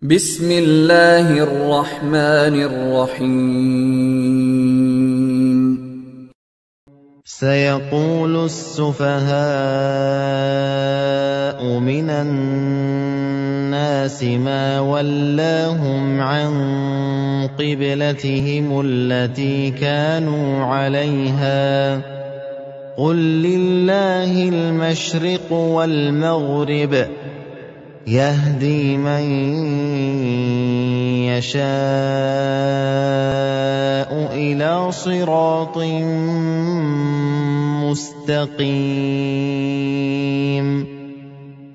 बिस्मिल्लाहिर्रहमानिर्रहीम। سيقول السفهاء من الناس ما ولاهم عن قبلتهم التي كانوا عليها قل لله المشرق والمغرب يهدي من يشاء إلى صراط مستقيم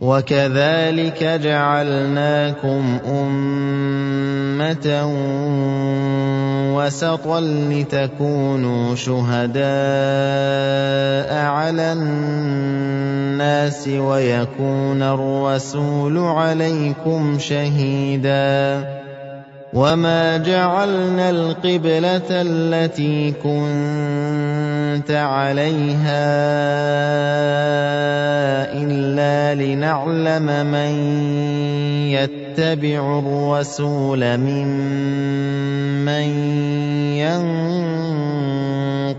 وكذلك جعلناكم أمة وسطا لتكونوا شهداء على الناس ويكون الرسول عليكم شهيدا وما جعلنا القبلة التي كنت عليها إلا لنعلم من يتبع الرسول ممن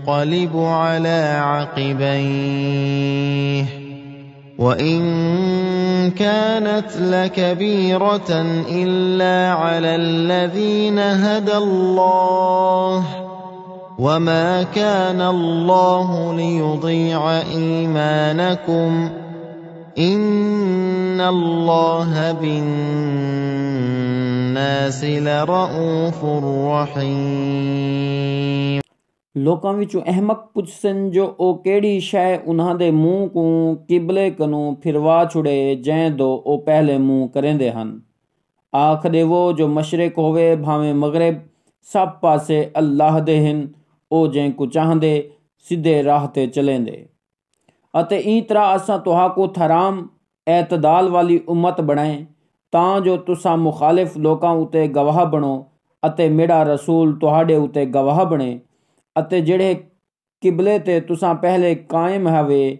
ينقلب على عقبيه وإن كانت لكبيرة إلا على الذين هدى الله وما كان الله ليضيع إيمانكم إن الله بالناس لرؤوف رحيم। ਲੋਕਾਂ ਵਿੱਚੋਂ ਅਹਿਮਕ ਪੁੱਛਸਨ ਜੋ ਉਹ ਕਿਹੜੀ ਸ਼ੈ ਉਨ੍ਹਾਂ ਦੇ ਮੂੰਹ ਕੋ ਕਿਬਲੇ ਕਨੂੰ ਫਿਰਵਾ ਛੁੜੇ ਜੈਂਦੋ ਉਹ ਪਹਿਲੇ ਮੂੰਹ ਕਰੇਂਦੇ ਹਨ। ਆਖ ਦੇਵੋ ਜੋ ਮਸ਼ਰਕ ਹੋਵੇ ਭਾਵੇਂ ਮਗਰਬ ਸਭ ਪਾਸੇ ਅੱਲਾਹ ਦੇ ਹਨ ਉਹ ਜੈਂ ਕੋ ਚਾਹੁੰਦੇ ਸਿੱਧੇ ਰਾਹ ਤੇ ਚਲੇਂਦੇ। ਅਤੇ ਇਸ ਤਰ੍ਹਾਂ ਅਸਾਂ ਤੁਹਾਕੋ ਥਰਾਮ ਐਤਦਾਲ ਵਾਲੀ ਉਮਤ ਬਣਾਏ ਤਾਂ ਜੋ ਤੁਸਾਂ ਮੁਖਾਲਿਫ ਲੋਕਾਂ ਉਤੇ ਗਵਾਹ ਬਣੋ ਅਤੇ ਮੇਰਾ ਰਸੂਲ ਤੁਹਾਡੇ ਉਤੇ ਗਵਾਹ ਬਣੇ। ਅਤੇ ਜਿਹੜੇ ਕਿਬਲੇ ਤੇ ਤੁਸਾਂ ਪਹਿਲੇ ਕਾਇਮ ਹਵੇ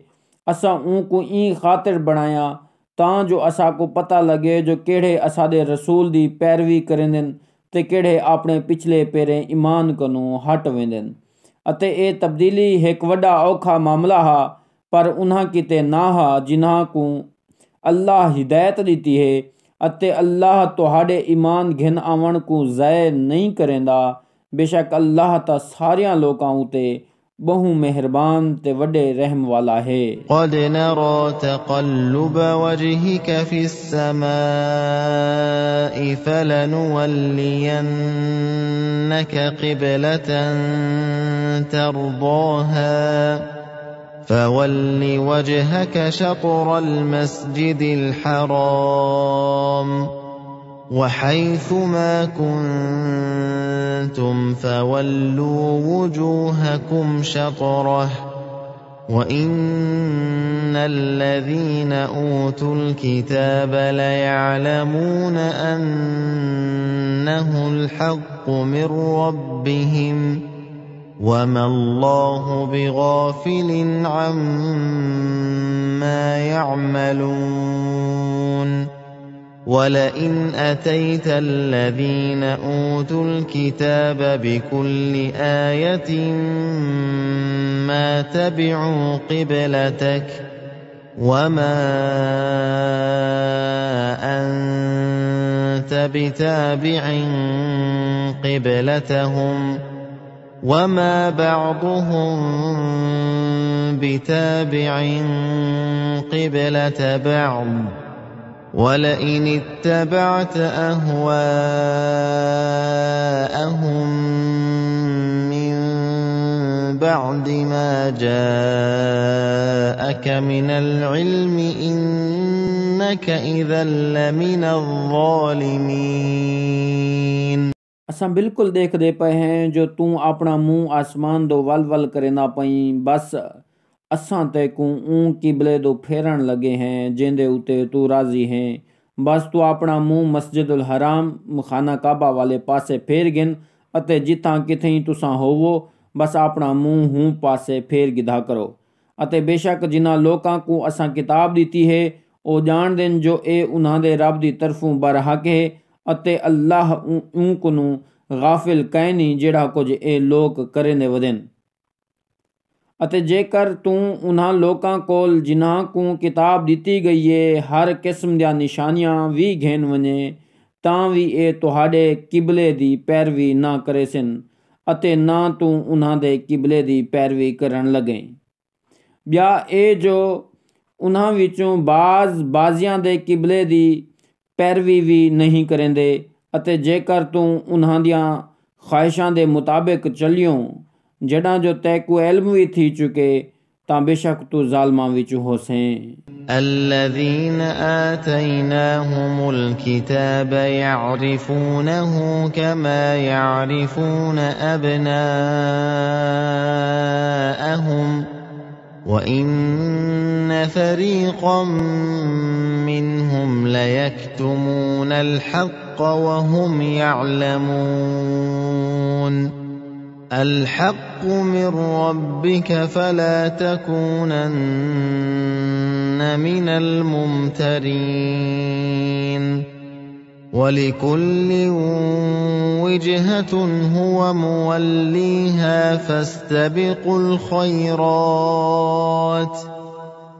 ਅਸਾਂ ਉਨਕੂ ई ਖਾਤਰ ਬਣਾਇਆ ਤਾਂ ਜੋ ਅਸਾਂ ਕੋ ਪਤਾ ਲੱਗੇ ਜੋ ਕਿਹੜੇ ਅਸਾਂ ਦੇ ਰਸੂਲ ਦੀ ਪੈਰਵੀ ਕਰੇਂਦੇ ਤੇ ਕਿਹੜੇ ਆਪਣੇ ਪਿਛਲੇ ਪੇਰੇ ਈਮਾਨ ਕਨੂੰ ਹਟ ਵੇਂਦੇ। ਅਤੇ ਇਹ ਤਬਦੀਲੀ ਇੱਕ ਵੱਡਾ ਔਖਾ ਮਾਮਲਾ ਹਾ ਪਰ ਉਨ੍ਹਾਂ ਕਿਤੇ ਨਾ ਹਾ ਜਿਨ੍ਹਾਂ ਕੋ ਅੱਲਾਹ ਹਿਦਾਇਤ ਦਿੱਤੀ ਹੈ ਅਤੇ ਅੱਲਾਹ ਤੁਹਾਡੇ ਈਮਾਨ ਘਿਨ ਆਵਣ ਕੋ ਜ਼ਾਇ ਨਹੀਂ ਕਰੇਂਦਾ। बेशक अल्लाह ता सारियां लोकां उते बहु मेहरबान ते वड्डे रहम वाला है। قد نرى تقلب وجهك في السماء فلنولينك قبلة ترضاها فول وجهك شطر المسجد الحرام وحيث ما كنتم فولوا وجوهكم شطره وإن الذين أوتوا الكتاب ليعلمون أنه الحق من ربهم وما الله بغافل عما يعملون ولئن أتيت الذين أوتوا الكتاب بكل آية ما تبعوا قبلتك وما أنت بتابع قبلتهم وما بعضهم بتابع قبلة بعض ولئن اتبعت أهواءهم من بعد ما جاءك من العلم إنك إذا لمن الظالمين। असां बिल्कुल देखदे पे हैं जो तू अपना मुंह आसमान दो वल वल करेंदा पई बस असां ते को ऊं किबले दो फेरन लगे हैं जेंदे उते तू राजी हैं। बस तू अपना मुंह मस्जिदुल हराम खाना काबा वाले पासे फेर गिन अते जिथां किथें तुसां होवो बस अपना मुंह हूं पासे फेर गिधा करो। अते बेशक जिन्हां लोकां को असां किताब दिती है ओ जान देन जो ए उन्हां दे रब दी तरफों बरहक है ਅਤੇ ਅੱਲਾਹ ਊਂਕ ਨੂੰ ਗਾਫਿਲ ਕੈ ਨਹੀਂ ਜਿਹੜਾ ਕੁਝ ਇਹ ਲੋਕ ਕਰੇਂਦੇ ਵਧਨ। ਅਤੇ ਜੇਕਰ ਤੂੰ ਉਹਨਾਂ ਲੋਕਾਂ ਕੋਲ ਜਿਨ੍ਹਾਂ ਨੂੰ ਕਿਤਾਬ ਦਿੱਤੀ ਗਈ ਹੈ ਹਰ ਕਿਸਮ ਦੀਆਂ ਨਿਸ਼ਾਨੀਆਂ ਵੀ ਘੇਨ ਵञे ਤਾਂ ਵੀ ਇਹ ਤੁਹਾਡੇ ਕਿਬਲੇ ਦੀ ਪੈਰਵੀ ਨਾ ਕਰੇ ਸਨ ਅਤੇ ਨਾ ਤੂੰ ਉਹਨਾਂ ਦੇ ਕਿਬਲੇ ਦੀ ਪੈਰਵੀ ਕਰਨ ਲੱਗੇ। ਬਿਆ ਇਹ ਜੋ ਉਹਨਾਂ ਵਿੱਚੋਂ ਬਾਜ਼ੀਆਂ ਦੇ ਕਿਬਲੇ ਦੀ ਪੈਰਵੀ ਵੀ ਨਹੀਂ ਕਰੇਂਦੇ ਅਤੇ ਜੇਕਰ ਤੂੰ ਉਹਨਾਂ ਦੀਆਂ ख्वाहिशां ਦੇ ਮੁਤਾਬਿਕ ਚੱਲਿਓ ਜਿਹੜਾ ਜੋ ਤੈਨੂੰ ਇਲਮ ਵੀ ਥੀ ਚੁਕੇ ਤਾਂ ਬੇਸ਼ੱਕ ਤੂੰ ਜ਼ਾਲਮਾਂ ਵਿੱਚ ਹੋਸੇਂ। الذين آتيناهم الكتاب يعرفونه كما يعرفون أبناءهم وإن فريقا منهم ليكتمون الحق وهم يعلمون الحق من ربك فلا تكونن من الممترين ولكل وجهة هو موليها فاستبقوا الخيرات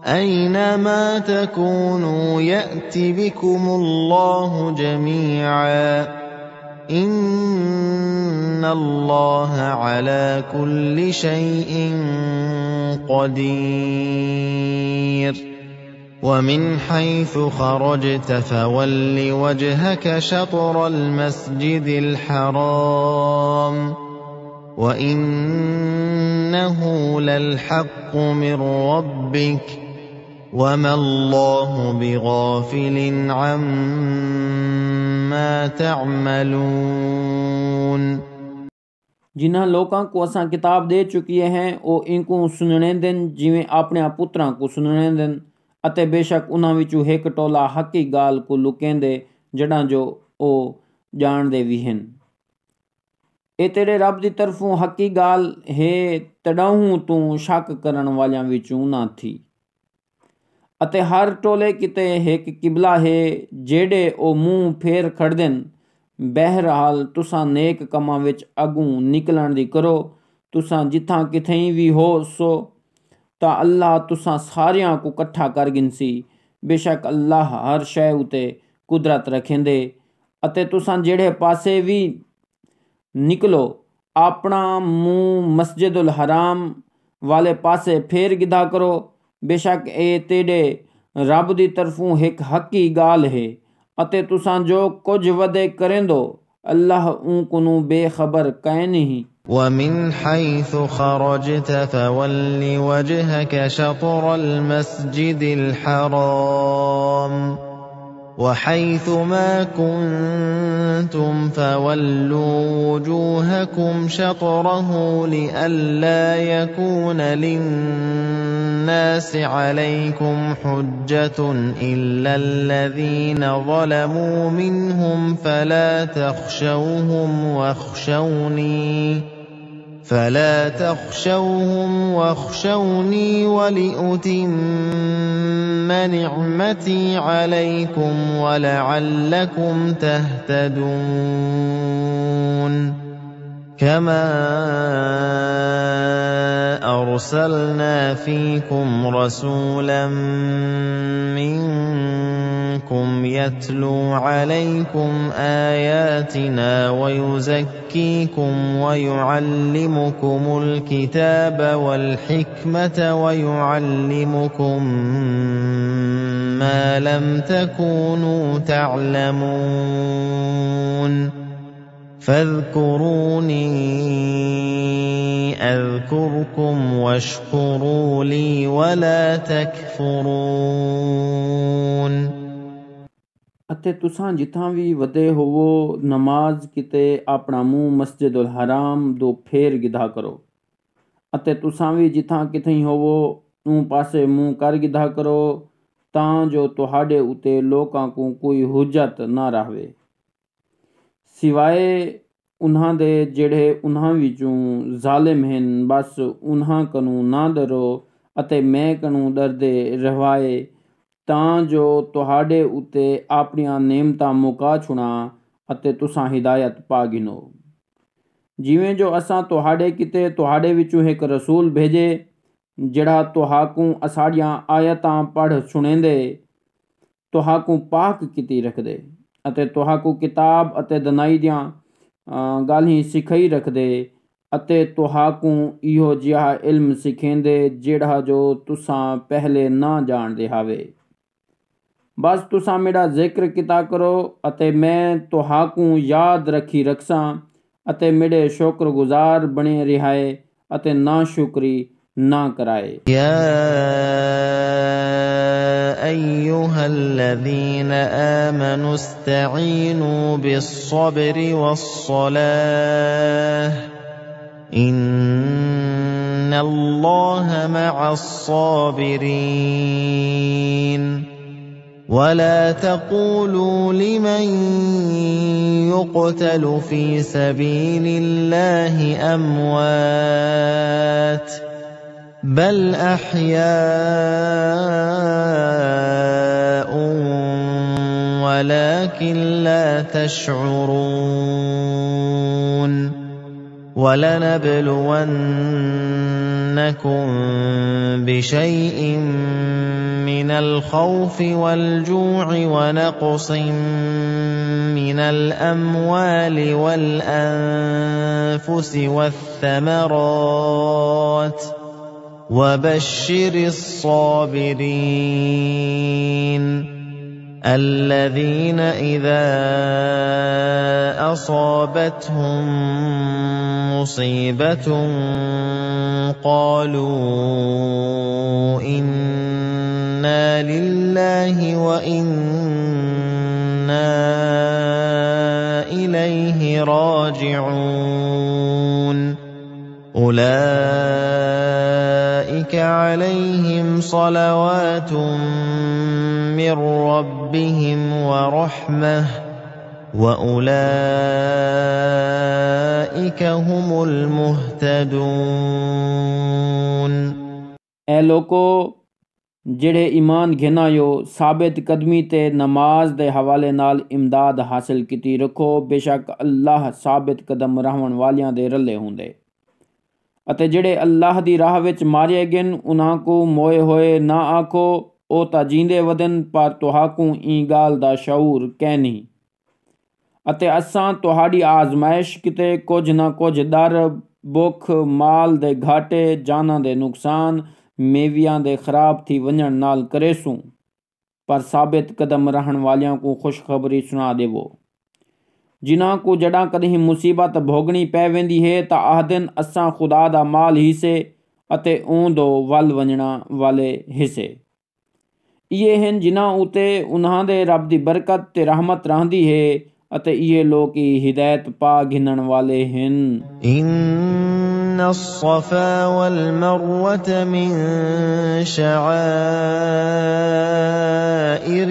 أينما تكونوا يأت بكم الله جميعا إن الله على كل شيء قدير ومن حيث خرجت فول وجهك شطر المسجد الحرام وإنه للحق من ربك وما الله بغافل عما تعملون जिन्हां लोकां को असां किताब दे चुकी हैं ਉਹ इनको सुनने दिन जिवें अपने पुत्रां को सुनने दिन ਅਤੇ ਬੇਸ਼ੱਕ ਉਹਨਾਂ ਵਿੱਚੋਂ ਇੱਕ ਟੋਲਾ ਹੱਕੀ ਗਾਲ ਕੋ ਲੁਕੇਂਦੇ ਜਿਹੜਾ ਜੋ ਉਹ ਜਾਣਦੇ ਵੀ ਹਨ। ਇਹ ਤੇਰੇ ਰੱਬ ਦੀ ਤਰਫੋਂ ਹੱਕੀ ਗਾਲ ਹੈ ਤੜਾਹੂੰ ਤੂੰ ਸ਼ੱਕ ਕਰਨ ਵਾਲਿਆਂ ਵਿੱਚੋਂ ਨਾ ਥੀ। ਅਤੇ ਹਰ ਟੋਲੇ ਕਿਤੇ ਇੱਕ ਕਿਬਲਾ ਹੈ ਜਿਹੜੇ ਉਹ ਮੂੰਹ ਫੇਰ ਖੜਦਨ। ਬਹਿਰਹਾਲ ਤੁਸਾਂ ਨੇਕ ਕੰਮਾਂ ਵਿੱਚ ਅਗੋਂ ਨਿਕਲਣ ਦੀ ਕਰੋ। ਤੁਸਾਂ ਜਿੱਥਾਂ ਕਿਥੇ ਵੀ ਹੋ ਸੋ ਤਾਂ ਅੱਲਾਹ ਤੁਸਾਂ ਸਾਰਿਆਂ को ਇਕੱਠਾ ਕਰ ਗਿਨਸੀ। ਬੇਸ਼ੱਕ ਅੱਲਾਹ ਹਰ ਸ਼ੈ ਉਤੇ ਕੁਦਰਤ ਰੱਖੇਂਦੇ। ਅਤੇ ਤੁਸਾਂ ਜਿਹੜੇ ਪਾਸੇ ਵੀ ਨਿਕਲੋ ਆਪਣਾ ਮੂੰਹ ਮਸਜਿਦੁਲ ਹਰਾਮ ਵਾਲੇ ਪਾਸੇ ਫੇਰ ਗਿਦਾ ਕਰੋ। ਬੇਸ਼ੱਕ ਇਹ ਤੇਰੇ ਰੱਬ ਦੀ ਤਰਫੋਂ ਇੱਕ ਹੱਕੀ ਗਾਲ ਹੈ ਅਤੇ ਤੁਸਾਂ ਜੋ ਕੁਝ ਵਦੇ ਕਰੇਂਦੋ ਅੱਲਾਹ ਊਂ ਨੂੰ ਬੇਖਬਰ ਕੈ ਨਹੀਂ। ومن حيث خرجت فول وجهك شطر المسجد الحرام وحيث ما كنتم فولوا وجوهكم شطره لئلا يكون للناس عليكم حجة إلا الذين ظلموا منهم فلا تخشوهم واخشوني ولأتم نعمتي عليكم ولعلكم تهتدون كما أرسلنا فيكم رسولا منكم يتلو عليكم آياتنا ويزكيكم ويعلمكم الكتاب والحكمة ويعلمكم ما لم تكونوا تعلمون فاذكروني أذكركم واشكروا لي ولا تكفرون ਅਤੇ ਤੁਸਾਂ ਜਿੱਥਾਂ ਵੀ ਵਧੇ ਹੋਵੋ ਨਮਾਜ਼ ਕਿਤੇ ਆਪਣਾ ਮੂੰਹ ਮਸਜਿਦੁਲ ਹਰਾਮ ਦੋ ਫੇਰ ਗਿਦਾ ਕਰੋ ਅਤੇ ਤੁਸਾਂ ਵੀ ਜਿੱਥਾਂ ਕਿਥੇ ਹੋਵੋ ਉਹ ਪਾਸੇ ਮੂੰਹ ਕਰ ਗਿਦਾ ਕਰੋ ਤਾਂ ਜੋ ਤੁਹਾਡੇ ਉਤੇ ਲੋਕਾਂ को ਕੋਈ ਹੁਜਤ ਨਾ ਰਹੇ ਸਿਵਾਏ ਉਹਨਾਂ ਦੇ ਜਿਹੜੇ ਉਹਨਾਂ ਵਿੱਚੋਂ ਜ਼ਾਲਿਮ ਹਨ। ਬਸ ਉਹਨਾਂ ਕਨੂੰ ਨਾ ਡਰੋ ਅਤੇ ਮੈਂ ਕਨੂੰ ਡਰਦੇ ਰਵਾਏ ਤਾਂ ਜੋ ਤੁਹਾਡੇ ਉਤੇ ਆਪਣੀਆਂ ਨੇਮਤਾਂ ਮੁਕਾ ਛੁਣਾ ਅਤੇ ਤੁਸਾਂ ਹਿਦਾਇਤ ਪਾ ਗਿਨੋ। ਜਿਵੇਂ ਜੋ असां तुहाड़े किते तुहाड़े विचों एक रसूल भेजे जिहड़ा तुहाकूं असाड़ियां आयतां पढ़ सुणेंदे तुहाकूं पाक कीती रखदे ਅਤੇ तुहाकूं किताब ਅਤੇ दनाई दियां गाल्हीं सिखाई रखदे ਅਤੇ तुहाकूं इहो जिहा इल्म सिखेंदे जिहड़ा जो तुसां पहले ना जाणदे हावे। बस तुसां मेरा जिक्र किता करो ਅਤੇ मैं तुहाकूं याद रखी रखसां ਅਤੇ मेरे शुक्रगुजार बने रिहाए ਅਤੇ ना शुक्री ना कराए। या अय्युहल्लज़ीना आमनु इस्तईनु बिस्सब्रि वस्सलाह इन्नल्लाहा मअस्साबिरीन वला तक़ूलू लिमन युक़तल फ़ी सबीलिल्लाहि अमवात बल अह्याउ वलाकिन ला तशउरून वलनबलुवन्नकुम बिशैइन मिनल खौफि वल्जू'i वनक़्सिन मिनल अम्वालि वल अन्फुसि वत्थमरात वबश्शिरिस साबिरीन الذين إذا أصابتهم مصيبة قالوا إنا لله وإنا إليه راجعون أولئك عليهم صلوات من ربهم ورحمة وأولئك هم المهتدون۔ اے لوکو جڑے ایمان گھنایو ثابت قدمی تے نماز دے حوالے نال امداد حاصل کیتی رکھو، بے شک اللہ ثابت قدم رہون والیاں دے رلے ہوندے۔ ਅਤੇ ਜਿਹੜੇ ਅੱਲਾਹ ਦੀ ਰਾਹ ਵਿੱਚ ਮਾਰੇ ਗਏ ਉਨ੍ਹਾਂ ਕੋ ਮੋਏ ਹੋਏ ਨਾ ਆਖੋ, ਉਹ ਤਾਂ ਜੀਂਦੇ ਵਧਨ ਪਰ ਤੁਹਾਕੂ ई गाल ਦਾ ਸ਼ਊਰ ਕਹਿਨੀ। ਅਤੇ ਅਸਾਂ ਤੁਹਾਡੀ ਆਜ਼ਮਾਇਸ਼ ਕਿਤੇ ਕੁਝ ਨਾ ਕੁਝ ਡਰ, ਭੁੱਖ, ਮਾਲ ਦੇ ਘਾਟੇ, ਜਾਨਾਂ ਦੇ ਨੁਕਸਾਨ, ਮੇਵਿਆਂ ਦੇ ਖਰਾਬ थी वञण नाल करेसूं, पर साबित कदम रहण वालियां को खुशखबरी सुना देवो। जिन्हां को जॾां कॾहिं मुसीबत भोगणी पै वेंदी है त आखदन असां खुदा दा माल हिसे ਅਤੇ ऊंदो वल वञणा वाले हिसे। इहे हन जिन्हां उते उन्हां दे रब दी बरकत ते रहमत रहंदी है ਅਤੇ इहे लोग ही हिदायत पा घिनण वाले हन। إن الصفا والمروة من شعائر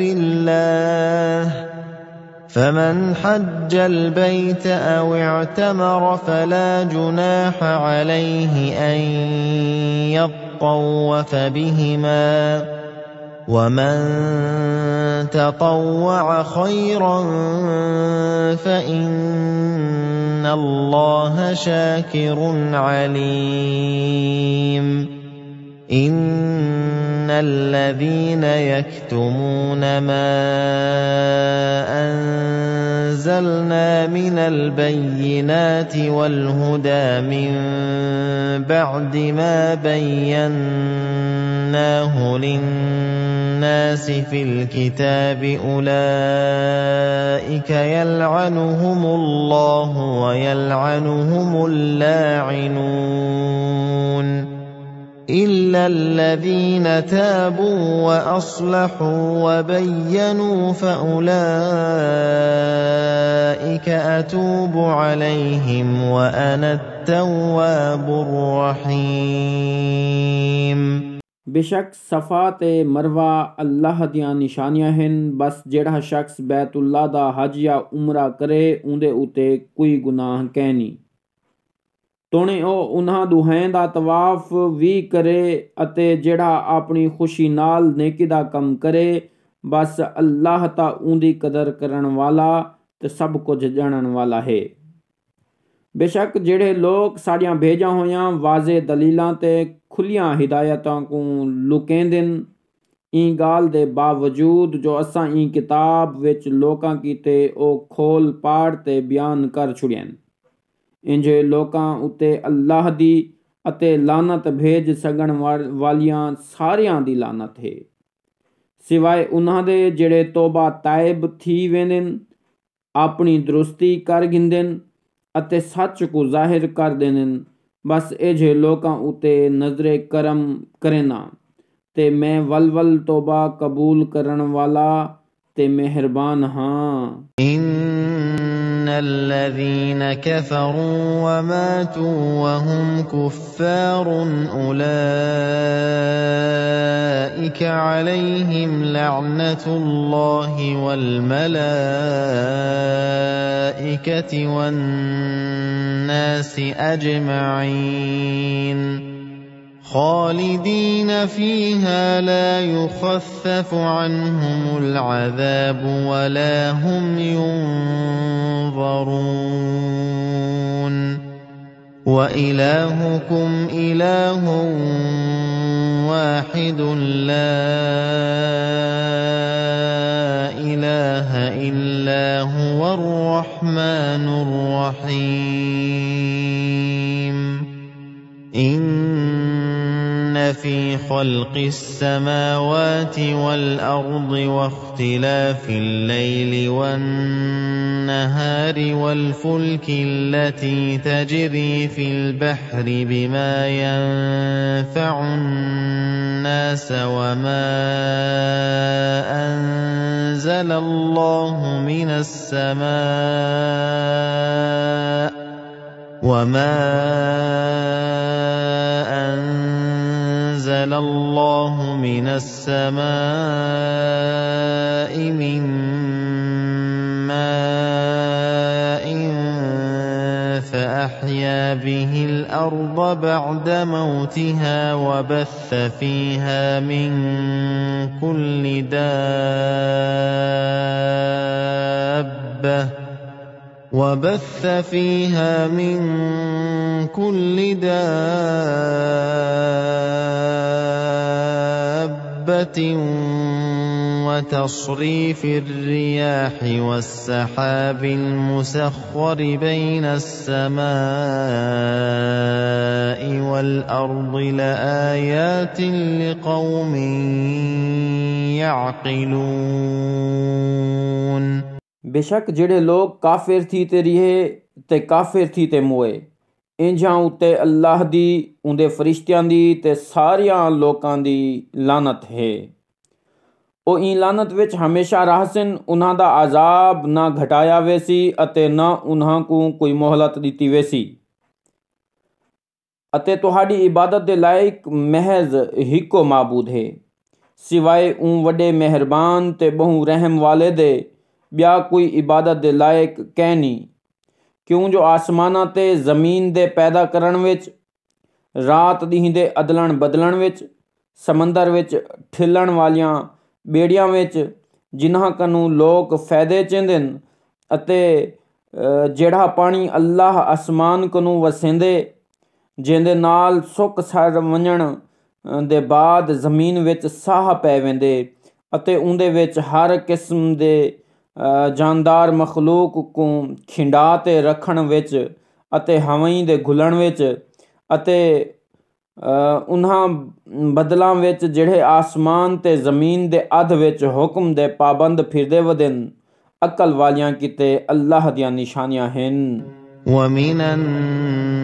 الله فمن حج البيت أو اعتمر فلا جناح عليه أن يطوف بهما ومن تطوع خيرا فإن الله شاكر عليم إن الذين يكتمون ما أنزلنا من البينات والهدى من بعد ما بيناه للناس في الكتاب أولئك يلعنهم الله ويلعنهم اللاعنون إلا الذين تابوا وأصلحوا وبينوا فأولئك أتوب عليهم وأنا التواب الرحيم۔ बेशक सफ़ा ते मरवा अल्लाह दियां निशानियां हन। बस जेड़ा शख्स बैतुल्लाह दा हज या उमरा करे उंदे उते कोई गुनाह कहनी। तोणे ਉਹ उन्हां दुहां दा तवाफ भी करे ਅਤੇ ਜਿਹੜਾ ਆਪਣੀ खुशी नाल नेकी दा कम करे। बस अल्लाह ता उंदी कदर करन वाला ਤੇ ਸਭ ਕੁਝ ਜਾਣਨ ਵਾਲਾ ਹੈ। बेशक ਜਿਹੜੇ ਲੋਕ ਸਾਡੀਆਂ ਭੇਜਾਂ ਹੋਈਆਂ ਵਾਜ਼ੇ ਦਲੀਲਾਂ ਤੇ ਖੁੱਲੀਆਂ ਹਿਦਾਇਤਾਂ को ਲੁਕੇਂਦਨ ई गाल दे बावजूद जो असां ई किताब विच लोकां कीते ओ खोल पाड़ ते बयान कर छुड़ियन। इंजे लोकां उते अल्लाह दी अते लानत भेज सगण वालियां सारियां दी लानत है, सिवाय उन्हां दे जेड़े तौबा ताइब थी वेंदन, अपनी दुरुस्ती कर गिंदन अते सच को जाहिर कर देन। बस एजे लोकां उते नजरे करम करेना ते मैं वल तौबा कबूल करन वाला ते मेहरबान हाँ। इन्नल्लज़ीना कफ़रू व मातू व हुम कुफ़्फ़ार उलाइका अलैहिम लअनतुल्लाहि वल मलाइकति वन नासि अजमईन खालिदीन फीहा ला युखफ़फ़ु अन्हुम العذاب ولا هم ينظرون وإلهكم إله واحد لا إله إلا هو الرحمن الرحيم إن في خلق السماوات والأرض واختلاف الليل والنهار والفلك التي تجري في البحر بما ينفع الناس وما أنزل الله من السماء من ماء فأحيا به الأرض بعد موتها وبث فيها من كل دابة وتصريف الرياح والسحاب المسخر بين السماء والأرض لآيات لقوم يعقلون। बेशक ਜਿਹੜੇ ਲੋਕ ਕਾਫਿਰ थी ते रिहे ते काफिर थी ते मोए, इंजां उत्ते अल्लाह दी उंदे फरिश्तियां दी ते सारियां लोकां दी लानत है। ओ ई लानत विच हमेशा रहसन, उन्हां दा अजाब ना घटाया वेसी अते ना उन्हां को कोई मोहलत दिती वेसी। अते तुहाडी इबादत दे लायक महज हिको माबूद है, सिवाय ऊं वडे मेहरबान ते बहु रहम वाले दे ब्या कोई इबादत दे लायक कहनी। क्यों जो आसमाना ते जमीन दे पैदा करन विच, रात दीं दे अदलण बदलण विच, समंदर विच ठिलण वालियां बेड़ियां विच जिन्हां कनू लोक फैदे चेंदन, अते जेड़ा पानी अल्लाह आसमान कनू वसेंदे जिंदे नाल सुक सर वंजण दे बाद जमीन विच साह पै वेंदे, अते उंदे विच हर किस्म दे जानदार मखलूक को खिंडा ते रखण विच अते हवाई दे घुलण विच अते उन्हां बदलां विच जिहड़े आसमान ते जमीन दे अध विच हुक्म दे पाबंद फिरदे वदन, अकल वालियां किते अल्लाह दियां निशानियां हन। ومن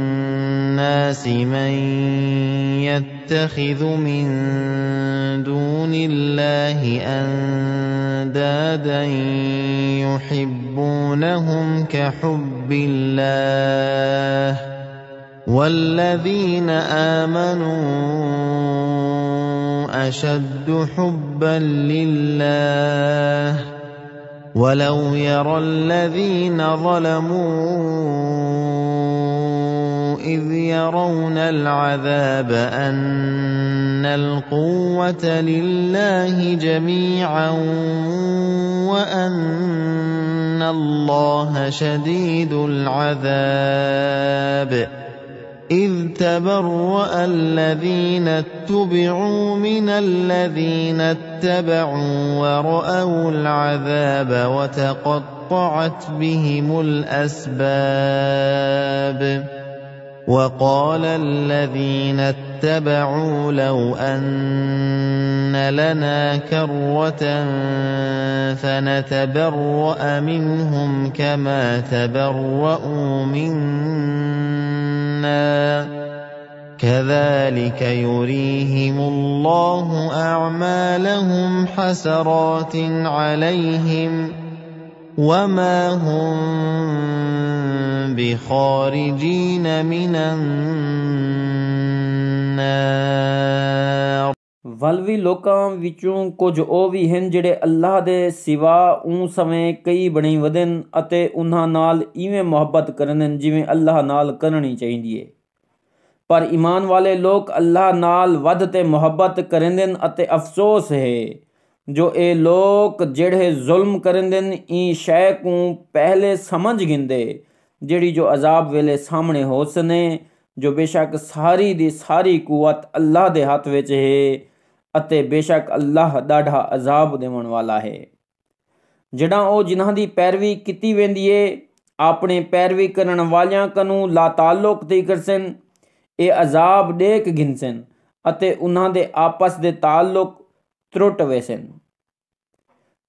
الناس من يتخذ من دون الله أندادا يحبونهم كحب الله والذين آمنوا أشد حبا لله ولو يرى الذين ظلموا إذ يرون العذاب أن القوة لله جميعا وأن الله شديد العذاب إذ تبرأ الذين اتبعوا من الذين اتبعوا ورأوا العذاب وتقطعت بهم الأسباب وقال الذين اتبعوا لو أن لنا كرة فنتبرأ منهم كما تبرأوا منا كذلك يريهم الله أعمالهم حسرات عليهم وما هم بخارجين من النار ਵਲਵੀ ਲੋਕਾਂ ਵਿੱਚੋਂ ਕੁਝ ਉਹ ਵੀ ਹਨ ਜਿਹੜੇ ਅੱਲਾਹ ਦੇ ਸਿਵਾ ਉਹ ਸਮੇਂ ਕਈ ਬਣੀ ਵਧਨ ਅਤੇ ਉਹਨਾਂ ਨਾਲ ਇਵੇਂ ਮੁਹੱਬਤ ਕਰਨ ਜਿਵੇਂ ਅੱਲਾਹ ਨਾਲ ਕਰਨੀ ਚਾਹੀਦੀ ਹੈ। ਪਰ ਈਮਾਨ ਵਾਲੇ ਲੋਕ ਅੱਲਾਹ ਨਾਲ ਵੱਧ ਤੇ ਮੁਹੱਬਤ ਕਰਨ ਅਤੇ ਅਫਸੋਸ ਹੈ जो ए लोग जेड़े जुल्म करन ई शै को पहले समझ गिंदे जेड़ी जो अजाब वेले सामने हो सने जो बेशक सारी दी सारी कुवत अल्लाह दे हाथ विच है अते बेशक अल्लाह डाढ़ा अजाब देवन वाला है। जड़ा ओ जिन्हां दी पैरवी कीती वेंदी है अपने पैरवी करन वालियां कनू ला ताल्लुक दी करसन ए अजाब देख गिनसन अते उन्हां दे आपस दे ताल्लुक त्रुट वेसन।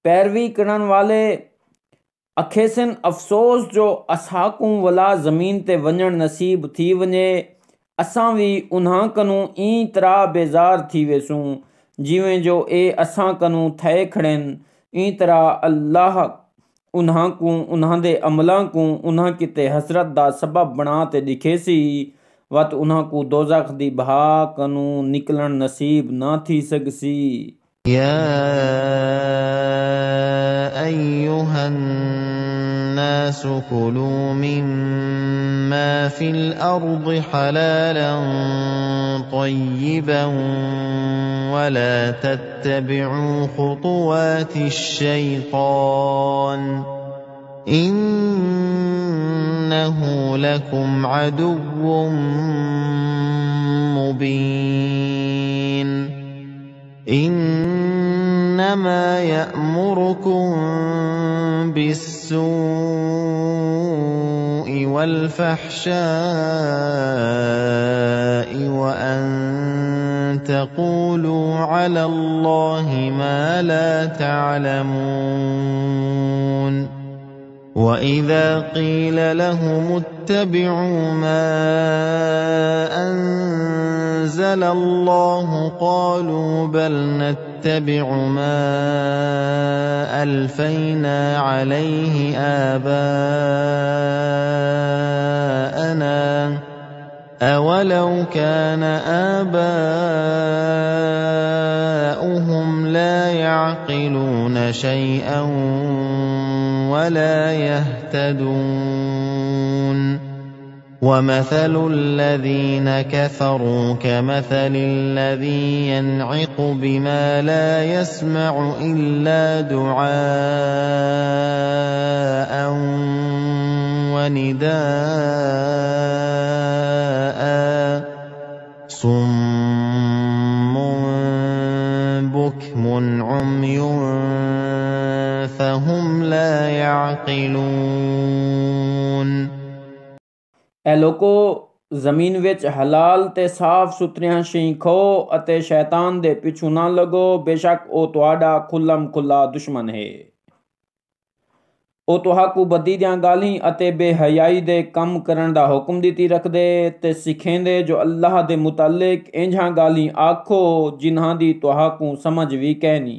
पैरवी करन वाले अखेसन अफसोस जो असाकू वला ज़मीन ते वञण नसीब थी वञे असां भी उन्हां कनू ई तरह बेजार थी वेसूं जिवें जो ए असां कनू थे खड़न ई तरह अल्लाह उन्हां को उन्हां दे अमलां को उन्हां किते हसरत दा सबब बना ते दिखेसी वत उन्हां को दोज़ख दी बहा कनू निकलन नसीब ना थी सकसी। يا أيها الناس كلوا مما في الأرض حلالا طيبا ولا تتبعوا خطوات الشيطان إنه لكم عدو مبين إنما يأمركم بالسوء والفحشاء وأن تقولوا على الله ما لا تعلمون وإذا قيل لهم اتبعوا ما أنزل الله قالوا بل نتبع ما ألفينا عليه آباءنا أولو كان آباؤهم لا يعقلون شيئا ولا يهتدون ومثل الذين كفروا كمثل الذي ينعق بما لا يسمع إلا دعاء ونداء صم بكم عمي فهم لا يعقلون। ए लोको ज़मीन विच हलाल ते साफ सुथरियां शई खो अते शैतान दे पिछू ना लगो बेशक ओ तुहाडा खुल्लम खुल्ला दुश्मन है। ओ तुहाकू बदी दियां गालीं अते बेहयाई दे कम करन दा हुक्म दिती रखदे ते सिखेंदे जो अल्लाह दे मुतालिक इंझां गालीं आखो जिन्हां दी तुहाकू समझ भी कहनी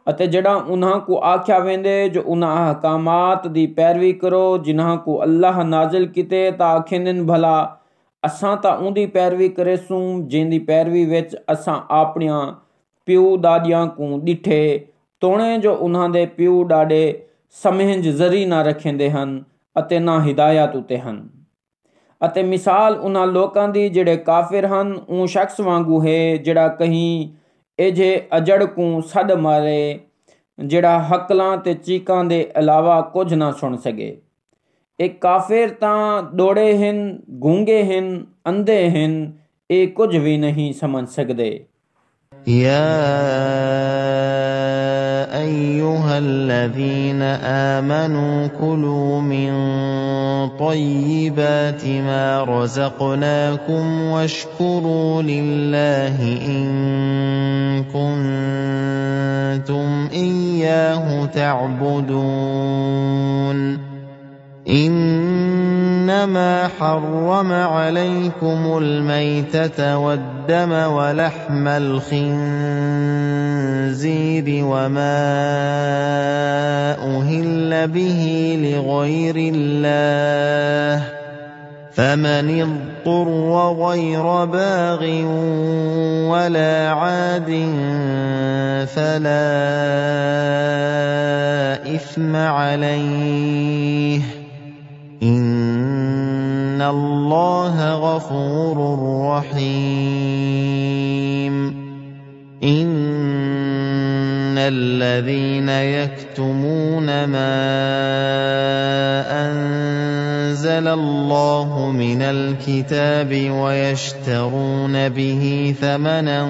अते जड़ा उन्हां को आख्या वेंदे जो उन्हां अहकामात दी पैरवी करो जिन्हां को अल्लाह नाजिल किते ता आखेंदन भला असां ता उंदी पैरवी करेसूं जिंदी पैरवी विच असां अपनियां प्यू दादियां को डिठे तोणे जो उन्हां दे प्यू डाडे समझ जरी ना रखेंदे हन अते ना हिदायत उते हन अते मिसाल उन्हां लोकां दी जेड़े काफिर हन उन शख्स वांगू है जेड़ा कहीं एजे अजड़ को सद मारे ਜਿਹੜਾ ਹੱਕਲਾਂ ਤੇ ਚੀਕਾਂ ਦੇ ਇਲਾਵਾ ਕੁਝ ਨਾ ਸੁਣ ਸਕੇ। ਇਹ ਕਾਫਿਰ ਤਾਂ ਡੋੜੇ ਹਨ, ਗੂੰਗੇ ਹਨ, ਅੰਧੇ ਹਨ, ਇਹ ਕੁਝ ਵੀ ਨਹੀਂ ਸਮਝ ਸਕਦੇ। يا أيها الذين آمنوا كلوا من طيبات ما رزقناكم واشكروا لله إن كنتم إياه تعبدون إنما حرم عليكم الميتة والدم ولحم الخنزير وما أهل به لغير الله فمن اضطر غير باغ ولا عاد فلا إثم عليه إن الله غفور رحيم إن الذين يكتمون ما أنزل الله من الكتاب ويشترون به ثمنا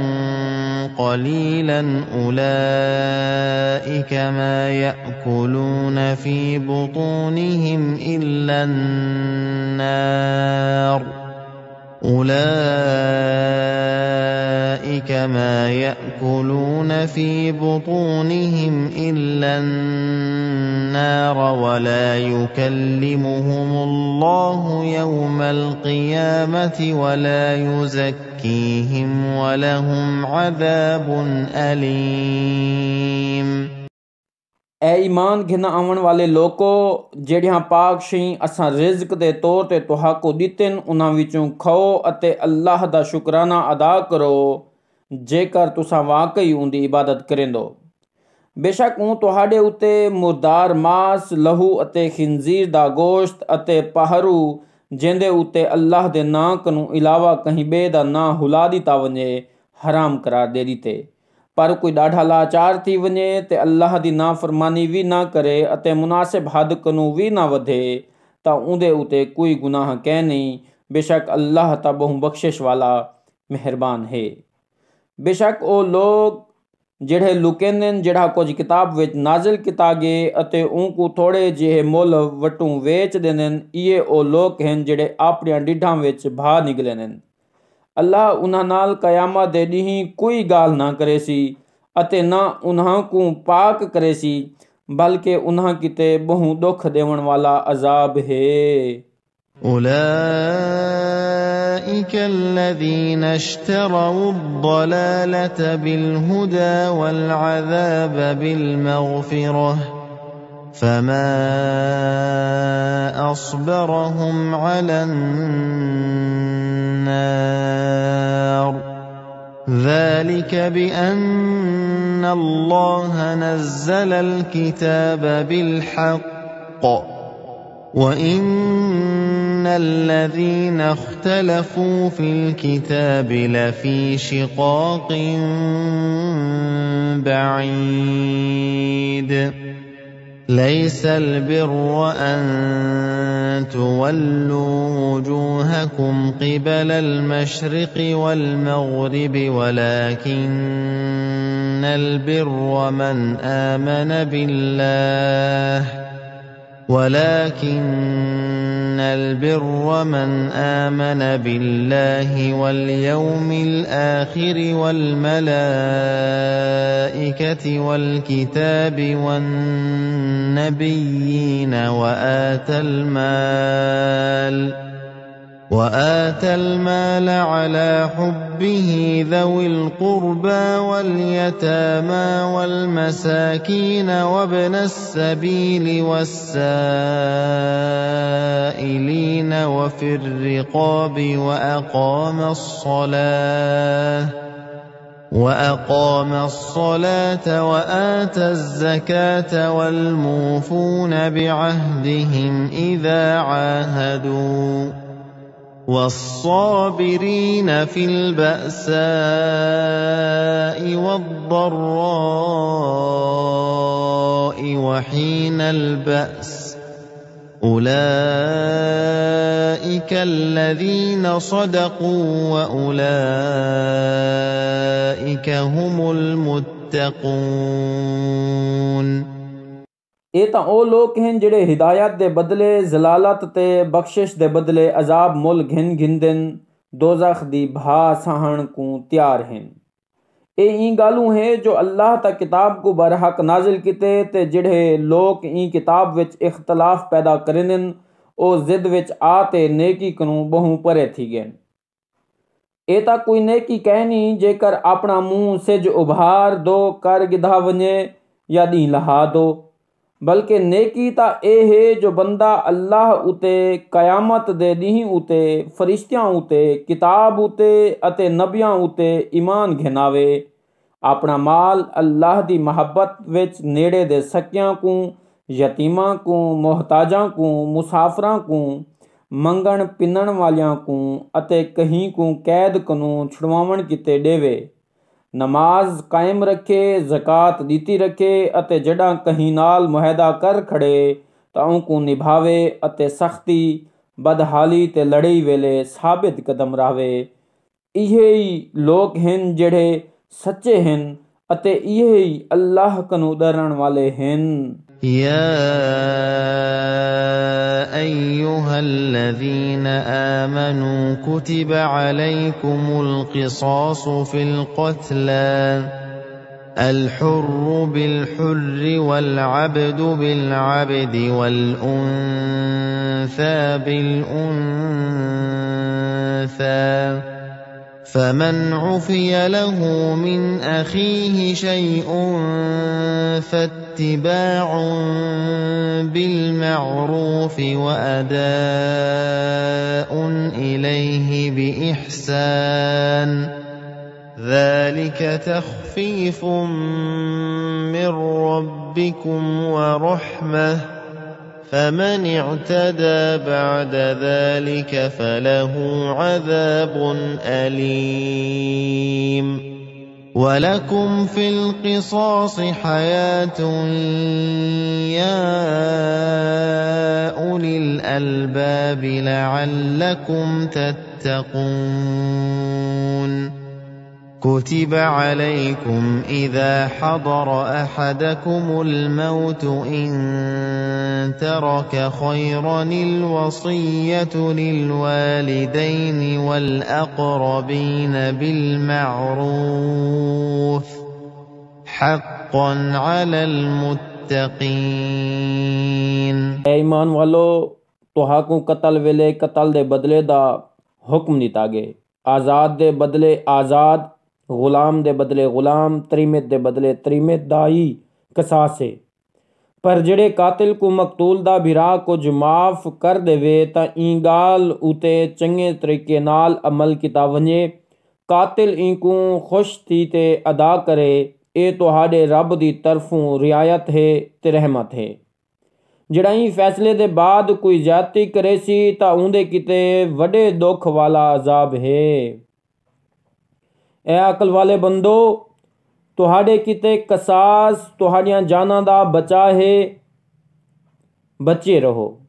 قليلا أولئك ما يأكلون في بطونهم إلا النار أولئك ما يأكلون في بطونهم إلا النار ولا يكلمهم الله يوم القيامة ولا يزكيهم ولهم عذاب أليم ऐ ईमान घिन आवन वाले लोको, ਜਿਹੜੀਆਂ ਪਾਕ ਸ਼ਈ ਅਸਾਂ ਰਿਜ਼ਕ ਦੇ ਤੌਰ ਤੇ ਤੁਹਾਨੂੰ ਦਿੱਤਨ ਉਹਨਾਂ ਵਿੱਚੋਂ ਖਾਓ ਅਤੇ ਅੱਲਾਹ ਦਾ ਸ਼ੁਕਰਾਨਾ ਅਦਾ ਕਰੋ ਜੇਕਰ ਤੁਸੀਂ ਵਾਕਈ ਉਹਦੀ ਇਬਾਦਤ ਕਰੇਂਦੋ। ਬੇਸ਼ੱਕ ਉਹ ਤੁਹਾਡੇ ਉੱਤੇ ਮੁਰਦਾਰ ਮਾਸ, ਲਹੂ ਅਤੇ ਖਿੰਜ਼ੀਰ ਦਾ ਗੋਸ਼ਤ ਅਤੇ ਪਹਰੂ ਜਿੰਦੇ ਉੱਤੇ ਅੱਲਾਹ ਦੇ ਨਾਂ ਨੂੰ ਇਲਾਵਾ ਕਹੀਂ ਬੇ ਦਾ ਨਾਂ ਹੁਲਾ ਦਿੱਤਾ वञे हराम करार दे ਦਿੱਤੇ। पर कोई ॾाढा लाचार थी वञे ते अल्लाह दी नाफरमानी भी ना करे अते मुनासिब हद कनू भी ना वधे तां उहदे उते कोई गुनाह कै नहीं। बेशक अल्लाह तां बहु बख्शिश वाला मेहरबान है। बेशक ओ लोग ਜਿਹੜੇ ਲੁਕੇਂਦੇ ਨੇ ਜਿਹੜਾ ਕੁਝ ਕਿਤਾਬ ਵਿੱਚ ਨਾਜ਼ਿਲ ਕੀਤਾ ਗਏ ਅਤੇ ਉਹਨੂੰ ਥੋੜੇ ਜਿਹੇ ਮੁੱਲ ਵਟੂ ਵੇਚ ਦਿੰਦੇ ਨੇ, ਇਹ ਉਹ ਲੋਕ ਹਨ ਜਿਹੜੇ ਆਪਣੀਆਂ ਢਿੱਡਾਂ ਵਿੱਚ ਬਾਹਰ ਨਿਕਲੇ ਨੇ। ਅੱਲਾਹ ਉਹਨਾਂ ਨਾਲ ਕਿਆਮਤ ਦੇ ॾींहुं ਕੋਈ ਗੱਲ ਨਾ ਕਰੇ ਸੀ ਅਤੇ ਨਾ ਉਹਨਾਂ ਨੂੰ ਪਾਕ ਕਰੇ ਸੀ, ਬਲਕਿ ਉਹਨਾਂ ਕਿਤੇ ਬਹੁ ਦੁੱਖ ਦੇਵਣ ਵਾਲਾ ਅਜ਼ਾਬ ਹੈ। أولئك الذين اشتروا الضلالة بالهدى والعذاب بالمغفرة فما أصبرهم على النار ذلك بأن الله نزل الكتاب بالحق وإن الذين اختلفوا في الكتاب لفي شقاق بعيد ليس البر أن تولوا وجوهكم قبل المشرق والمغرب ولكن البر من آمن بالله واليوم الآخر والملائكة والكتاب والنبيين وآتى المال على حبه ذوي القربى واليتامى والمساكين وابن السبيل والسائلين وفي الرقاب وأقام الصلاة وآتى الزكاة والموفون بعهدهم إذا عاهدوا والصابرين في البأساء والضراء وحين البأس أولئك الذين صدقوا وأولئك هم المتقون۔ ਇਹ ਤਾਂ ਉਹ ਲੋਕ ਹਨ ਜਿਹੜੇ ਹਿਦਾਇਤ ਦੇ ਬਦਲੇ ਜ਼ਲਾਲਤ ਤੇ ਬਖਸ਼ਿਸ਼ ਦੇ ਬਦਲੇ ਅਜ਼ਾਬ ਮੁੱਲ ਘਿਨ ਘਿੰਦਨ ਦੋਜ਼ਖ ਦੀ ਭਾ ਸਹਣ को ਤਿਆਰ ਹਨ। ਇਹ ई गालू है जो अल्लाह ता किताब को बरहक नाजिल किते ते जिड़े लोग ई किताब विच इख्तलाफ पैदा करेंदन ओ जिद विच आ ते नेकी कनू बहु परे थी गए। ਇਹ ਤਾਂ कोई नेकी कहनी जेकर अपना मुंह सिज उभार दो कर गिधा वने या दी लहा दो, बल्कि नेकी ता ए है जो बंदा अल्लाह उते कयामत दे दी उते फरिश्तियां उते किताब उते अते नबियां उते ईमान घिनावे, अपना माल अल्लाह दी महब्बत विच नेड़े दे सकियां को यतीमां को मोहताजां को मुसाफरां को मंगण पिनण वालियां को अते कहीं को कैद कनू छुड़वावण किते देवे, नमाज कायम रखे, ज़कात दीती रखे अते जड़ा कहीं नाल मुहैदा कर खड़े तां उनको निभावे अते सख्ती बदहाली ते लड़ाई वेले साबित कदम रावे। इहे ही लोग हैं जेड़े सच्चे हैं अते इहे ही अल्लाह कनू डरण वाले हैं। या अय्युहल्लज़ीन आमनू कुतिब अलैकुमुल क़िसासु फ़िल क़त्ला الحر بالحر والعبد بالعبد والأنثى بالأنثى، فمن عفي له من أخيه شيء فاتباع بالمعروف وأداء إليه بإحسان، ذلك تخفيف من ربكم ورحمة، فمن اعتدى بعد ذلك فله عذاب أليم، ولكم في القصاص حياة يا أولي الألباب لعلكم تتقون۔ كتب عليكم إذا حضر أحدكم الموت إن ترك خيرا الوصية للوالدين والأقربين بالمعروف حقا على المتقين۔ ईमान वालो तुहाकू कतल वेले कतल दे बदले दा हुक्म दिता गए, आज़ाद दे बदले आज़ाद, गुलाम दे बदले गुलाम, त्रीमित दे बदले त्रीमित दाई कसासे। पर जेड़े कातिल को मकतूल दा भिरा कुछ माफ कर देवे तां ई गाल उते चंगे तरीके नाल अमल किता वने, कातिल इनकू खुश थी ते अदा करे, ए तुहाडे रब दी तरफों रियायत है ते रहमत है। जेड़ा ई फैसले दे बाद कोई ज्यादती करे सी तां उंदे किते वडे दुख वाला अजाब है। ए अकल वाले बंदो, तुहाडे किते कसास तुहाडियां जानां दा बचा है, बचे रहो।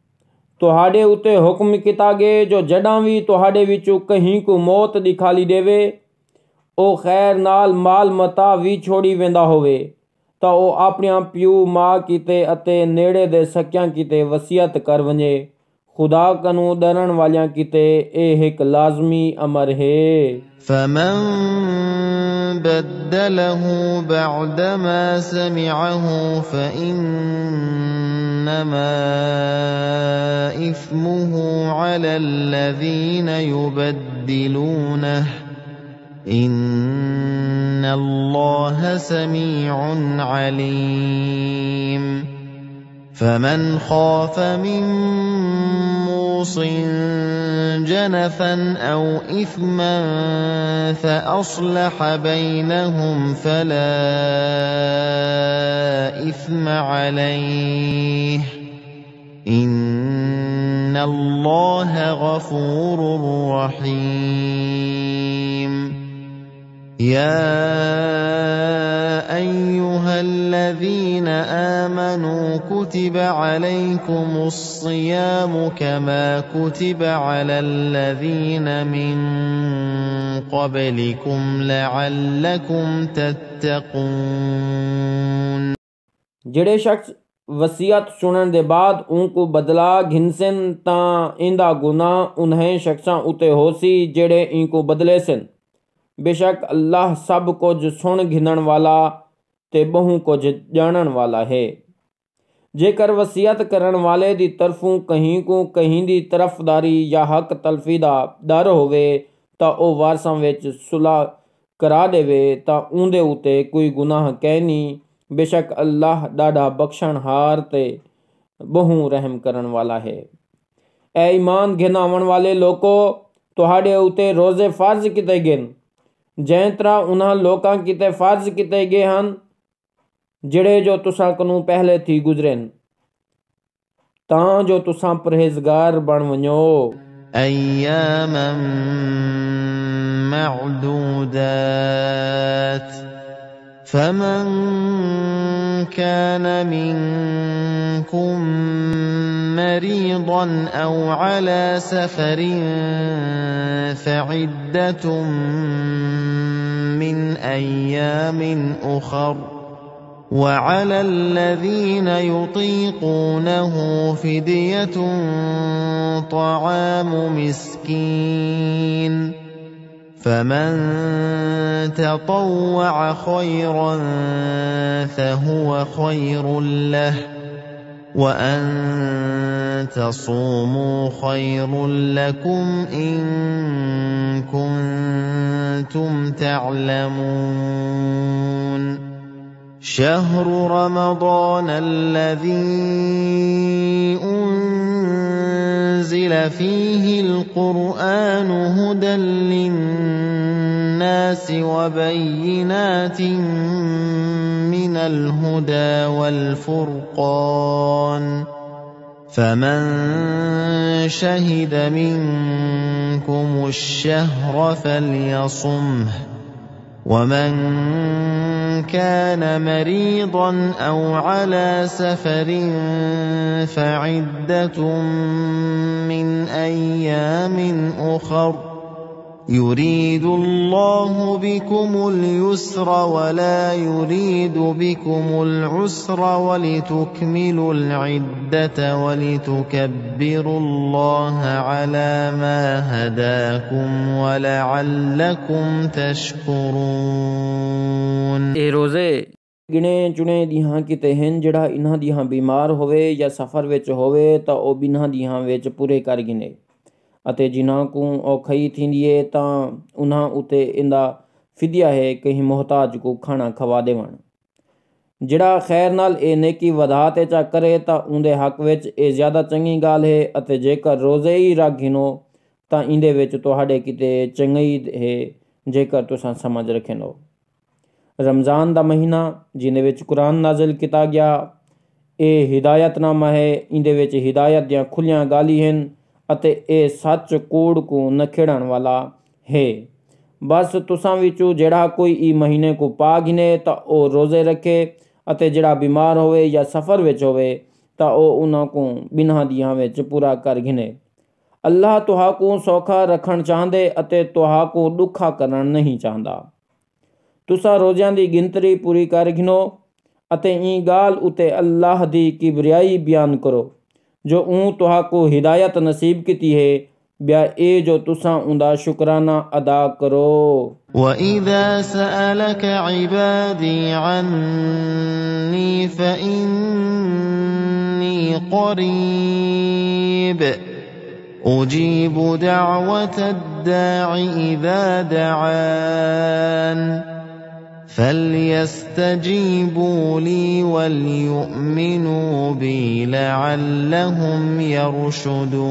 तुहाडे उते हुक्म किता गए जो जड़ां भी तुहाडे विचों कहीं को मौत दिखाली देवे, ओ खैर नाल माल मता भी छोड़ी वेंदा होवे तां ओ अपनियां प्यू मां किते अते नेड़े दे सकियां किते वसीयत कर वने। खुदा कनू डरण वालियां किते ए एक लाजमी अमर है। فمن بدله بعدما سمعه فإنما إثمه على الذين يبدلونه، إن الله سميع عليم۔ فمن خاف من موص جنفا أو إثما فأصلح بينهم فلا إثم عليه، إن إِنَّ اللَّهَ غَفُورٌ رَّحِيمٌ يَا أَيُّهَا الَّذِينَ آمَنُوا كُتِبَ عَلَيْكُمُ الصِّيَامُ كَمَا كُتِبَ عَلَى الَّذِينَ مِن قَبْلِكُمْ لَعَلَّكُمْ تَتَّقُونَ ਜਿਹੜੇ ਸ਼ਖਸ वसीयत सुनण दे बाद उनको बदला घिनसन तां इंदा गुनाह उन्हें शख्सां उते होसी जेड़े इनको बदले सन। बेशक अल्लाह सब कुछ सुन घिनण वाला ते बहु कुछ जानण वाला है। जेकर वसीयत करण वाले दी तरफों कहीं को कहीं दी तरफदारी या हक तलफी दा डर होवे तां ओ वारसां विच सुलह करा देवे तां उंदे उते कोई गुनाह कहनी। बेशक अल्लाह डाढ़ा बख्शणहार ते बहु रहम करन वाला है। ए ईमान घिनावन वाले लोको तुहाडे उते रोजे फर्ज किते गए जैं तरह उन्हां लोकां किते फर्ज किते गए हन जिहड़े जो तुसां कनू पहले थी गुजरेन तां जो तुसां परहेजगार बन वञो। अय्यामन मअदूदात فمن كان منكم مريضا أو على سفر فعدة من أيام أخر وعلى الذين يطيقونه فدية طعام مسكين فمن تطوع خيرا فهو خير له وأن تصوموا خير لكم إن كنتم تعلمون شهر رمضان الذي أنزل فيه القرآن هدى للناس وبينات من الهدى والفرقان فمن شهد منكم الشهر فليصمه ومن كان مريضا أو على سفر فعدة من أيام أخر يريد الله بكم اليسر ولا يريد بكم العسر ولتكملوا العدة ولتكبروا الله على ما هداكم ولعلكم تشكرون। ए रोजे गिने चुने दिहां किते हैं जिहड़ा इन्हां दिहां बीमार होवे या सफर विच होवे तां ओ बिन्हां दिहां विच पूरे कर गिने ਅਤੇ ਜਿਨ੍ਹਾਂ को औखई थींदी है तां उन्हां उते इंदा फिदिया है कहीं मोहताज को खाना खवा देवण। ਜਿਹੜਾ खैर नाल ਇਹ नेकी ਵਧਾ ਤੇ ਚਾ करे ਤਾਂ ਉਹਦੇ ਹੱਕ ਵਿੱਚ ਇਹ ਜ਼ਿਆਦਾ ਚੰਗੀ ਗੱਲ ਹੈ ਅਤੇ ਜੇਕਰ ਰੋਜ਼ੇ ਹੀ ਰੱਖਿਨੋ ਤਾਂ ਇਹਦੇ ਵਿੱਚ ਤੁਹਾਡੇ ਕਿਤੇ ਚੰਗੀ ਹੈ ਜੇਕਰ ਤੁਸੀਂ ਸਮਝ ਰੱਖਿਨੋ। रमज़ान ਦਾ ਮਹੀਨਾ ਜਿਹਦੇ ਵਿੱਚ ਕੁਰਾਨ ਨਾਜ਼ਿਲ ਕੀਤਾ ਗਿਆ ਇਹ ਹਿਦਾਇਤਨਾਮਾ ਹੈ। ਇਹਦੇ ਵਿੱਚ ਹਿਦਾਇਤ ਦੀਆਂ ਖੁੱਲੀਆਂ ਗਾਲੀ ਹਨ ਅਤੇ ਇਹ ਸੱਚ ਕੂੜ को ਨਖੇੜਨ ਵਾਲਾ है। बस तुसां विचों ਜਿਹੜਾ ਕੋਈ ਇਹ ਮਹੀਨੇ को पा गिने ਤਾਂ ਉਹ रोज़े रखे ਅਤੇ ਜਿਹੜਾ बीमार होवे या सफ़र विच होवे ਤਾਂ ਉਹ ਉਹਨਾਂ को बिन्हां दिहां विच पूरा कर गिने। अल्लाह तुहां को सौखा रखण चाहंदे ਅਤੇ तुहां को दुखा करन नहीं चाहंदा। तुसां रोज़िਆਂ ਦੀ गिनतरी पूरी कर गिनो ਅਤੇ ਇਹ गाल उते अल्लाह दी किबरियाई बयान करो जो तुहां को हिदायत नसीब की है ब्या ए जो तुसां उंदा शुक्राना अदा करो। وَإِذَا سَأَلَكَ عِبَادِي عَنِّي فَإِنِّي قَرِيبٌ أُجِيبُ دَعْوَةَ الدَّاعِ إِذَا دَعَانِ فَلْيَسْتَجِيبُوا لِي وَلْيُؤْمِنُوا بِي لَعَلَّهُمْ يَرْشُدُونَ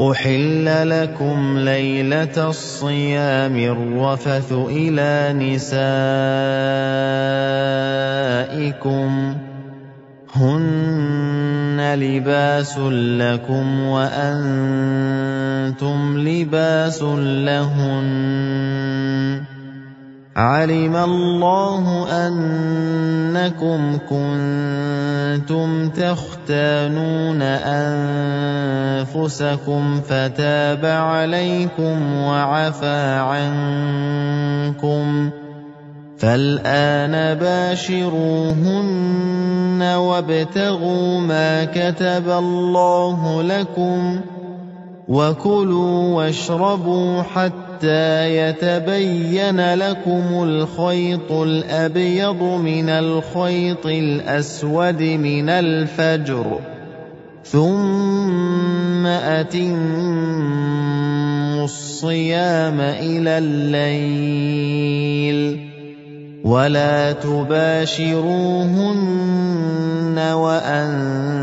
أُحِلَّ لَكُمْ لَيْلَةَ الصِّيَامِ الرَّفَثُ إِلَى نِسَائِكُمْ هُنَّ لباس لكم وأنتم لباس لهن علم الله أنكم كنتم تختانون أنفسكم فتاب عليكم وعفى عنكم فالآن باشروهن وابتغوا ما كتب الله لكم وكلوا واشربوا حتى يتبين لكم الخيط الأبيض من الخيط الأسود من الفجر ثم أتموا الصيام إلى الليل ولا تباشروهن وأنتم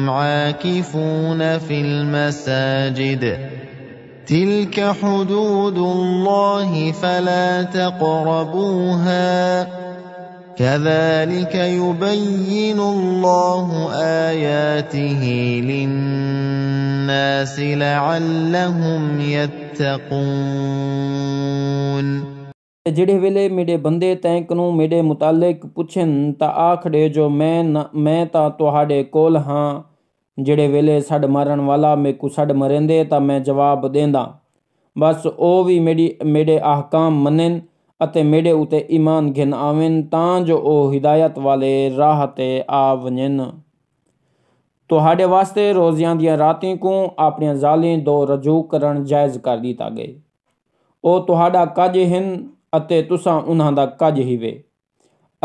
عاكفون في المساجد تلك حدود الله فلا تقربوها كذلك يبين الله آياته للناس لعلهم يتقون ਜਿਹੜੇ ਵੇਲੇ ਮੇਰੇ ਬੰਦੇ ਤੈਂਕ ਨੂੰ ਮੇਰੇ ਮੁਤਾਲਿਕ ਪੁੱਛਣ ਤਾਂ ਆਖੜੇ ਜੋ ਮੈਂ ਤਾਂ ਤੁਹਾਡੇ ਕੋਲ ਹਾਂ ਜਿਹੜੇ ਵੇਲੇ ਛੱਡ ਮਾਰਨ ਵਾਲਾ ਮੇਕੂ ਛੱਡ ਮਰੇਂਦੇ ਤਾਂ ਮੈਂ ਜਵਾਬ ਦੇਂਦਾ ਬਸ ਉਹ ਵੀ ਮੇਰੇ ਅਹਕਾਮ ਮੰਨਣ ਅਤੇ ਮੇਰੇ ਉਤੇ ਈਮਾਨ ਘਿਨ ਆਵਨ ਤਾਂ ਜੋ ਉਹ ਹਿਦਾਇਤ ਵਾਲੇ ਰਾਹ ਤੇ ਆ ਵञनि ਤੁਹਾਡੇ ਵਾਸਤੇ ਰੋਜ਼ਿਆਂ ਦੀਆਂ ਰਾਤਾਂ ਨੂੰ ਆਪਣੀਆਂ ਜ਼ਾਲਾਂ ਦੋ ਰਜੂ ਕਰਨ ਜਾਇਜ਼ ਕਰ ਦਿੱਤਾ ਗਏ ਉਹ ਤੁਹਾਡਾ ਕੱਜ ਹਨ ਅਤੇ ਤੁਸਾਂ ਉਹਨਾਂ ਦਾ ਕੱਜ ਹੀ ਵੇ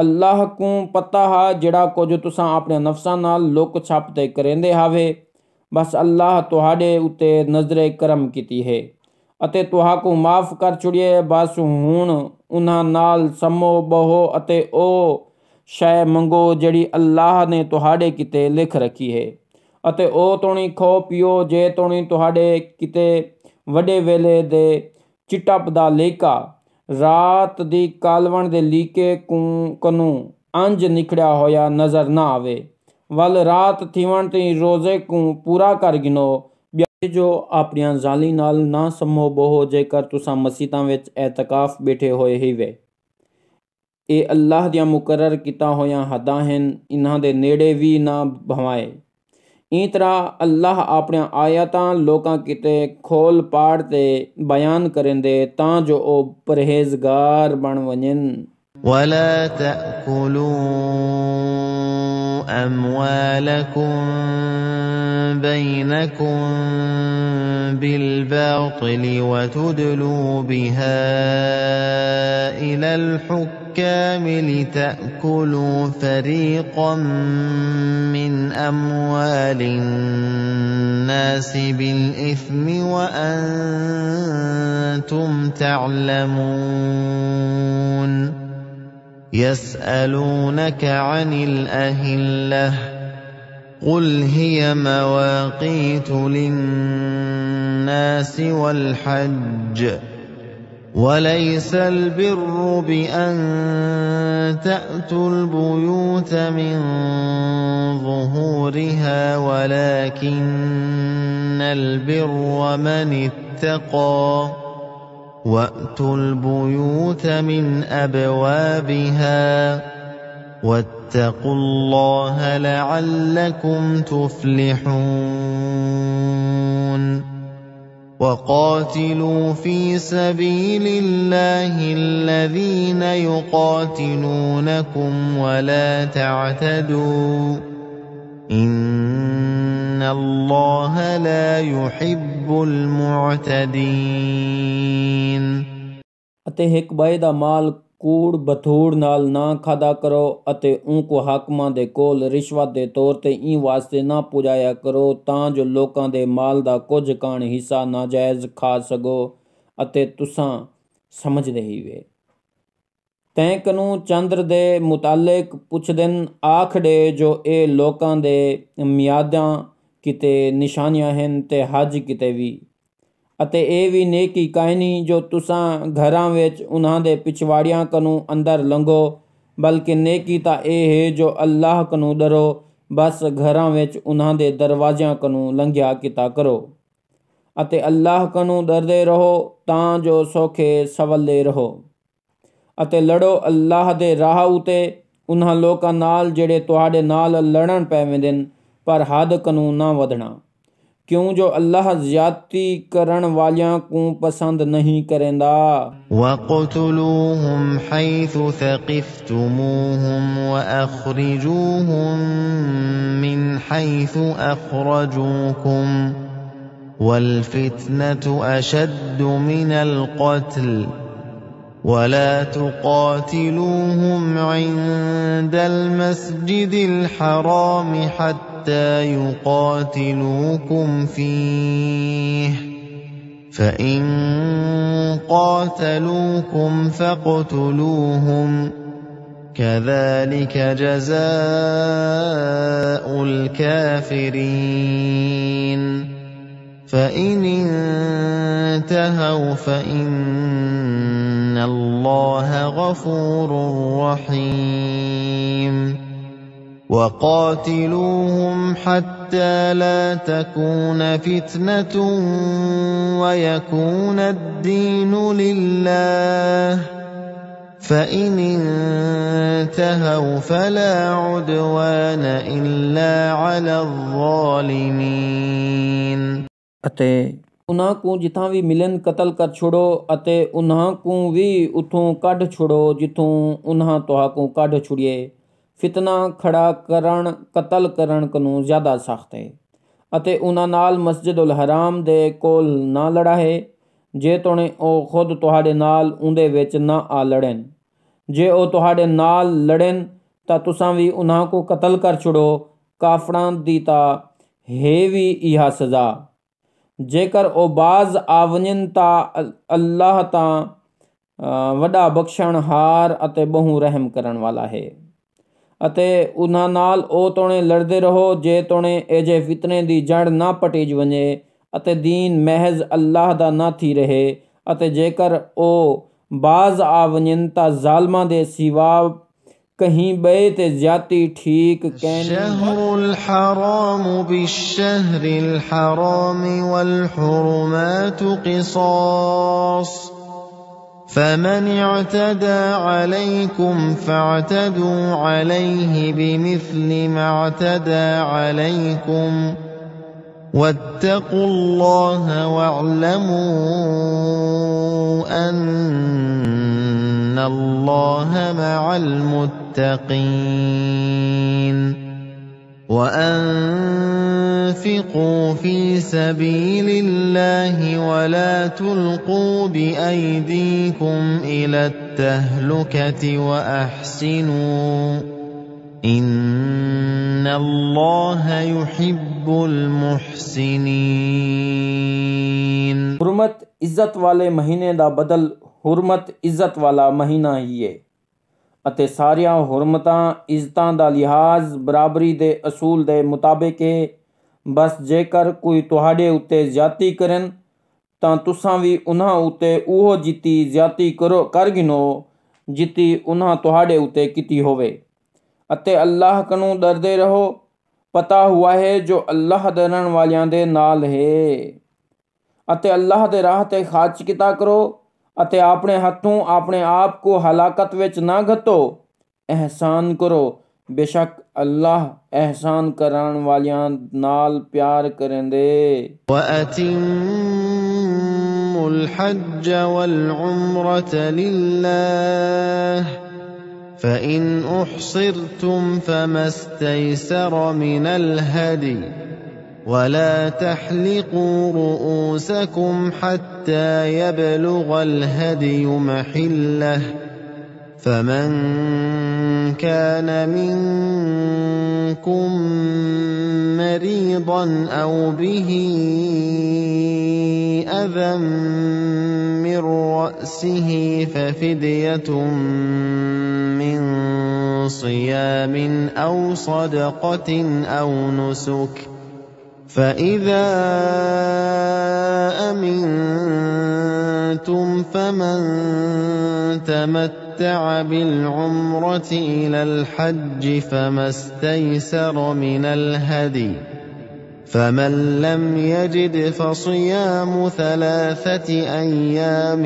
ਅੱਲਾਹ ਨੂੰ ਪਤਾ ਹੈ ਜਿਹੜਾ ਕੁਝ ਤੁਸਾਂ ਆਪਣੇ ਨਫਸਾਂ ਨਾਲ ਲੁਕ ਛਪ ਤੇ ਕਰਿੰਦੇ ਹਾਵੇ ਬਸ ਅੱਲਾਹ ਤੁਹਾਡੇ ਉੱਤੇ ਨਜ਼ਰੇ ਕਰਮ ਕੀਤੀ ਹੈ ਅਤੇ ਤੁਹਾਨੂੰ ਮਾਫ ਕਰ ਛੁੜੀਏ ਬਸ ਹੁਣ ਉਹਨਾਂ ਨਾਲ ਸਮੋ ਬਹੋ ਅਤੇ ਉਹ ਸ਼ੈ ਮੰਗੋ ਜਿਹੜੀ ਅੱਲਾਹ ਨੇ ਤੁਹਾਡੇ ਕਿਤੇ ਲਿਖ ਰੱਖੀ ਹੈ ਅਤੇ ਉਹ ਤੋਣੀ ਖੋ ਪੀਓ ਜੇ ਤੋਣੀ ਤੁਹਾਡੇ ਕਿਤੇ ਵੱਡੇ ਵੇਲੇ ਦੇ ਚਿੱਟਾ ਦਾ ਲੇਕਾ ਰਾਤ ਦੀ ਕਾਲਵਣ ਦੇ ਲੀਕੇ ਕਨੂੰ ਅੰਜ ਨਿਕੜਿਆ ਹੋਇਆ ਨਜ਼ਰ ਨਾ ਆਵੇ ਵੱਲ ਰਾਤ ਥੀਵਣ ਤੇ ਰੋਜ਼ੇ ਨੂੰ ਪੂਰਾ ਕਰ ਗਿਨੋ ਜੋ ਆਪਣੀਆਂ ਜ਼ਾਲੀ ਨਾਲ ਨਾ ਸਮੋ ਬਹੋ ਜੇਕਰ ਤੁਸਾਂ ਮਸੀਤਾਂ ਵਿੱਚ ਐਤਕਾਫ ਬੈਠੇ ਹੋਏ ਹੀ ਵੇ ਇਹ ਅੱਲਾਹ ਦੀਆਂ ਮੁਕਰਰ ਕੀਤਾ ਹੋਈਆਂ ਹੱਦਾਂ ਹਨ ਇਹਨਾਂ ਦੇ ਨੇੜੇ ਵੀ ਨਾ ਭਵਾਏ ਇਸ ਤਰ੍ਹਾਂ ਅੱਲਾਹ ਆਪਣੀਆਂ ਆਇਤਾਂ ਲੋਕਾਂ ਕਿਤੇ ਖੋਲ ਪਾੜ ਤੇ ਬਿਆਨ ਕਰਿੰਦੇ ਤਾਂ ਜੋ ਉਹ ਪਰਹੇਜ਼ਗਾਰ ਬਣ ਵञनि ولا تأكلوا أموالكم بينكم بالباطل وتدلوا بها إلى الحكام لتأكلوا فريقا من أموال الناس بالإثم وأنتم تعلمون يسألونك عن الأهلة قل هي مواقيت للناس والحج وليس البر بأن تأتوا البيوت من ظهورها ولكن البر من اتقى وَأْتُوا الْبُيُوتَ مِنْ أَبْوَابِهَا وَاتَّقُوا اللَّهَ لَعَلَّكُمْ تُفْلِحُونَ وَقَاتِلُوا فِي سَبِيلِ اللَّهِ الَّذِينَ يُقَاتِلُونَكُمْ وَلَا تَعْتَدُوا إِنَّ اللَّهَ لَا يُحِبُّ الْمُعْتَدِينَ ਅਤੇ ਹਿਕ ਬਾਏ ਦਾ ਮਾਲ ਕੂੜ ਬਥੂੜ ਨਾਲ ਨਾ ਖਾਦਾ ਕਰੋ ਅਤੇ ਉਨਕੋ ਹਾਕਮਾਂ ਦੇ ਕੋਲ ਰਿਸ਼ਵਤ ਦੇ ਤੌਰ ਤੇ ਇਹ ਵਾਸਤੇ ਨਾ ਪੁਜਾਇਆ ਕਰੋ ਤਾਂ ਜੋ ਲੋਕਾਂ ਦੇ ਮਾਲ ਦਾ ਕੁਝ ਕਾਣ ਹਿੱਸਾ ਨਾਜਾਇਜ਼ ਖਾ ਸਕੋ ਅਤੇ ਤੁਸਾਂ ਸਮਝਦੇ ਹੀ ਵੇ ਤੈਂਕ ਨੂੰ ਚੰਦਰ ਦੇ ਮੁਤਾਲਿਕ ਪੁੱਛਦਨ ਆਖੜੇ ਜੋ ਇਹ ਲੋਕਾਂ ਦੇ ਮਿਆਦਾਂ ਕਿਤੇ ਨਿਸ਼ਾਨੀਆਂ ਹਨ ਤੇ ਹੱਜ ਕਿਤੇ ਵੀ ਅਤੇ ਇਹ ਵੀ ਨੇਕੀ ਕਾਇਨੀ ਜੋ ਤੁਸਾਂ ਘਰਾਂ ਵਿੱਚ ਉਹਨਾਂ ਦੇ ਪਿਛਵਾੜਿਆਂ ਕਨੂੰ ਅੰਦਰ ਲੰਘੋ ਬਲਕਿ ਨੇਕੀ ਤਾਂ ਇਹ ਹੈ ਜੋ ਅੱਲਾਹ ਕਨੂੰ ਡਰੋ ਬਸ ਘਰਾਂ ਵਿੱਚ ਉਹਨਾਂ ਦੇ ਦਰਵਾਜ਼ਿਆਂ ਕਨੂੰ ਲੰਘਿਆ ਕੀਤਾ ਕਰੋ ਅਤੇ ਅੱਲਾਹ ਕਨੂੰ ਡਰਦੇ ਰਹੋ ਤਾਂ ਜੋ ਸੌਖੇ ਸਵੱਲੇ ਰਹੋ ਅਤੇ ਲੜੋ ਅੱਲਾਹ ਦੇ ਰਾਹ ਉਤੇ ਉਹਨਾਂ ਲੋਕਾਂ ਨਾਲ ਜਿਹੜੇ ਤੁਹਾਡੇ ਨਾਲ ਲੜਨ ਪੈਂਦੇ ਨੇ ਪਰ ਹੱਦ ਕਨੂੰ ਨਾ ਵਧਣਾ ਕਿਉਂ ਜੋ ਅੱਲਾਹ ਜ਼ਿਆਦਤੀ ਕਰਨ ਵਾਲਿਆਂ ਨੂੰ ਪਸੰਦ ਨਹੀਂ ਕਰੇਂਦਾ وَاقْتُلُوهُمْ حَيْثُ ثَقِفْتُمُوهُمْ وَأَخْرِجُوهُمْ مِنْ حَيْثُ أَخْرَجُوكُمْ وَالْفِتْنَةُ أَشَدُّ مِنَ الْقَتْلِ وَلَا تُقَاتِلُوهُمْ عِندَ الْمَسْجِدِ الْحَرَامِ حَتَّى يُقَاتِلُوكُمْ فِيهِ فَإِنْ قَاتَلُوكُمْ فَاقْتُلُوهُمْ كَذَلِكَ جَزَاءُ الْكَافِرِينَ فَإِنِ انْتَهَوْا فَإِنَّ اللَّهَ غَفُورٌ رَحِيمٌ وَقَاتِلُوهُمْ حَتَّى لَا تَكُونَ فِتْنَةٌ وَيَكُونَ الدِّينُ لِلَّهِ فَإِنِ انْتَهَوْا فَلَا عُدْوَانَ إِلَّا عَلَى الظَّالِمِينَ ਅਤੇ ਉਹਨਾਂ ਨੂੰ ਜਿੱਥਾਂ ਵੀ ਮਿਲਣ ਕਤਲ ਕਰ ਛੋੜੋ ਅਤੇ ਉਹਨਾਂ ਨੂੰ ਵੀ ਉਥੋਂ ਕੱਢ ਛੋੜੋ ਜਿੱਥੋਂ ਉਹਨਾਂ ਤੁਹਾਨੂੰ ਕੱਢ ਛੁੜੀਏ ਫਿਤਨਾ ਖੜਾ ਕਰਨ ਕਤਲ ਕਰਨ ਨੂੰ ਜ਼ਿਆਦਾ ਸਖਤ ਹੈ ਅਤੇ ਉਹਨਾਂ ਨਾਲ ਮਸਜਿਦ ਉਲ ਹਰਾਮ ਦੇ ਕੋਲ ਨਾ ਲੜਾਏ ਜੇ ਤੋਣੇ ਉਹ ਖੁਦ ਤੁਹਾਡੇ ਨਾਲ ਉਹਦੇ ਵਿੱਚ ਨਾ ਆ ਲੜਨ ਜੇ ਉਹ ਤੁਹਾਡੇ ਨਾਲ ਲੜਨ ਤਾਂ ਤੁਸਾਂ ਵੀ ਉਹਨਾਂ ਨੂੰ ਕਤਲ ਕਰ ਛੋੜੋ ਕਾਫਰਾਂ ਦੀ ਤਾਂ ਹੈ ਵੀ ਇਹ ਸਜ਼ਾ ਜੇਕਰ ਉਹ ਬਾਜ਼ ਆ ਵञनि ਤਾਂ ਅੱਲਾਹ ਤਾਂ ਵੱਡਾ ਬਖਸ਼ਣਹਾਰ ਅਤੇ ਬਹੁ ਰਹਿਮ ਕਰਨ ਵਾਲਾ ਹੈ ਅਤੇ ਉਹਨਾਂ ਨਾਲ ਉਹ ਤੋਣੇ ਲੜਦੇ ਰਹੋ ਜੇ ਤੋਣੇ ਇਹ ਫਿਤਨੇ ਦੀ ਜੜ ਨਾ ਪਟੀ ਵञे ਅਤੇ ਦੀਨ ਮਹਿਜ਼ ਅੱਲਾਹ ਦਾ ਨਾ ਥੀ ਰਹੇ ਅਤੇ ਜੇਕਰ ਉਹ ਬਾਜ਼ ਆ ਵञनि ਤਾਂ ਜ਼ਾਲਮਾਂ ਦੇ ਸਿਵਾ कहीं बे ते ज्यादा ठीक الشهر الحرام بالشهر الحرام والحرمات قصاص فمن اعتدى عليكم فاعتدوا عليه بمثل ما اعتدى عليكم واتقوا الله واعلموا أن الله مع المتقين وأنفقوا في سبيل الله ولا تلقوا بأيديكم إلى التهلكة وأحسنوا إن الله يحب المحسنين हुर्मत इज्जत वाले महीने ਦਾ ਬਦਲ ਹੁਰਮਤ ਇੱਜ਼ਤ ਵਾਲਾ ਮਹੀਨਾ ਹੀ ਹੈ ਅਤੇ ਸਾਰੀਆਂ ਹੁਰਮਤਾਂ ਇੱਜ਼ਤਾਂ ਦਾ ਲਿਹਾਜ਼ ਬਰਾਬਰੀ ਦੇ ਅਸੂਲ ਦੇ ਮੁਤਾਬਿਕ ਹੈ ਬਸ ਜੇਕਰ ਕੋਈ ਤੁਹਾਡੇ ਉੱਤੇ ਜ਼ਿਆਦਤੀ ਕਰਨ ਤਾਂ ਤੁਸਾਂ ਵੀ ਉਹਨਾਂ ਉੱਤੇ ਉਹ ਜਿੱਤੀ ਜ਼ਿਆਦਤੀ ਕਰ ਗਿਨੋ ਜਿੱਤੀ ਉਹਨਾਂ ਤੁਹਾਡੇ ਉੱਤੇ ਕੀਤੀ ਹੋਵੇ ਅਤੇ ਅੱਲਾਹ ਕਨੂੰ ਡਰਦੇ ਰਹੋ ਪਤਾ ਹੁਆ ਹੈ ਜੋ ਅੱਲਾਹ ਡਰਨ ਵਾਲਿਆਂ ਦੇ ਨਾਲ ਹੈ ਅਤੇ ਅੱਲਾਹ ਦੇ ਰਾਹ ਤੇ ਖਰਚ ਕੀਤਾ ਕਰੋ ਅਤੇ ਆਪਣੇ ਹੱਥੋਂ ਆਪਣੇ ਆਪ को ਹਲਾਕਤ ਵਿੱਚ ਨਾ ਘਟੋ ਇਹਸਾਨ ਕਰੋ ਬੇਸ਼ੱਕ ਅੱਲਾਹ ਇਹਸਾਨ ਕਰਨ ਵਾਲਿਆਂ ਨਾਲ ਪਿਆਰ ਕਰੇਂਦੇ وَأَتِمُّوا الْحَجَّ وَالْعُمْرَةَ لِلَّهِ فَإِنْ أُحْصِرْتُمْ فَمَا اسْتَيْسَرَ مِنَ الْهَدْيِ وَلَا تَحْلِقُوا رُؤُوسَكُمْ حَتَّى يَبْلُغَ الْهَدْيُ مَحِلَّهُ فَمَنْ كَانَ مِنْكُمْ مَرِيضًا أَوْ بِهِ أَذًى مِنْ رَأْسِهِ فَفِدْيَةٌ مِنْ صِيَامٍ أَوْ صَدَقَةٍ أَوْ نُسُكٍ فَإِذَا أَمِنْتُمْ فَمَنْ تَمَتَّعَ تمتع بالعمرة إلى الحج فما استيسر من الهدي فمن لم يجد فصيام 3 أيام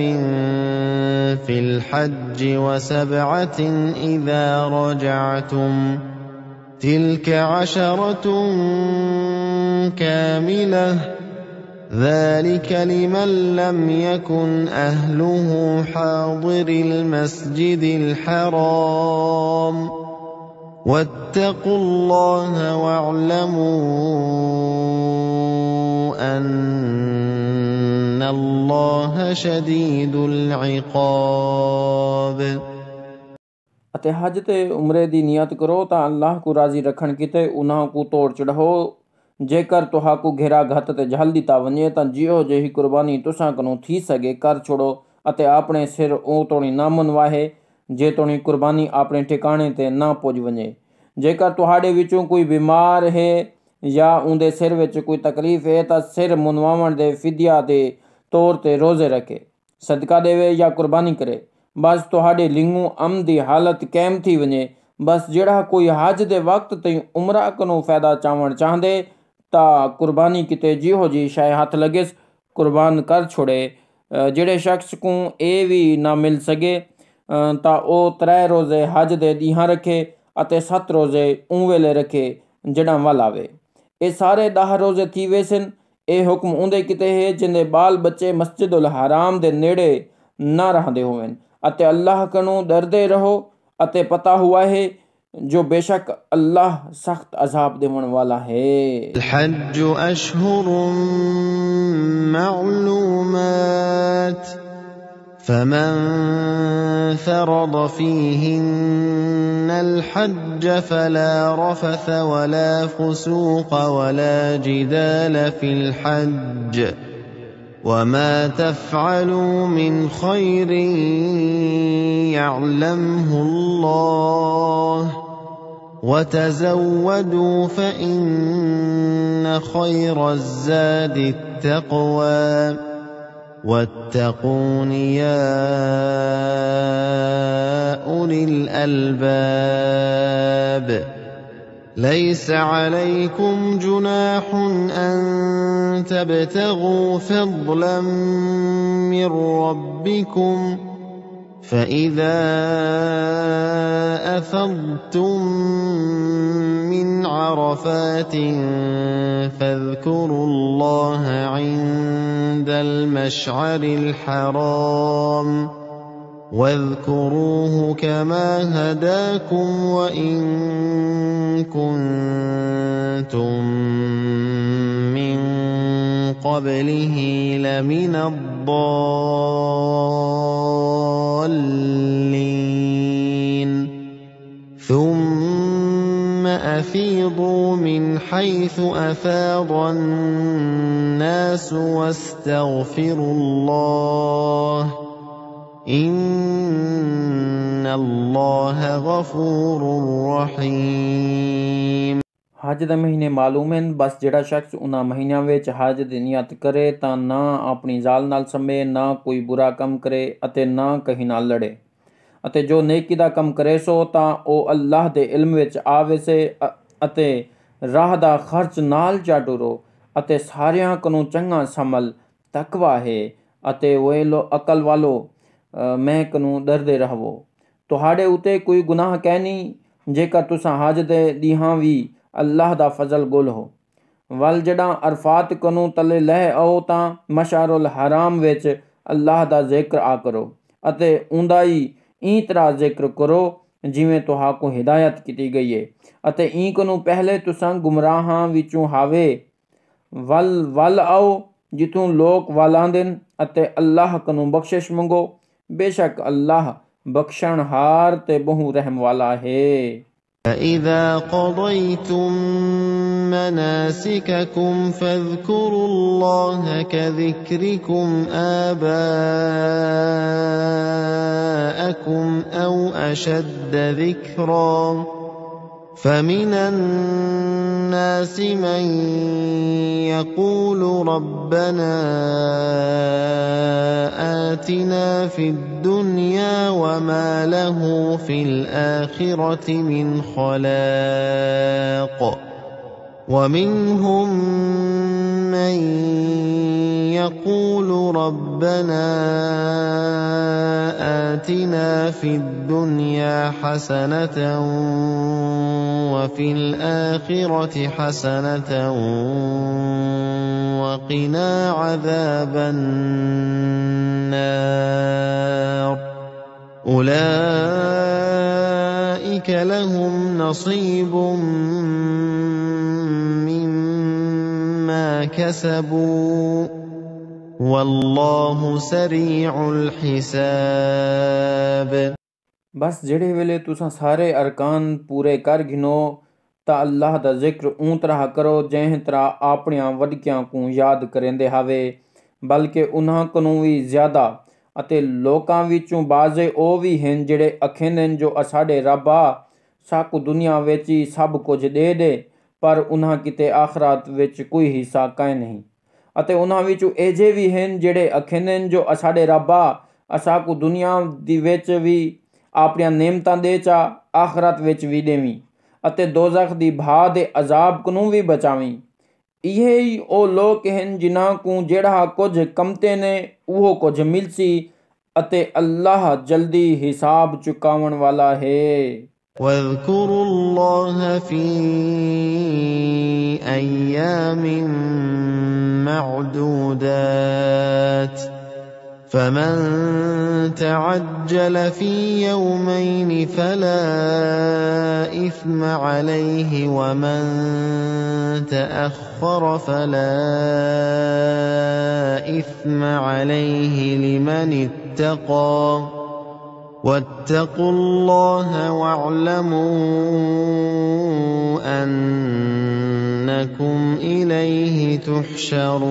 في الحج و7 إذا رجعتم تلك 10 كاملة ذلك لمن لم يكن أهله حاضر المسجد الحرام واتقوا الله واعلموا أن الله شديد العقاب ਅਤੇ ਹਜ ਤੇ ਉਮਰੇ ਦੀ ਨੀਅਤ ਕਰੋ ਤਾਂ ਅੱਲਾਹ ਕੋ ਰਾਜ਼ੀ ਰੱਖਣ ਕਿਤੇ ਉਹਨਾਂ ਕੋ ਤੋੜ ਚੜਾਓ जेकर तुहा को घेरा घत ते झल दिता वञे तां जिहो जही कुर्बानी तुसां कनो थी सघे कर छोड़ो अते अपने सिर ओ तोणी ना मुनवाहे जे तोणी कुर्बानी अपने ठिकाणे ते ना पुज वञे जेकर तुहाडे विचों कोई बीमार है या उंदे सिर विच कोई तकलीफ़ है तां सिर मुनवावण दे फिदिया दे तौर ते रोज़े रखे सदका देवे या कुर्बानी करे बस तुहाडे लिंगू अम दी हालत कैम थी वञे बस जिहड़ा कोई हज दे वक्त ताईं उमरा कनो फ़ायदा चावण चाहंदे ਤਾਂ ਕੁਰਬਾਨੀ ਕਿਤੇ ਜਿਹੋ ਜੀ ਸ਼ੈ ਹੱਥ ਲੱਗੇਸ ਕੁਰਬਾਨ ਕਰ ਛੋੜੇ ਜਿਹੜੇ ਸ਼ਖਸ ਨੂੰ ਇਹ ਵੀ ਨਾ ਮਿਲ ਸਕੇ ਤਾਂ ਉਹ 3 ਰੋਜ਼ੇ ਹਜ ਦੇ ਦੀਆਂ ਰੱਖੇ ਅਤੇ 7 ਰੋਜ਼ੇ ਉਹ ਵੇਲੇ ਰੱਖੇ ਜਿਹੜਾ ਵੱਲ ਆਵੇ ਇਹ ਸਾਰੇ 10 ਰੋਜ਼ੇ ਥੀ ਵੇਸਨ ਇਹ ਹੁਕਮ ਉਹਦੇ ਕਿਤੇ ਹੈ ਜਿੰਦੇ ਬਾਲ ਬੱਚੇ ਮਸਜਿਦੁਲ ਹਰਾਮ ਦੇ ਨੇੜੇ ਨਾ ਰਹਿੰਦੇ ਹੋਵਨ ਅਤੇ ਅੱਲਾਹ ਕਨੂੰ ਡਰਦੇ ਰਹੋ ਅਤੇ ਪਤਾ ਹੁਆ ਹੈ जो बेशक अल्लाह सख्त अजाब देवन वाला है। الحج أشهر معلومات فمن فرض فيهن الحج فلا رفث ولا فسوق ولا جدال في الحج وما تفعلوا من خير يعلمه الله وتزودوا فإن خير الزاد التقوى واتقون يا أولي الألباب ليس عليكم جناح أن تبتغوا فضلا من ربكم فإذا أفضتم من عرفات فاذكروا الله عند المشعر الحرام واذكروه كما هداكم وإن كنتم من قبله لمن الضالين ثم أفيضوا من حيث أفاض الناس واستغفروا الله إن الله غفور رحيم हज दे महीने मालूम हैं बस ਜਿਹੜਾ ਸ਼ਖਸ ਉਹਨਾਂ ਮਹੀਨਿਆਂ ਵਿੱਚ ਹਜ ਦੀ ਨੀਅਤ ਕਰੇ ਤਾਂ ਨਾ ਆਪਣੀ ਜ਼ਾਲ ਨਾਲ ਸੰਭੇ ਨਾ ਕੋਈ ਬੁਰਾ ਕੰਮ ਕਰੇ ਅਤੇ ਨਾ ਕਹੀਂ ਨਾਲ ਲੜੇ ਅਤੇ ਜੋ ਨੇਕੀ ਦਾ ਕੰਮ ਕਰੇ ਸੋ ਤਾਂ ਉਹ ਅੱਲਾਹ ਦੇ ਇਲਮ ਵਿੱਚ ਆਵੇ ਸੇ ਅਤੇ ਰਾਹ ਦਾ ਖਰਚ ਨਾਲ ਚਾਟੁਰੋ ਅਤੇ ਸਾਰਿਆਂ ਕੋਲੋਂ ਚੰਗਾ ਸਮਲ ਤਕਵਾ ਹੈ ਅਤੇ ਉਹ ਲੋ ਅਕਲ ਵਾਲੋ ਮੈਂ ਕੋਲੋਂ ਡਰਦੇ ਰਹਵੋ ਤੁਹਾਡੇ ਉਤੇ ਕੋਈ ਗੁਨਾਹ ਕਹਿ ਨਹੀਂ ਜੇਕਰ ਤੁਸੀਂ ਹਜ ਦੇ ਦੀਆਂ ਵੀ अल्लाह दा फजल गुल हो वल जड़ा अरफात कनू तले लह आओ तां मशारुल हराम विच अल्लाह दा जिक्र आ करो अते उंदा ही ई तरह जिक्र करो जिवें तुहा को हिदायत की गई है अते ई कनू पहले तुसां गुमराहां विचों हावे वल वल आओ जिथों लोक वल आंदन अते अल्लाह कनू बख्शिश मंगो बेशक अल्लाह बख्शणहार ते बहु रहम वाला है। فإذا قضيتم مناسككم فاذكروا الله كذكركم آباءكم أو أشد ذكرا فمن الناس من يقول ربنا آتنا في الدنيا وما له في الآخرة من خلاق ومنهم من يقول ربنا آتنا في الدنيا حسنة وفي الآخرة حسنة وقنا عذاب النار أولئك لهم نصيب مما كسبوا والله سريع الحساب बस जेड़े वेले तुसां सारे अरकान पूरे कर गिनो तां अल्लाह दा जिक्र ऊं तरह करो जंहिं तरह आपणियां वॾकियां को याद करेंदे हावे बल्कि उन्हां कोलों भी ज़्यादा ਅਤੇ ਲੋਕਾਂ ਵਿੱਚੋਂ ਬਾਜ਼ੇ ਉਹ ਵੀ ਹਨ ਜਿਹੜੇ ਆਖਦੇ ਨੇ ਜੋ ਸਾਡੇ ਰੱਬ ਆ ਸਾਕੂ ਦੁਨੀਆ ਵਿੱਚ ਹੀ ਸਭ ਕੁਝ ਦੇ ਦੇ ਪਰ ਉਹਨਾਂ ਕਿਤੇ ਆਖਰਤ ਵਿੱਚ ਕੋਈ ਹਿੱਸਾ ਕਾਇ ਨਹੀਂ ਅਤੇ ਉਹਨਾਂ ਵਿੱਚੋਂ ਇਹੋ ਵੀ ਹਨ ਜਿਹੜੇ ਆਖਦੇ ਨੇ ਜੋ ਸਾਡੇ ਰੱਬ ਆ ਸਾਕੂ ਦੁਨੀਆ ਦੀ ਵਿੱਚ ਵੀ ਆਪਣੀਆਂ ਨਿਮਤਾਂ ਦੇ ਚਾ ਆਖਰਤ ਵਿੱਚ ਵੀ ਦੇਵੀਂ ਅਤੇ ਦੋਜ਼ਖ ਦੀ ਭਾ ਦੇ ਅਜ਼ਾਬ ਕੋਲੋਂ ਵੀ ਬਚਾਵੀਂ ਇਹ ਹੀ ਉਹ ਲੋਕ ਹਨ ਜਿਨ੍ਹਾਂ ਨੂੰ ਜਿਹੜਾ ਕੁਝ ਕਮਤੇ ਨੇ ਉਹ ਕੁਝ ਮਿਲਸੀ ਅਤੇ ਅੱਲਾਹ ਜਲਦੀ ਹਿਸਾਬ ਚੁਕਾਉਣ ਵਾਲਾ ਹੈ واذكروا الله في أيام معدودات فمن تعجل في يومين فلا إثم عليه ومن تأخر فلا إثم عليه لمن اتقى واتقوا الله واعلموا أنكم إليه تحشرون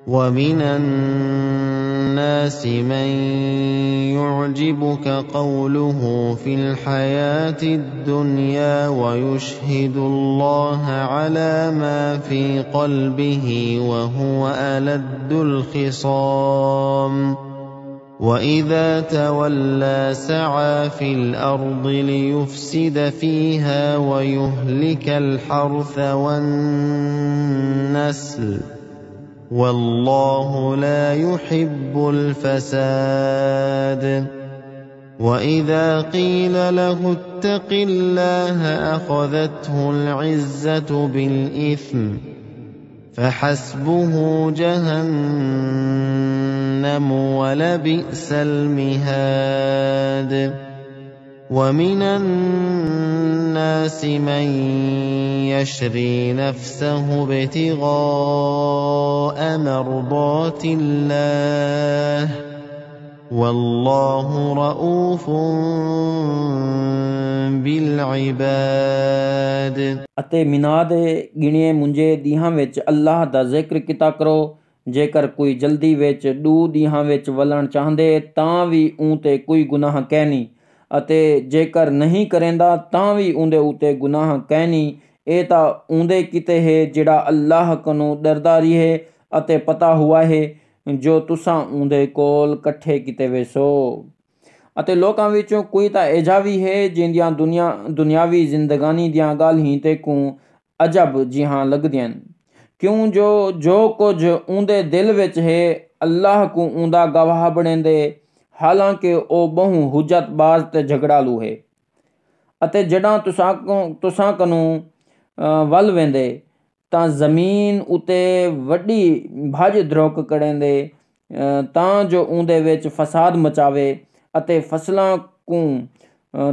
ومن الناس من يعجبك قوله في الحياة الدنيا ويشهد الله على ما في قلبه وهو ألد الخصام وإذا تولى سعى في الأرض ليفسد فيها ويهلك الحرث والنسل والله لا يحب الفساد وإذا قيل له اتق الله أخذته العزة بالإثم فحسبه جهنم ولبئس المهاد ومن الناس من يشري نفسه ابتغاء مرضات الله والله رؤوف بالعباد ਅਤੇ ਮਿਨਾ ਦੇ ਗਿਣੀਏ ਮੁੰਜੇ ਦੀਹਾਂ ਵਿੱਚ ਅੱਲਾਹ ਦਾ ਜ਼ਿਕਰ ਕੀਤਾ ਕਰੋ ਜੇਕਰ ਕੋਈ ਜਲਦੀ ਵਿੱਚ ਦੂ ਦੀਹਾਂ ਵਿੱਚ ਵਲਣ ਚਾਹੁੰਦੇ ਤਾਂ ਵੀ ਉਹ ਤੇ ਕੋਈ ਗੁਨਾਹ ਕਹਿ ਨਹੀਂ ਅਤੇ ਜੇਕਰ ਨਹੀਂ ਕਰੇਂਦਾ ਤਾਂ ਵੀ ਉਹਦੇ ਉੱਤੇ ਗੁਨਾਹ ਕਹਿ ਨਹੀਂ ਇਹ ਤਾਂ ਉਹਦੇ ਕਿਤੇ ਹੈ ਜਿਹੜਾ ਅੱਲਾਹ ਕੋਲੋਂ ਡਰਦਾ ਰਹੇ ਅਤੇ ਪਤਾ ਹੁਆ ਹੈ ਜੋ ਤੁਸਾਂ ਉਹਦੇ ਕੋਲ ਇਕੱਠੇ ਕੀਤੇ ਵੇ ਸੋ ਅਤੇ ਲੋਕਾਂ ਵਿੱਚੋਂ ਕੋਈ ਤਾਂ ਅਜਿਹਾ ਵੀ ਹੈ ਜਿੰਦੀਆਂ ਦੁਨਿਆਵੀ ਜ਼ਿੰਦਗਾਨੀ ਦੀਆਂ ਗੱਲ ਹੀ ਤੇ ਕੋ ਅਜਬ ਜਿਹਾਂ ਲੱਗਦੀਆਂ ਕਿਉਂ ਜੋ ਕੁਝ ਉਹਦੇ ਦਿਲ ਵਿੱਚ ਹੈ ਅੱਲਾਹ ਕੋ ਉਹਦਾ ਗਵਾਹ ਬਣੇਂਦੇ ਹਾਲਾਂਕਿ ਉਹ ਬਹੁ ਹੁਜਤਬਾਜ਼ ਤੇ ਝਗੜਾਲੂ ਹੈ ਅਤੇ ਜੜਾਂ ਤੁਸਾਂ ਕਨੂੰ ਵੱਲ ਵੇਂਦੇ ਤਾਂ ਜ਼ਮੀਨ ਉਤੇ ਵੱਡੀ ਭੱਜ ਦਰੋਕ ਕਰੇਂਦੇ ਤਾਂ ਜੋ ਉਹਦੇ ਵਿੱਚ ਫਸਾਦ ਮਚਾਵੇ ਅਤੇ ਫਸਲਾਂ ਨੂੰ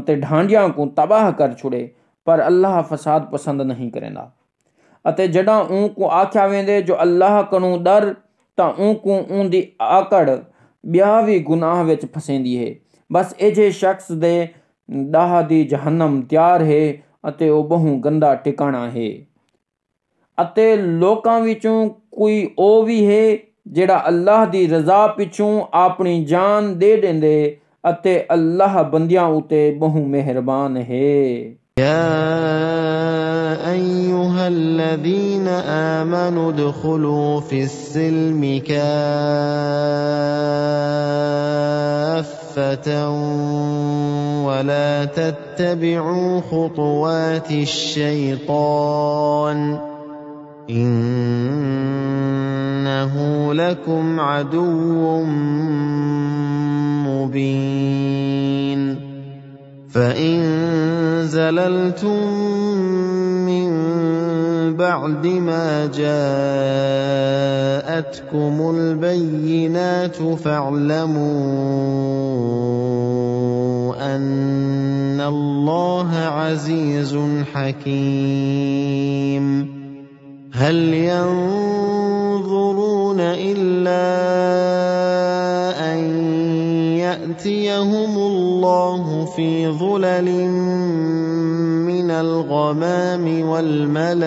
ਤੇ ਢਾਂਡਿਆਂ ਨੂੰ ਤਬਾਹ ਕਰ ਛੁੜੇ ਪਰ ਅੱਲਾਹ ਫਸਾਦ ਪਸੰਦ ਨਹੀਂ ਕਰੇਂਦਾ ਅਤੇ ਜੜਾਂ ਉਹ ਕੋ ਆਖਿਆ ਵੇਂਦੇ ਜੋ ਅੱਲਾਹ ਕਨੂੰ ਡਰ ਤਾਂ ਉਹ ਕੋ ਉਹਦੀ ਆਕੜ ਬਿਆ ਵੀ ਗੁਨਾਹ ਵਿੱਚ ਫਸੇਂਦੀ ਹੈ ਬਸ ਇਹ ਸ਼ਖਸ ਦੇ ਦਾਹ ਦੀ ਜਹੰਨਮ ਤਿਆਰ ਹੈ ਅਤੇ ਉਹ ਬਹੁ ਗੰਦਾ ਟਿਕਾਣਾ ਹੈ ਅਤੇ ਲੋਕਾਂ ਵਿੱਚੋਂ ਕੋਈ ਉਹ ਵੀ ਹੈ ਜਿਹੜਾ ਅੱਲਾਹ ਦੀ ਰਜ਼ਾ ਪਿੱਛੋਂ ਆਪਣੀ ਜਾਨ ਦੇ ਦਿੰਦੇ अते अल्लाह बंदियां उते बहु मेहरबान है। يا أيها الذين آمنوا ادخلوا في السلم كافة ولا تتبعوا خطوات الشيطان إنه لكم عدو مبين فإن زللتم من بعد ما جاءتكم البينات فاعلموا أن الله عزيز حكيم هل ينظرون إلا أن يأتيهم الله في ظلل من الغمام والملائكة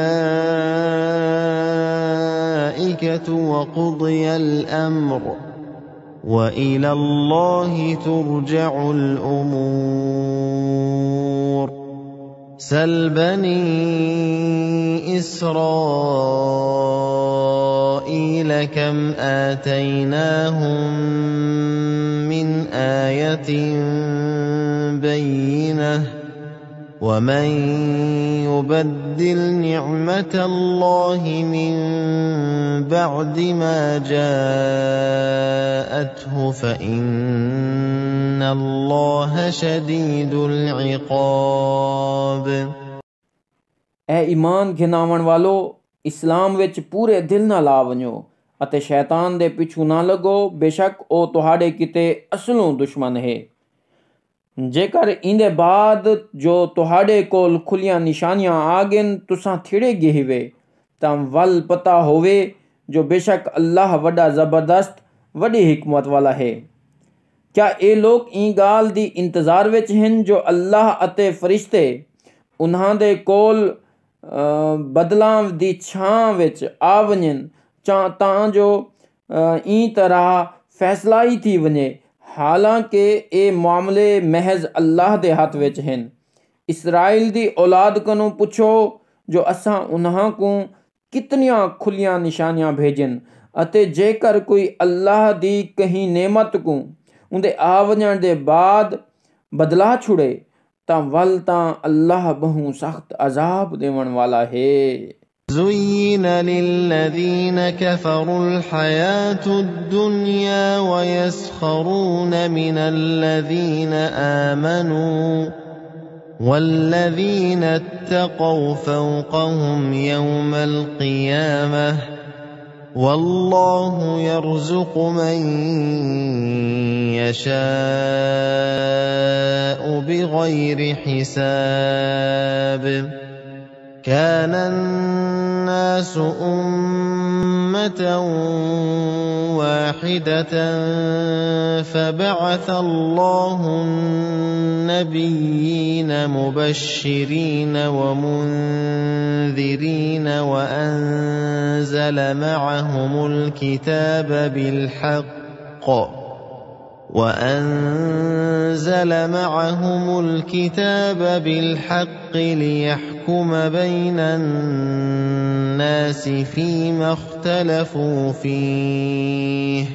وقضي الأمر وإلى الله ترجع الأمور سل بني إسرائيل كم آتيناهم من آية بينة ومن يبدل نعمة الله من بعد ما جاءته فإن الله شديد العقاب। ए ईमान घिनावण वालो, इस्लाम विच पूरे दिल ना ला वञो अते शैतान दे पिछू ना लगो, बेशक ओ तुहाडे किते असलों दुश्मन है। जेकर इंदे बाद जो तुहाडे कोल खुलियां निशानियां आ गन तुसां थिड़े गए वे तां वल पता होवे जो बेशक अल्लाह वड्डा ज़बरदस्त वड्डी हिकमत वाला है। क्या ये लोग ई गाल दी इंतज़ार विच हन जो अल्लाह अते फरिश्ते उन्हां दे कोल बदलां दी छां विच आ वञन तां जो ई तरह फैसला ही थी वञे, हालांकि ये मामले महज अल्लाह दे हथ विच हन। इसराइल दी औलाद कनू पुछो जो असां उन्हां को कितनियां खुलियां निशानियां भेजन अते जेकर कोई अल्लाह दी कहीं नेमत को उनदे आ वञण दे बाद बदला छुड़े तां वल तां अल्लाह बहु सख्त अजाब देवण वाला है। زين للذين كفروا الحياة الدنيا ويسخرون من الذين آمنوا والذين اتقوا فوقهم يوم القيامة والله يرزق من يشاء بغير حساب كان الناس أمة واحدة فبعث الله النبيين مبشرين ومنذرين وأنزل معهم الكتاب بالحق ليحكم بين الناس فيما اختلفوا فيه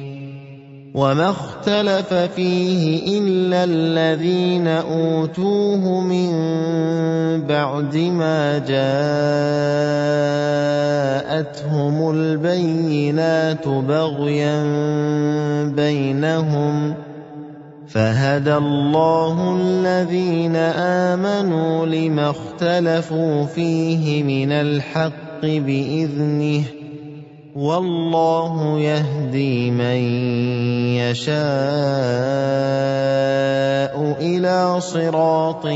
وما اختلف فيه إلا الذين أوتوه من بعد ما جاءتهم البينات بغيا بينهم فهدى الله الذين آمنوا لما اختلفوا فيه من الحق بإذنه والله يهدي من يشاء إلى صراط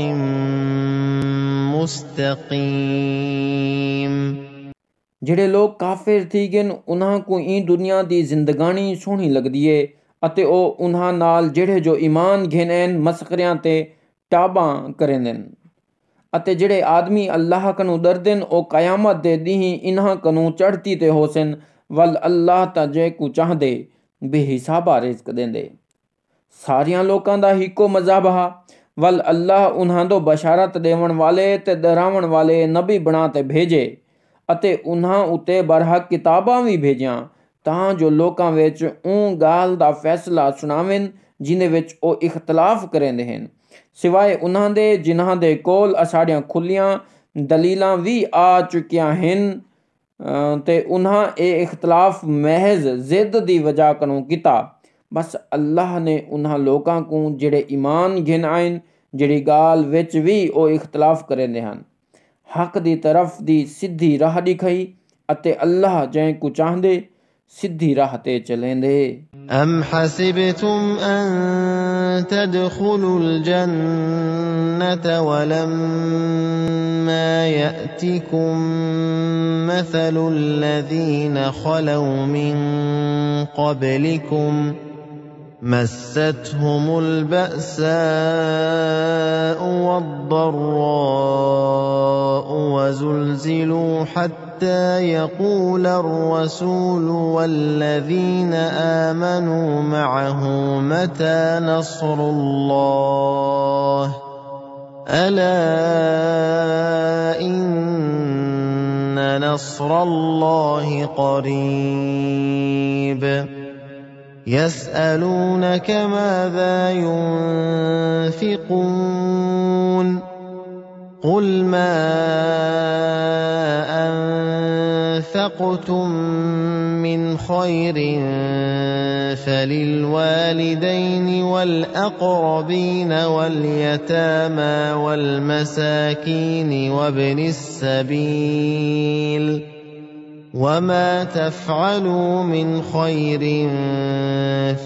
مستقيم। ਜਿਹੜੇ ਲੋग काफिर थी गन उन्हां को ई दुनिया दी जिंदगानी सोहनी लगदी है ਅਤੇ ਉਹ उन्हां नाल ਜਿਹੜੇ जो ईमान घिनैन मस्खरियां ते टाबां करेंदन ਅਤੇ ਜਿਹੜੇ आदमी अल्लाह कनू डरदन ओ कयामत दे ॾींहुं इन्हां कनू चढ़ती ते होसन वल अल्लाह ता जंहिं को चाहदे बेहिसाबा रिज़्क़ देंदे। ਸਾਰਿਆਂ ਲੋਕਾਂ ਦਾ ਇੱਕੋ ਮਜ਼ਹਬ ਆ। ਵੱਲ ਅੱਲਾਹ ਉਹਨਾਂ ਤੋਂ ਬਸ਼ਾਰਤ ਦੇਵਣ ਵਾਲੇ ਤੇ ਡਰਾਵਣ ਵਾਲੇ ਨਬੀ ਬਣਾ ਤੇ ਭੇਜੇ ਅਤੇ ਉਹਨਾਂ ਉੱਤੇ ਬਰਹਕ ਕਿਤਾਬਾਂ ਵੀ ਭੇਜੀਆਂ ਤਾਂ ਜੋ ਲੋਕਾਂ ਵਿੱਚ ਉਹ ਗੱਲ ਦਾ ਫੈਸਲਾ ਸੁਣਾਵਣ ਜਿਹਦੇ ਵਿੱਚ ਉਹ ਇਖਤਲਾਫ ਕਰਦੇ ਹਨ, ਸਿਵਾਏ ਉਹਨਾਂ ਦੇ ਜਿਨ੍ਹਾਂ ਦੇ ਕੋਲ ਸਾਡੀਆਂ ਖੁੱਲੀਆਂ ਦਲੀਲਾਂ ਵੀ ਆ ਚੁੱਕੀਆਂ ਹਨ ਤੇ ਉਹਨਾਂ ਇਹ ਇਖਤਲਾਫ ਮਹਿਜ਼ ਜ਼ਿੱਦ ਦੀ ਵਜ੍ਹਾ ਕਨੋਂ ਕੀਤਾ। बस अल्लाह ने उन्हां लोकां को जिहड़े ईमान घिन आइन जिहड़ी गाल विच भी वो इख्तलाफ करेंदे हन हक दी तरफ दी सीधी राह दिखाई अते अल्लाह जैं को चाहदे सीधी राह ते चलेंदे। أم حسبتم أن تدخلوا الجنة ولما يأتكم مثل الذين خلوا من قبلكم مستهم البأساء والضراء وزلزلوا حتى يقول الرسول والذين آمنوا معه متى نصر الله ألا إن نصر الله قريب يسألونك ماذا ينفقون قل ما أنفقتم من خير فللوالدين والأقربين واليتامى والمساكين وابن السبيل وما تفعلوا من خير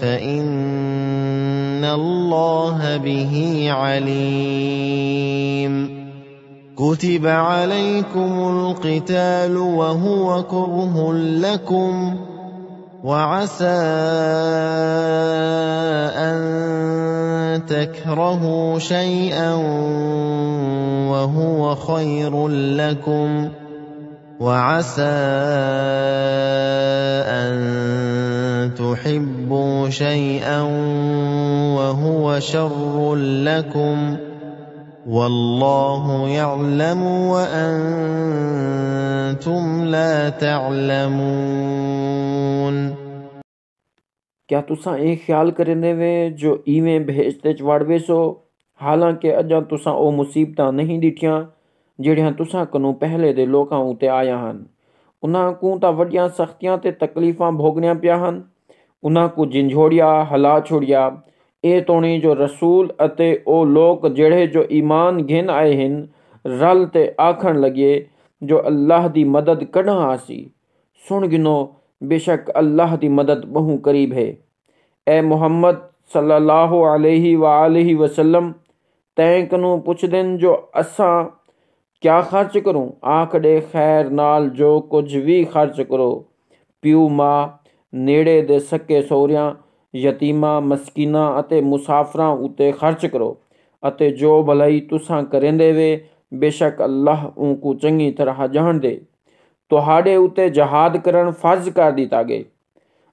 فإن الله به عليم كتب عليكم القتال وهو كره لكم وعسى أن تكرهوا شيئا وهو خير لكم وعسى أن تحبوا شيئا وهو شر لكم والله يعلم وأنتم لا تعلمون। क्या तुसां ये ख्याल करेंदे वे जो इवें भेजते च वड़ वेसो हालांकि अजां तुसां ओ मुसीबतां नहीं दिठियां ਜਿਹੜੀਆਂ ਤੁਸਾਂ ਕਨੂੰ ਪਹਿਲੇ ਦੇ ਲੋਕਾਂ ਉੱਤੇ ਆਇਆ ਹਨ। ਉਹਨਾਂ ਨੂੰ ਤਾਂ ਵੱਡੀਆਂ ਸਖਤੀਆਂ ਤੇ ਤਕਲੀਫਾਂ ਭੋਗਣੀਆਂ ਪਿਆ ਹਨ। ਉਹਨਾਂ ਨੂੰ ਜਿੰਝੋੜਿਆ ਹਲਾ ਛੋੜਿਆ ਇਹ ਤੋਣੀ ਜੋ ਰਸੂਲ ਅਤੇ ਉਹ ਲੋਕ ਜਿਹੜੇ ਜੋ ਈਮਾਨ ਘਿਨ ਆਏ ਹਨ ਰਲ ਤੇ ਆਖਣ ਲਗੇ ਜੋ ਅੱਲਾਹ ਦੀ ਮਦਦ ਕਢਾਂ ਆਸੀ ਸੁਣ ਗਿਨੋ बेशक अल्लाह दी मदद बहु करीब है। ए मुहम्मद सल्लल्लाहु अलैहि वालैहि वसल्लम तैं कनू पुछदन जो असां क्या खर्च करूं आख दे खैर नाल जो कुछ भी खर्च करो प्यू मां नेड़े दे सके सौरियां यतीमा मस्कीना अते मुसाफरां उते खर्च करो अते जो भलाई तुसां करेंदे वे बेशक अल्लाह उनको चंगी तरह जान दे। ਤੁਹਾਡੇ ਉੱਤੇ ਜਹਾਦ ਕਰਨ ਫਰਜ਼ ਕਰ ਦਿੱਤਾ ਗਿਆ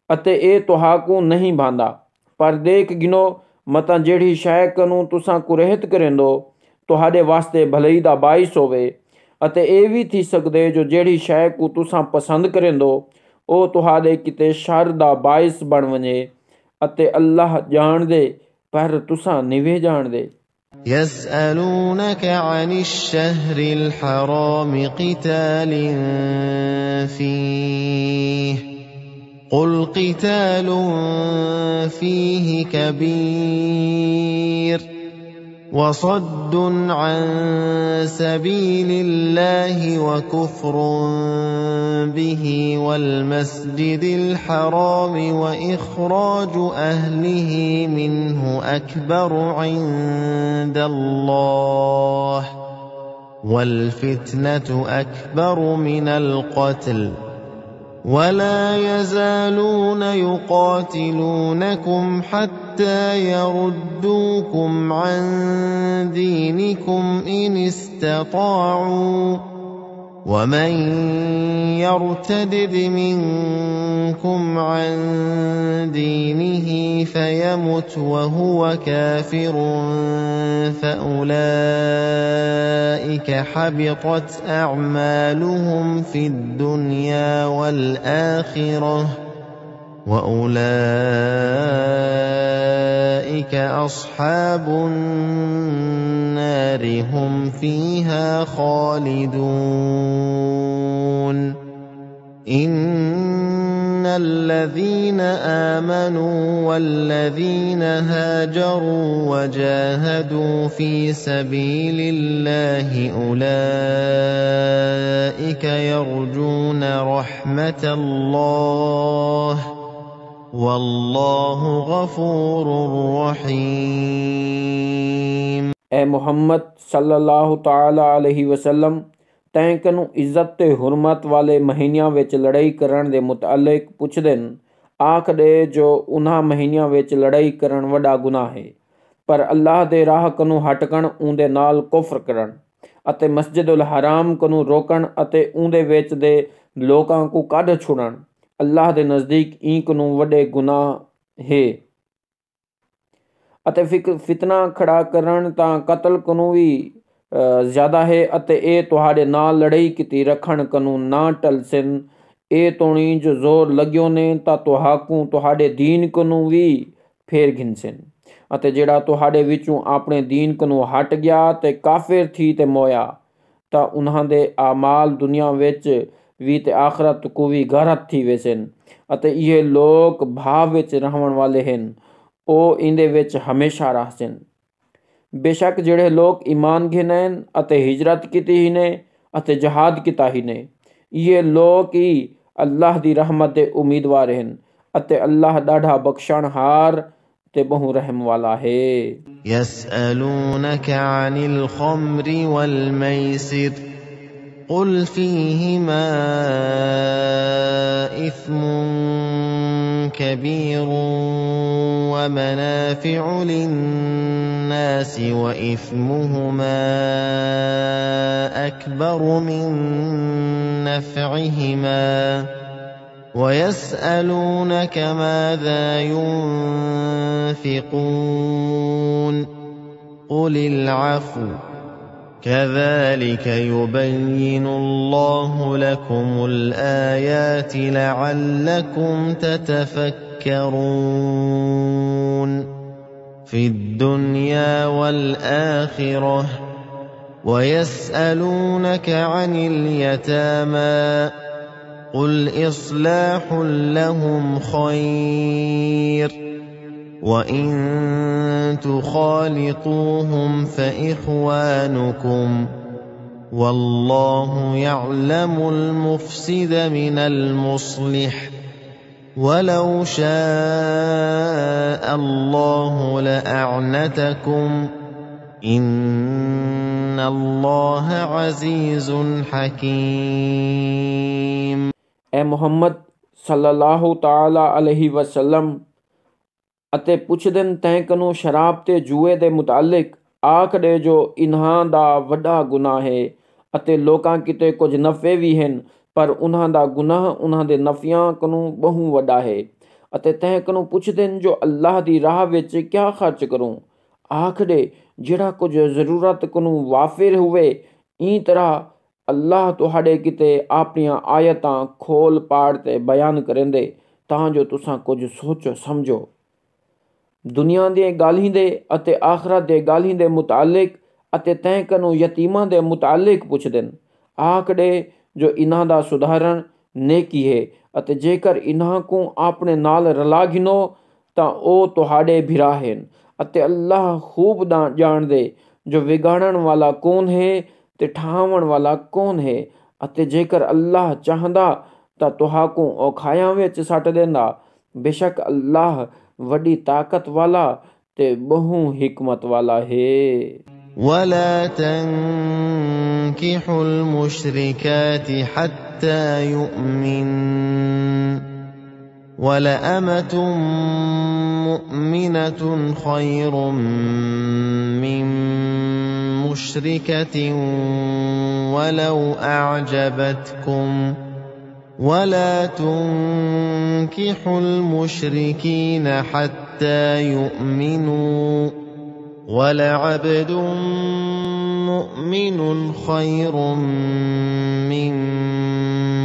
ਅਤੇ ਇਹ ਤੁਹਾਨੂੰ ਨਹੀਂ ਭਾਂਦਾ ਪਰ ਦੇਖ ਗਿਨੋ ਮਤਾਂ ਜਿਹੜੀ ਸ਼ੈ ਨੂੰ ਤੁਸਾਂ ਕੁਰਹਿਤ ਕਰੇਂਦੋ ਤੁਹਾਡੇ ਵਾਸਤੇ ਭਲਾਈ ਦਾ ਬਾਇਸ ਹੋਵੇ ਅਤੇ ਇਹ ਵੀ ਥੀ ਸਕਦੇ ਜੋ ਜਿਹੜੀ ਸ਼ੈ ਨੂੰ ਤੁਸਾਂ ਪਸੰਦ ਕਰੇਂਦੋ ਉਹ ਤੁਹਾਡੇ ਕਿਤੇ ਸ਼ਰ ਦਾ ਬਾਇਸ ਬਣ ਵਣੇ ਅਤੇ ਅੱਲਾਹ ਜਾਣਦੇ ਪਰ ਤੁਸਾਂ ਨਿਵੇਂ ਜਾਣਦੇ। يسألونك عن الشهر الحرام قتال فيه قل قتال فيه كبير وصد عن سبيل الله وكفر به والمسجد الحرام وإخراج أهله منه أكبر عند الله والفتنة أكبر من القتل ولا يزالون يقاتلونكم حتى يردوكم عن دينكم إن استطاعوا ومن يرتدد منكم عن دينه فيمت وهو كافر فأولئك حبطت أعمالهم في الدنيا والآخرة وأولئك أصحاب النار هم فيها خالدون إن الذين آمنوا والذين هاجروا وجاهدوا في سبيل الله أولئك يرجون رحمة الله والله غفور رحيم اے محمد صلی اللہ تعالی علیہ وسلم ਤੈਂ ਕਨੂੰ ਇੱਜ਼ਤ ਤੇ ਹੁਰਮਤ ਵਾਲੇ ਮਹੀਨਿਆਂ ਵਿੱਚ ਲੜਾਈ ਕਰਨ ਦੇ ਮੁਤਅਲਕ ਪੁੱਛਦੇ ਨੇ। ਆਖਦੇ ਜੋ ਉਨ੍ਹਾਂ ਮਹੀਨਿਆਂ ਵਿੱਚ ਲੜਾਈ ਕਰਨ ਵੱਡਾ ਗੁਨਾਹ ਹੈ, ਪਰ ਅੱਲਾਹ ਦੇ ਰਾਹ ਕਨੂੰ ਹਟਕਣ ਉਹਦੇ ਨਾਲ ਕੁਫਰ ਕਰਨ ਅਤੇ ਮਸਜਿਦੁਲ ਹਰਾਮ ਕਨੂੰ ਰੋਕਣ ਅਤੇ ਉਹਦੇ ਵਿੱਚ ਦੇ ਲੋਕਾਂ ਨੂੰ ਕੱਢ ਛੁਡਣ ਅੱਲਾਹ ਦੇ ਨਜ਼ਦੀਕ ਈਂਕ ਨੂੰ ਵੱਡੇ ਗੁਨਾਹ ਹੈ। ਅਤੇ ਫਿਤਨਾ ਖੜਾ ਕਰਨ ਤਾਂ ਕਤਲ ਕਨੂੰ ਵੀ ਜ਼ਿਆਦਾ ਹੈ ਅਤੇ ਇਹ ਤੁਹਾਡੇ ਨਾਲ ਲੜਾਈ ਕੀਤੀ ਰੱਖਣ ਕਨੂੰ ਨਾ ਟਲਸਨ। ਇਹ ਤੋਣੀ ਜੋ ਜ਼ੋਰ ਲੱਗਿਓ ਨੇ ਤਾਂ ਤੁਹਾਕੂ ਤੁਹਾਡੇ ਦੀਨ ਕਨੂੰ ਵੀ ਫੇਰ ਗਿਨਸਨ ਅਤੇ ਜਿਹੜਾ ਤੁਹਾਡੇ ਵਿੱਚੋਂ ਆਪਣੇ ਦੀਨ ਕਨੂੰ ਹਟ ਗਿਆ ਤੇ ਕਾਫਿਰ ਥੀ ਤੇ ਮੋਇਆ ਤਾਂ ਉਨ੍ਹਾਂ ਦੇ ਆਮਾਲ ਦੁਨੀਆ ਵਿੱਚ ਵੀ ਤੇ ਆਖਰਤ ਕੋ ਵੀ ਗਾਰਤ ਥੀ ਵੇਸਨ ਅਤੇ ਇਹ ਲੋਕ ਭਾਵ ਵਿੱਚ ਰਹਿਣ ਵਾਲੇ ਹਨ, ਉਹ ਇਹਦੇ ਵਿੱਚ ਹਮੇਸ਼ਾ ਰਹਿਸਨ। बेशक ਜਿਹੜੇ ਲੋਕ ईमान घिने ਅਤੇ हिजरत ਕੀਤੀ ਹੀ ਨੇ ਅਤੇ ਜਹਾਦ ਕੀਤਾ ਹੀ ਨੇ, ਇਹ ਲੋਕ ਹੀ ਅੱਲਾਹ ਦੀ ਰਹਿਮਤ ਦੇ ਉਮੀਦਵਾਰ ਹਨ ਅਤੇ ਅੱਲਾਹ ॾाढा ਬਖਸ਼ਣਹਾਰ ਤੇ ਬਹੁ ਰਹਿਮ ਵਾਲਾ ਹੈ। يسألونك عن الخمر والميسر قل فيهما إثم كبير ومنافع للناس وإثمهما أكبر من نفعهما ويسألونك ماذا ينفقون قل العفو كذلك يبين الله لكم الآيات لعلكم تتفكرون في الدنيا والآخرة ويسألونك عن اليتامى قل إصلاح لهم خير وإن تخالطوهم فإخوانكم والله يعلم المفسد من المصلح ولو شاء الله لأعنتكم إن الله عزيز حكيم اے محمد صلی اللہ تعالی علیہ وسلم ਅਤੇ ਪੁੱਛਦੇ ਤੈਂ ਕਨੂੰ ਸ਼ਰਾਬ ਤੇ ਜੂਏ ਦੇ ਮੁਤਅਲਕ ਆਖਦੇ ਜੋ ਇਨ੍ਹਾਂ ਦਾ ਵੱਡਾ ਗੁਨਾਹ ਹੈ ਅਤੇ ਲੋਕਾਂ ਕਿਤੇ ਕੁਝ ਨਫੇ ਵੀ ਹਨ, ਪਰ ਉਨ੍ਹਾਂ ਦਾ ਗੁਨਾਹ ਉਨ੍ਹਾਂ ਦੇ ਨਫਿਆਂ ਕਨੂੰ ਬਹੁ ਵੱਡਾ ਹੈ। ਅਤੇ ਤੈਂ ਕਨੂੰ ਪੁੱਛਦੇ ਜੋ ਅੱਲਾਹ ਦੀ ਰਾਹ ਵਿੱਚ ਕਿਆ ਖਰਚ ਕਰੂੰ, ਆਖਦੇ ਜਿਹੜਾ ਕੁਝ ਜ਼ਰੂਰਤ ਕਨੂੰ ਵਾਫਿਰ ਹੋਵੇ। ਇਸ ਤਰ੍ਹਾਂ ਅੱਲਾਹ ਤੁਹਾਡੇ ਕਿਤੇ ਆਪਣੀਆਂ ਆਇਤਾਂ ਖੋਲ ਪਾੜ ਤੇ ਬਿਆਨ ਕਰੇਂਦੇ ਤਾਂ ਜੋ ਤੁਸਾਂ ਕੁਝ ਸੋਚੋ ਸਮਝੋ। ਦੁਨੀਆ ਦੀਆਂ ਗਾਲਾਂ ਦੇ ਅਤੇ ਆਖਰਤ ਦੇ ਗਾਲਾਂ ਦੇ ਮੁਤਅਲਕ ਅਤੇ ਤੈਂ ਕਨੂੰ ਯਤੀਮਾਂ ਦੇ ਮੁਤਅਲਕ ਪੁੱਛਦੇ ਆਖਦੇ ਜੋ ਇਨ੍ਹਾਂ ਦਾ ਸੁਧਾਰਨ ਨੇਕੀ ਹੈ ਅਤੇ ਜੇਕਰ ਇਨ੍ਹਾਂ ਨੂੰ ਆਪਣੇ ਨਾਲ ਰਲਾ ਗਿਨੋ ਤਾਂ ਉਹ ਤੁਹਾਡੇ ਭਰਾ ਹਨ ਅਤੇ ਅੱਲਾਹ ਖੂਬ ਜਾਣਦੇ ਜੋ ਵਿਗਾੜਨ ਵਾਲਾ ਕੌਣ ਹੈ ਤੇ ਠਾਵਣ ਵਾਲਾ ਕੌਣ ਹੈ। ਅਤੇ ਜੇਕਰ ਅੱਲਾਹ ਚਾਹੁੰਦਾ ਤਾਂ ਤੁਹਾਕੂ ਔਖਾਇਆਂ ਵਿੱਚ ਸੱਟ ਦਿੰਦਾ। ਬੇਸ਼ੱਕ ਅੱਲਾਹ ਵੱਡੀ ਤਾਕਤ ਵਾਲਾ ਤੇ ਬਹੁ हिकमत वाला है। ولا تنكحوا المشركات حتى يؤمن ولأمة مؤمنة خير من مشركة ولو أعجبتكم ولا تنكحوا المشركين حتى يؤمنوا ولعبد مؤمن خير من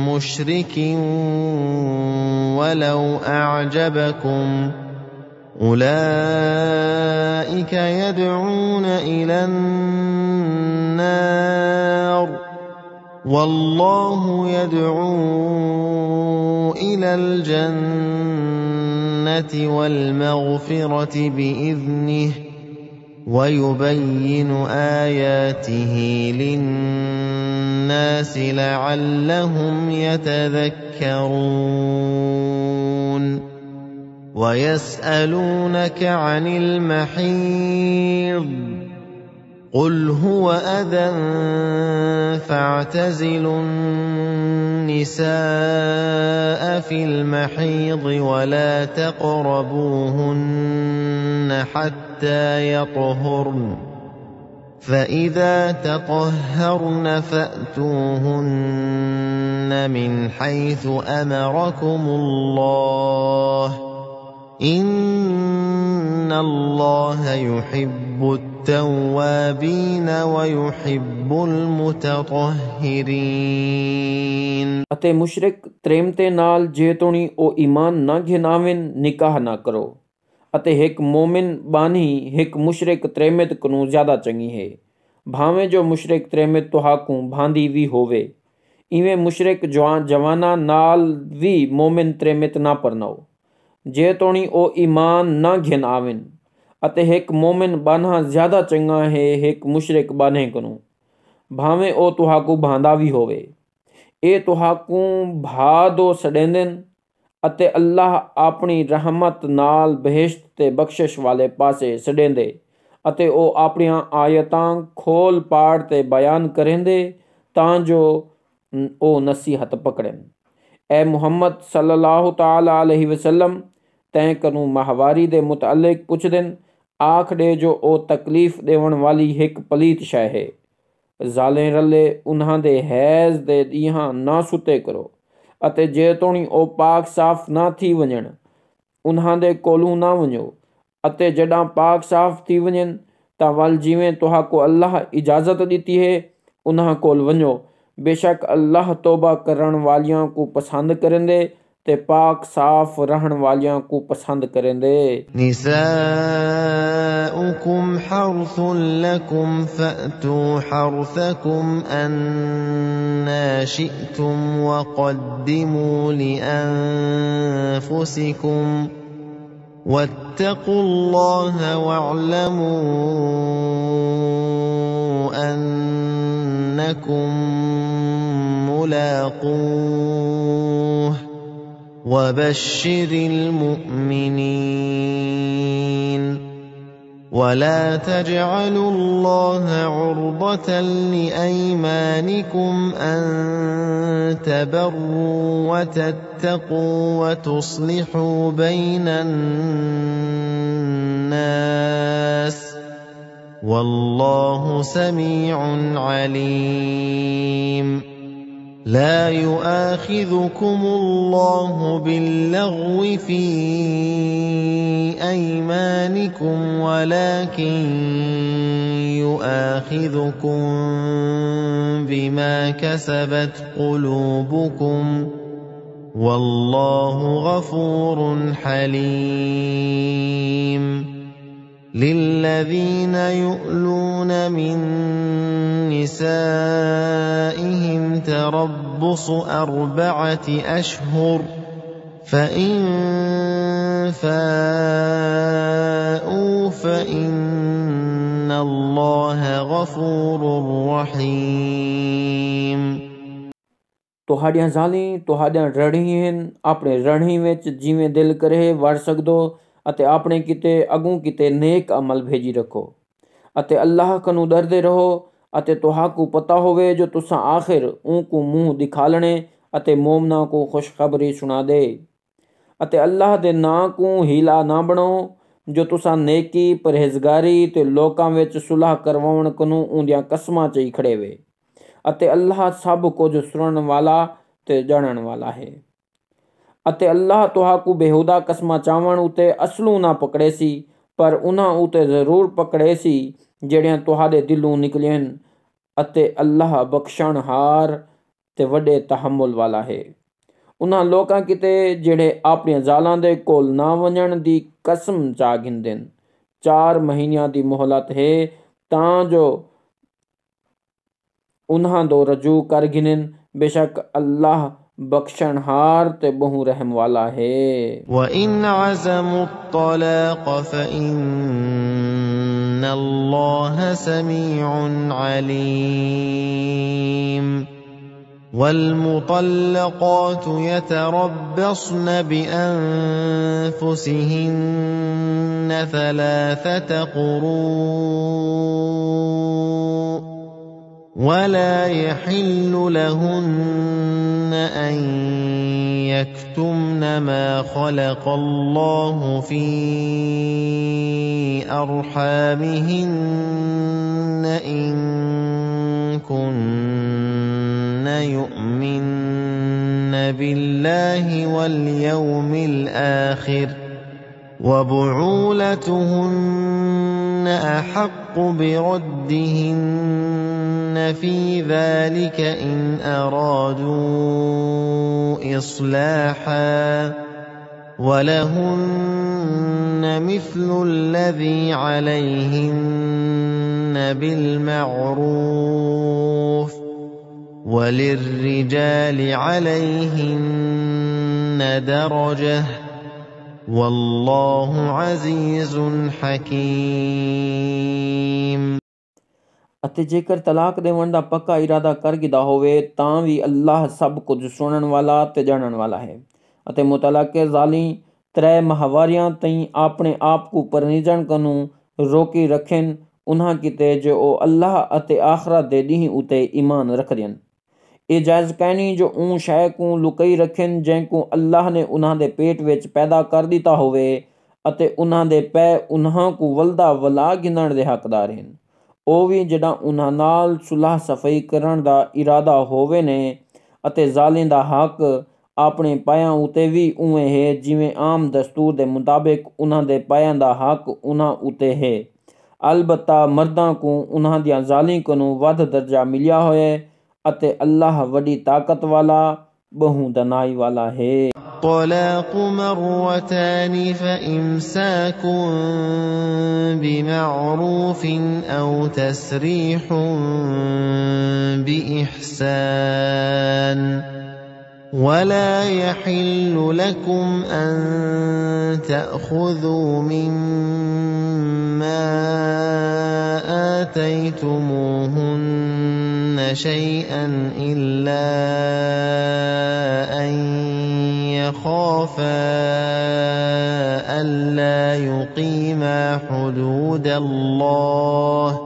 مشرك ولو أعجبكم أولئك يدعون إلى النار والله يدعو إلى الجنة والمغفرة بإذنه ويبين آياته للناس لعلهم يتذكرون ويسألونك عن المحيض قل هو أذى فاعتزلوا النساء في المحيض ولا تقربوهن حتى يطهرن فإذا تطهرن فأتوهن من حيث أمركم الله إن الله يحب التوابين ويحب المتطهرين ਅਤੇ ਮੁਸ਼ਰਿਕ ਤ੍ਰੇਮਤੇ ਨਾਲ ਜੇ ਤੋਣੀ ਉਹ ਈਮਾਨ ਨਾ ਘਿਨਾਵਨ ਨਿਕਾਹ ਨਾ ਕਰੋ ਅਤੇ ਇੱਕ ਮੋਮਿਨ ਬਾਨੀ ਇੱਕ ਮੁਸ਼ਰਿਕ ਤ੍ਰੇਮਤ ਨੂੰ ਜ਼ਿਆਦਾ ਚੰਗੀ ਹੈ ਭਾਵੇਂ ਜੋ ਮੁਸ਼ਰਿਕ ਤ੍ਰੇਮਤ ਤੁਹਾਕੂ ਭਾਂਦੀ ਵੀ ਹੋਵੇ ਇਵੇਂ ਮੁਸ਼ਰਿਕ ਜਵਾਨਾਂ ਨਾਲ ਵੀ ਮੋਮਿਨ ਤ੍ਰੇਮਤ ਨਾ ਪਰਨਾਓ ਜੇ ਤੋਣੀ ਉਹ ਈਮਾਨ ਨਾ ਘਿਨ ਆਵਨ ਅਤੇ ਇੱਕ ਮੋਮਿਨ ਬਾਨਾ ਜ਼ਿਆਦਾ ਚੰਗਾ ਹੈ ਇੱਕ ਮੁਸ਼ਰਿਕ ਬਾਨੇ ਕੋਲੋਂ ਭਾਵੇਂ ਉਹ ਤੁਹਾਕੂ ਭਾਂਦਾ ਵੀ ਹੋਵੇ ਇਹ ਤੁਹਾਕੂ ਭਾ ਦੋ ਛਡੇਂਦਨ ਅਤੇ ਅੱਲਾਹ ਆਪਣੀ ਰਹਿਮਤ ਨਾਲ ਬਹਿਸ਼ਤ ਤੇ ਬਖਸ਼ਿਸ਼ ਵਾਲੇ ਪਾਸੇ ਛਡੇਂਦੇ ਅਤੇ ਉਹ ਆਪਣੀਆਂ ਆਇਤਾਂ ਖੋਲ ਪਾੜ ਤੇ ਬਿਆਨ ਕਰੇਂਦੇ ਤਾਂ ਜੋ ਉਹ ਨਸੀਹਤ ਪਕੜਨ ਐ ਮੁਹੰਮਦ ਸੱਲੱਲਾਹੁ ਤਾਲਾ अलैहि वसल्लम तैं कनू माहवारी दे मुतअल्लिक़ पुछदन आख दे जो ओ तकलीफ़ देवण वाली हिक पलीत शै है ज़ालें रले उन्हां दे हैज़ दे ॾींहां ना सुते करो अते जे तोणी ओ पाक साफ़ ना थी वञण उन्हां दे कोलू ना वञो अते जॾां पाक साफ़ थी वञनि तां वल जिवें तुहाको अल्लाह इजाज़त ॾिती है उन्हां कोल वञो बेशक अल्लाह तौबा करण वालियां को पसंद करेंदे ते पाक साफ रहन वालियां को पसंद करेंदे निसाउकुम हर्थुन लकुम फअतू हर्थकुम अन्ना शि'तुम वक़द्दिमू लिअन्फुसिकुम वत्तक़ुल्लाह वअलमू अन्नकुम मुलाक़ूह وبشر المؤمنين ولا تجعلوا الله عرضة لأيمانكم أن تبروا وتتقوا وتصلحوا بين الناس والله سميع عليم لا يؤاخذكم الله باللغو في أيمانكم ولكن يؤاخذكم بما كسبت قلوبكم والله غفور حليم للذين يؤلون من نسائهم تربص 4 أشهر فإن فاءوا فإن الله غفور رحيم ਤੁਹਾਡੀਆਂ ਜ਼ਾਲੀਂ ਤੁਹਾਡੀਆਂ ਰੜੀਆਂ ਆਪਣੇ ਰਣੀ ਵਿੱਚ ਜਿਵੇਂ ਦਿਲ ਕਰੇ ਵਰ ਸਕਦੋ ਅਤੇ ਆਪਣੇ ਕਿਤੇ ਅਗੋਂ ਕਿਤੇ ਨੇਕ ਅਮਲ ਭੇਜੀ ਰੱਖੋ ਅਤੇ ਅੱਲਾਹ ਕਨੂੰ ਡਰਦੇ ਰਹੋ ਅਤੇ ਤੁਹਾਨੂੰ ਪਤਾ ਹੋਵੇ ਜੋ ਤੁਸਾਂ ਆਖਿਰ ਉਨਕੂ ਮੂੰਹ ਦਿਖਾਲਣੇ ਅਤੇ ਮੋਮਨਾ ਕੋ ਖੁਸ਼ਖਬਰੀ ਸੁਣਾ ਦੇ ਅਤੇ ਅੱਲਾਹ ਦੇ ਨਾਂ ਕੋ ਹੀਲਾ ਨਾ ਬਣਾਓ जो तुसा नेकी परहेजगारी ते लोकां विच सुलह करवाउण कनू उंदियां कसमां चई खड़े वे अते अल्लाह सब कुछ सुणन वाला ते जाणन वाला है। अते अल्लाह तुहाकू बेहुदा कसमां चावण उते असलू ना पकड़े सी, पर उन्हां उते जरूर पकड़े सी ਜਿਹੜੀਆਂ ਤੁਹਾਡੇ दिलों निकलियन। अते अल्लाह बख्शणहार ते वड्डे तहम्मुल वाला है। उन्हां लोकां किते ਜਿਹੜੇ ਆਪਣੀਆਂ ਜ਼ਾਲਾਂ ਦੇ ਕੋਲ ਨਾ ਵੰਜਣ ਦੀ ਕਸਮ ਚਾ ਗਿੰਦੇ ਨੇ 4 ਮਹੀਨਿਆਂ ਦੀ ਮੁਹਲਤ ਹੈ ਤਾਂ ਜੋ उन्हां दो रजू कर गिनन। बेशक अल्लाह बख्शणहार ते बहु रहम वाला है। وَإِنْ عَزَمُوا الطَّلَاقَ فَإِنَّ اللَّهَ سَمِيعٌ عَلِيمٌ وَالْمُطَلَّقَاتُ يَتَرَبَّصْنَ بِأَنفُسِهِنَّ 3 قُرُوءٍ ولا يحل لهن أن يكتمن ما خلق الله في أرحامهن إن كن يؤمن بالله واليوم الآخر وبعولتهن أحق بردهن في ذلك إن أرادوا إصلاحا ولهن مثل الذي عليهن بالمعروف وللرجال عليهن درجة والله عزيز حكيم। ਅਤੇ ਜੇਕਰ ਤਲਾਕ ਦੇਵਣ ਦਾ ਪੱਕਾ ਇਰਾਦਾ ਕਰ ਗਿਦਾ ਹੋਵੇ ਤਾਂ ਵੀ ਅੱਲਾਹ ਸਭ ਕੁਝ ਸੁਣਨ ਵਾਲਾ ਤੇ ਜਾਣਨ ਵਾਲਾ ਹੈ। ਅਤੇ ਮੁਤਲਕੇ ਜ਼ਾਲੀ 3 ਮਾਹਵਾਰੀਆਂ ਤਈ ਆਪਣੇ ਆਪ ਕੋ ਪਰਨਿਜਣ ਕਨੂ ਰੋਕੀ ਰੱਖਣ उन्हां किते जो अल्लाह अते आखिरत दे ॾींहुं उते ईमान रखदियन। ये जायज़ कहनी जो ऊं शै को लुकई रखन जैंकू अल्लाह ने उन्हां दे पेट विच पैदा कर दिता होवे अते उन्हां दे पै उन्हां को वलदा वला गिनण दे हकदार हैं। ओ भी जड़ा उन्हां नाल सुलह सफाई करन दा इरादा होवे ने अते ज़ालिं दा हक अपने पायां उते भी उवें है जिवें आम दस्तूर दे मुताबिक उन्हां दे पायां दा हक उन्हां उते है। अलबत्ता मर्दां को उन्हां दियां ज़ालिं कनू वध दर्जा मिलिया होए अते अल्लाह वडी ताकत वाला बहु दनाई वाला है। الطلاق مرتان فإمساك بمعروف أو تسريح بإحسان ولا يحل لكم أن تأخذوا مما آتيتموهن شيئا إلا أن يخافا ألا يقيما حدود الله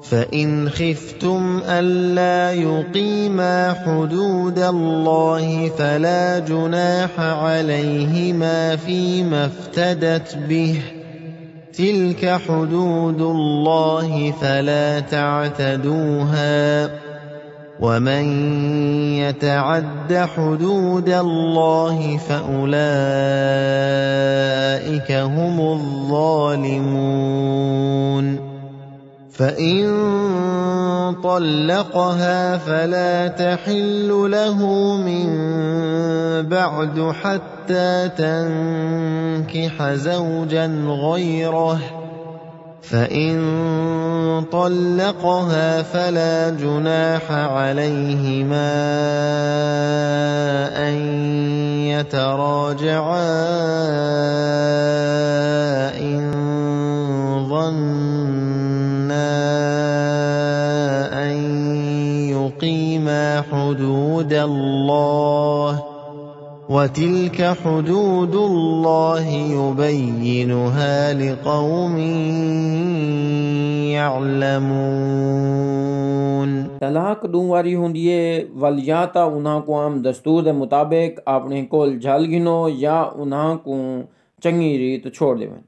فإن خفتم ألا يقيما حدود الله فلا جناح عليهما فيما افتدت به تلك حدود الله فلا تعتدوها ومن يتعد حدود الله فأولئك هم الظالمون فإن طلقها فلا تحل له من بعد حتى تنكح زوجا غيره فإن طلقها فلا جناح عليهما أن يتراجعا إن ظنا أن يقيما حدود الله وتلك حدود الله يبينها لقوم يعلمون। तलाक दूं वारी हुंदी है वल या ता उन्हां को आम दस्तूर दे मुताबिक अपने कोल झल गिनो या उन्हां को चंगी रीत छोड़ देवन।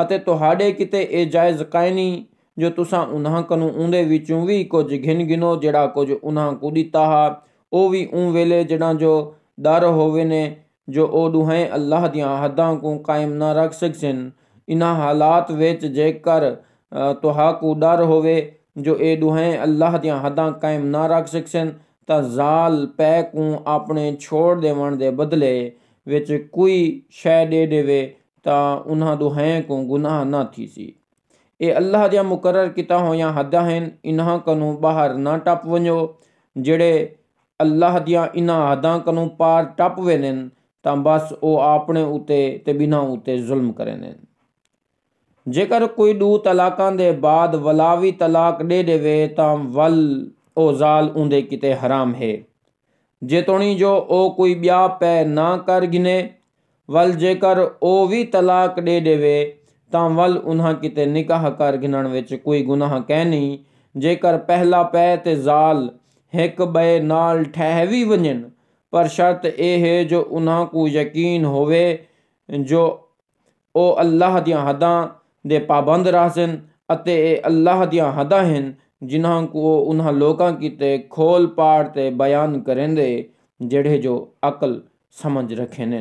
ਅਤੇ ਤੁਹਾਡੇ ਕਿਤੇ ਇਹ ਜਾਇਜ਼ ਕਾਇ ਨਹੀਂ ਜੋ ਤੁਸਾਂ ਉਨ੍ਹਾਂ ਕਨੂੰ ਉਹਦੇ ਵਿੱਚੋਂ ਵੀ ਕੁਝ ਗਿਣੋ ਜਿਹੜਾ ਕੁਝ ਉਨ੍ਹਾਂ ਕੋ ਦਿੱਤਾ ਹਾ ਉਹ ਵੀ ਉਹ ਵੇਲੇ ਜਿਹੜਾ ਜੋ ਡਰ ਹੋਵੇ ਨੇ ਜੋ ਉਹ ਦੁਹੇ ਅੱਲਾਹ ਦੀਆਂ ਹੱਦਾਂ को ਕਾਇਮ ਨਾ ਰੱਖ ਸਕਣ। ਇਨ੍ਹਾਂ ਹਾਲਾਤ ਵਿੱਚ ਜੇਕਰ ਤੁਹਾਕੂ ਡਰ ਹੋਵੇ ਜੋ ਇਹ ਦੁਹੇ ਅੱਲਾਹ ਦੀਆਂ ਹੱਦਾਂ ਕਾਇਮ ਨਾ ਰੱਖ ਸਕਣ ਤਾਂ ਜ਼ਾਲ ਪੈ को ਆਪਣੇ ਛੋੜ ਦੇਵਣ ਦੇ ਬਦਲੇ ਵਿੱਚ ਕੋਈ ਸ਼ੈ ਦੇ ਦੇਵੇ ਤਾਂ उन्हां दुहें को गुनाह ना थी सी। ये अल्लाह दियां मुकर्रर किता होयां हद्दां हन, इन्हां कनू बाहर ना टप वञो। जेड़े अल्लाह दियां इन्हां हद्दां कनू पार टप वेन तां बस वो अपने उते ते बिना उते जुल्म करें। जेकर कोई दो तलाकां दे बाद वलावी तलाक दे देवे तां वल ओ जाल उंदे किते हराम है जे तोणी जो ओ कोई ब्या पै ना कर गिने। वल जेकर ओ भी तलाक दे देवे तां वल उन्हां किते निकाह कर गिनण विच कोई गुनाह कै नहीं। जेकर पहला पै ते ज़ाल हिक बे नाल ठह भी वञन पर शर्त ए है जो उन्हां को यकीन होवे जो ओ अल्लाह दियां हदां दे पाबंद रहसन अते ए अल्लाह दियां हदां हन जिन्हां को उन्हां लोकां किते खोल पाड़ ते बयान करेंदे जेड़े जो अकल समझ रखेन।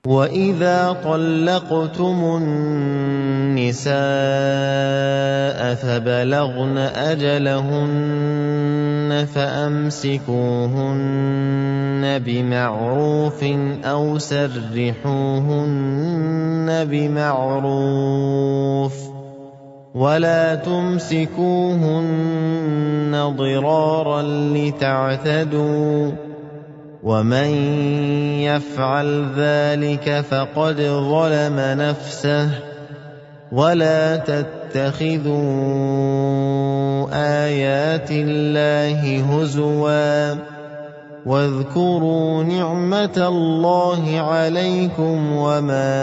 وَإِذَا طَلَّقْتُمُ النِّسَاءَ فَبَلَغْنَ أَجَلَهُنَّ فَأَمْسِكُوهُنَّ بِمَعْرُوفٍ أَوْ سَرِّحُوهُنَّ بِمَعْرُوفٍ وَلَا تُمْسِكُوهُنَّ ضِرَارًا لِتَعْتَدُوا ومن يفعل ذلك فقد ظلم نفسه ولا تتخذوا آيات الله هزوا واذكروا نعمة الله عليكم وما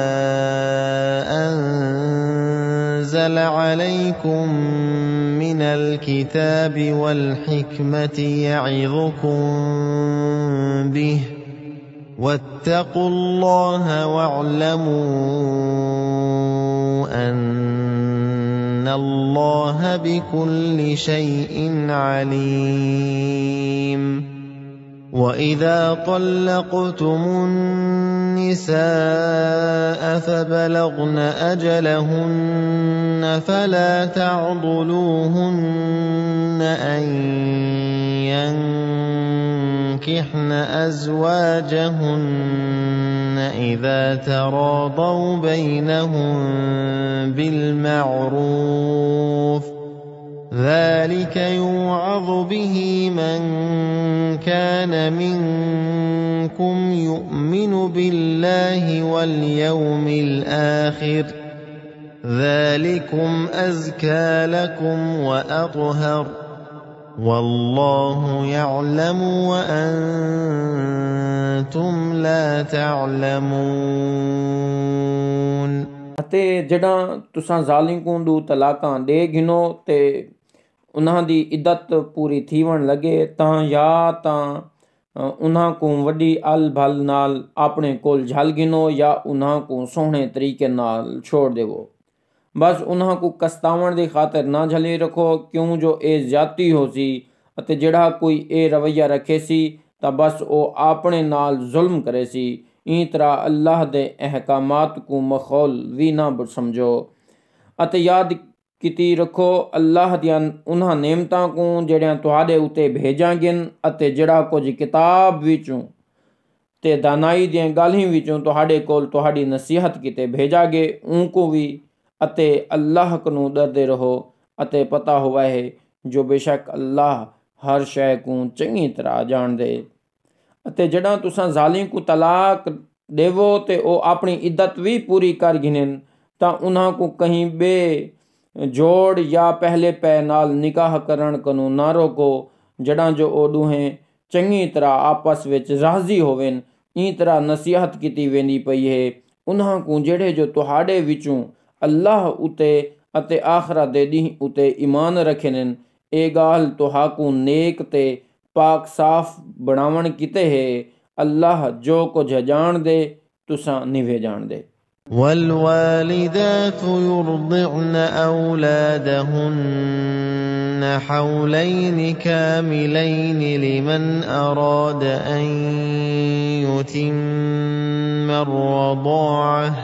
أنزل عليكم من الكتاب والحكمة يعظكم به واتقوا الله واعلموا أن الله بكل شيء عليم وإذا طلقتم النساء فبلغن أجلهن فلا تعضلوهن أن ينكحن أزواجهن إذا تراضوا بينهم بالمعروف ذلك يوعظ به من كان منكم يؤمن بالله واليوم الآخر ذلكم أزكى لكم وأطهر والله يعلم وأنتم لا تعلمون। ਅਤੇ ਜਿਹੜਾ ਤੁਸਾਂ ਜ਼ਾਲਿਮ को दो तलाकां दे गिनो ते उन्हां दी इद्दत पूरी थीवण लगे तां या तां उन्हां को वड्डी अल भल नाल अपने कोल झल गिनो या उन्हां को सोहणे तरीके नाल छोड़ देवो। बस उन्हां को कस्तावण दी खातिर ना झली रखो क्यों जो ए ज्यादती हो सी अते जेड़ा कोई ए रवैया रखे सी तां बस ओ अपने नाल जुल्म करे सी। ई तरह अल्लाह दे अहकामात को मखौल भी ना समझो अते याद किती रखो अल्लाह दियां उन्हां नेमतां को जेड़ियां तुहाडे उते भेजां गिन अते जेड़ा कुछ किताब विचों ते दानाई दियां गाल्हीं विचों तुहाडे कोल तुहाडी नसीहत किते भेजा गे उनको भी अते अल्लाह कनू डरदे रहो अते पता हुआ है जो बेशक अल्लाह हर शै को चंगी तरह जान दे। अते जड़ा तुसां ज़ालिम को तलाक देवो ते ओ अपनी इद्दत भी पूरी कर गिनन तां उन्हां को कहीं बे जोड़ या पहले पै नाल निकाह करण कनू ना रोको जड़ा जो ओ दुहें चंगी तरह आपस विच राजी होवेन। ई तरह नसीहत कीती वेंदी पई है उन्हां को जेड़े जो तुहाडे विचों अल्लाह उते अते आखिरत दे ॾींहुं उते ईमान रखेन। ए गाल तुहाकू नेक ते पाक साफ बनावण किते है। अल्लाह जो कुछ जान दे तुसां निवे जान दे। والوالدات يرضعن أولادهن حولين كاملين لمن أراد أن يتم الرضاعة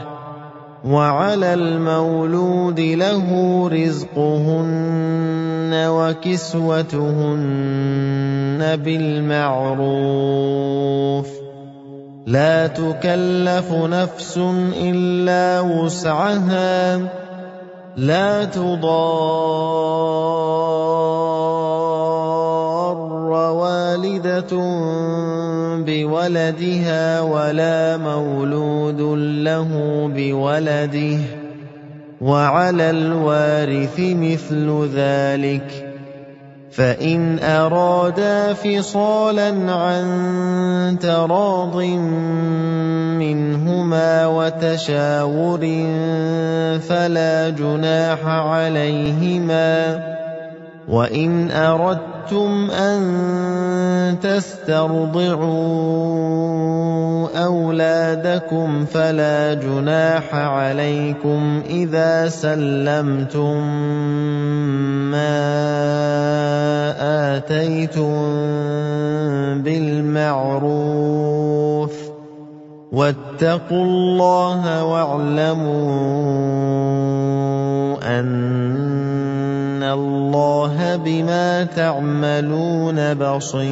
وعلى المولود له رزقهن وكسوتهن بالمعروف لا تكلف نفس إلا وسعها لا تضار والدة بولدها ولا مولود له بولده وعلى الوارث مثل ذلك فإن أرادا فصالا عن تراض منهما وتشاور فلا جناح عليهما وإن أردتم أن تسترضعوا أولادكم فلا جناح عليكم إذا سلمتم ما آتيتم بالمعروف واتقوا الله واعلموا أن الله بما تعملون بصير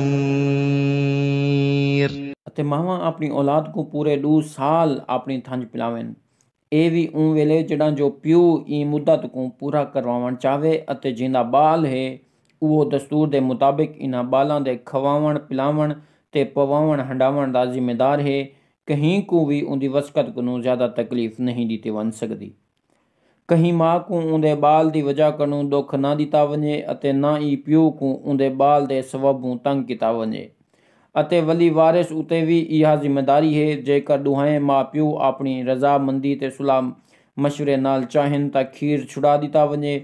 ਅਤੇ ਮਾਵਾਂ ਆਪਣੀ ਔਲਾਦ को पूरे 2 साल अपनी थंज पिलावन ਇਹ ਵੀ ਉਂ ਵੇਲੇ ਜਿਹੜਾ ਜੋ ਪਿਓ ई मुद्दत को पूरा करवावण चाहे ਅਤੇ जिंदा बाल है वो दस्तूर के मुताबिक इन्हां बालों के खवावण पिलावण ते पवावण हंडावण का जिम्मेदार है कहीं को भी उनकी वसकत को ज़्यादा तकलीफ नहीं दी वन सकती कहीं माँ को उनके बाल की वजह कनू दुख ना दिता वजे अते ना ही प्यो को उनके बाल के सबबों तंग किया वजे अते वली वारिस उते भी यह जिम्मेदारी है जेकर दुहाएं माँ प्यो अपनी रजामंदी ते सुलह मशवरे नाल चाहन तो खीर छुड़ा दिता वजे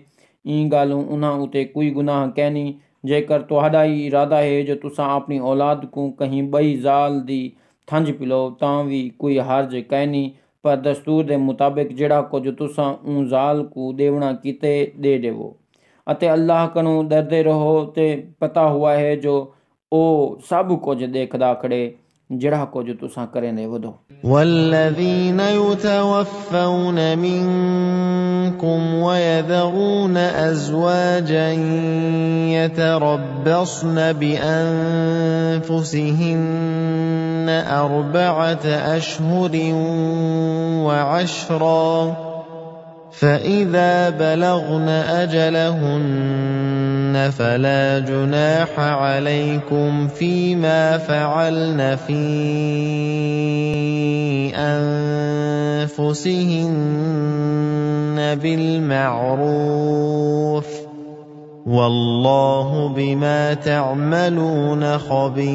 ई गालों उन्हां उते कोई गुनाह कहनी जेकर तुहाडा ही इरादा है जो तुसां अपनी औलाद को कहीं बई जाल दी थंज पिलो तां भी कोई हर्ज कहनी पर दस्तूर के मुताबिक जिहड़ा कुछ तुसां ऊं जाल को देवना कीते दे देवो अते अल्लाह कनू डरदे रहो ते पता हुआ है जो ओ सब कुछ देखदा खड़े जिहड़ा कुछ तुसां करेंदे वधो والذين يتوفون منكم ويذرون أزواجا يتربصن بأنفسهن 4 أشهر وعشرا فإذا بلغن أجلهن فلا جناح عليكم فيما فعلن في أنفسهن بالمعروف والله بما تعملون خبير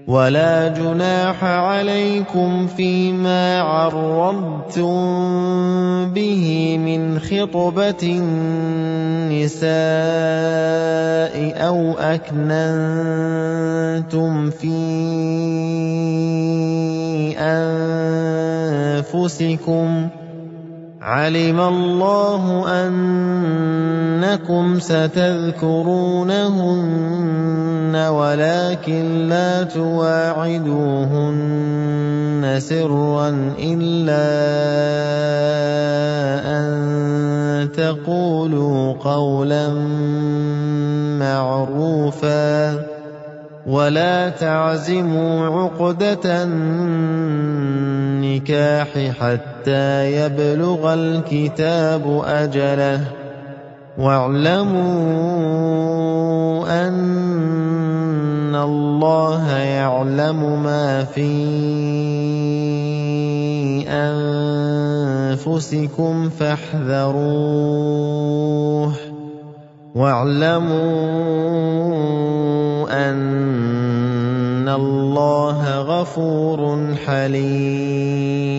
ولا جناح عليكم فيما عرضتم به من خطبة النساء أو أكننتم في أنفسكم علم الله أنكم ستذكرونهن ولكن لا تواعدوهن سرا إلا أن تقولوا قولا معروفا ولا تعزموا عقدة النكاح حتى يبلغ الكتاب أجله واعلموا أن الله يعلم ما في أنفسكم فاحذروه واعلموا أن الله غفور حليم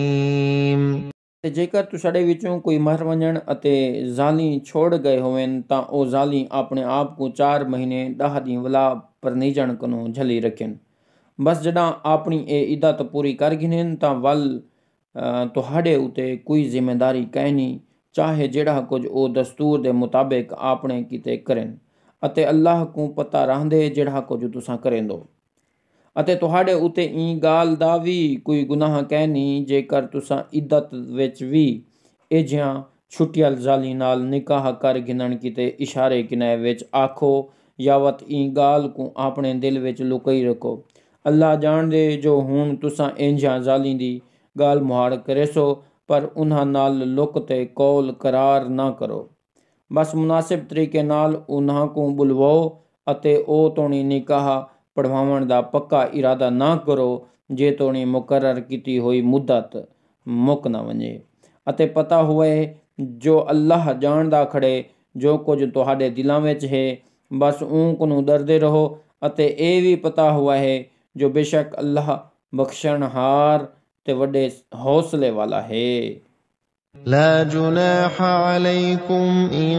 जेकर तुसाडे विचों कोई मर वञण अते ज़ाली छोड़ गए होवन तां ओ ज़ाली अपने आप को 4 महीने 10 ॾींहं वला परनीजण कनो झली रखन बस जॾां अपनी ये इद्दत पूरी कर गिनेन तां वल तुहाडे उते कोई जिम्मेदारी कै नहीं, चाहे जिहड़ा कुछ ओ दस्तूर दे मुताबिक आपने किते करन, अते अल्लाह को पता रहंदे जिहड़ा कुछ तुसां करेंदो। अते तुहाडे उते ई गाल दा भी कोई गुनाह कै नहीं जेकर तुसां इद्दत विच भी ए जिहां छुट्टियल जाली नाल निकाह कर गिनण किते इशारे किनाए विच आखो यावत ई गाल को अपने दिल विच लुकई रखो। अल्लाह जाणदे जो हुण तुसां इंजां जाली दी गाल मुहाड़ करेसो, पर उन्हां नाल लुक ते कौल करार ना करो। बस मुनासिब तरीके नाल उन्हां को बुलवाओ अते ओ तोणी निकाह पढ़वावण दा पक्का इरादा ना करो जे तोणी मुकर्रर कीती हुई मुद्दत मुक ना वञे। अते पता होए जो अल्लाह जाणदा खड़े जो कुछ तुहाडे दिलां विच है, बस ऊं डरदे रहो। अते ए भी पता हुआ है जो बेशक अल्लाह बख्शणहार ते वड्डे हौसले वाला है। لا جناح عليكم إن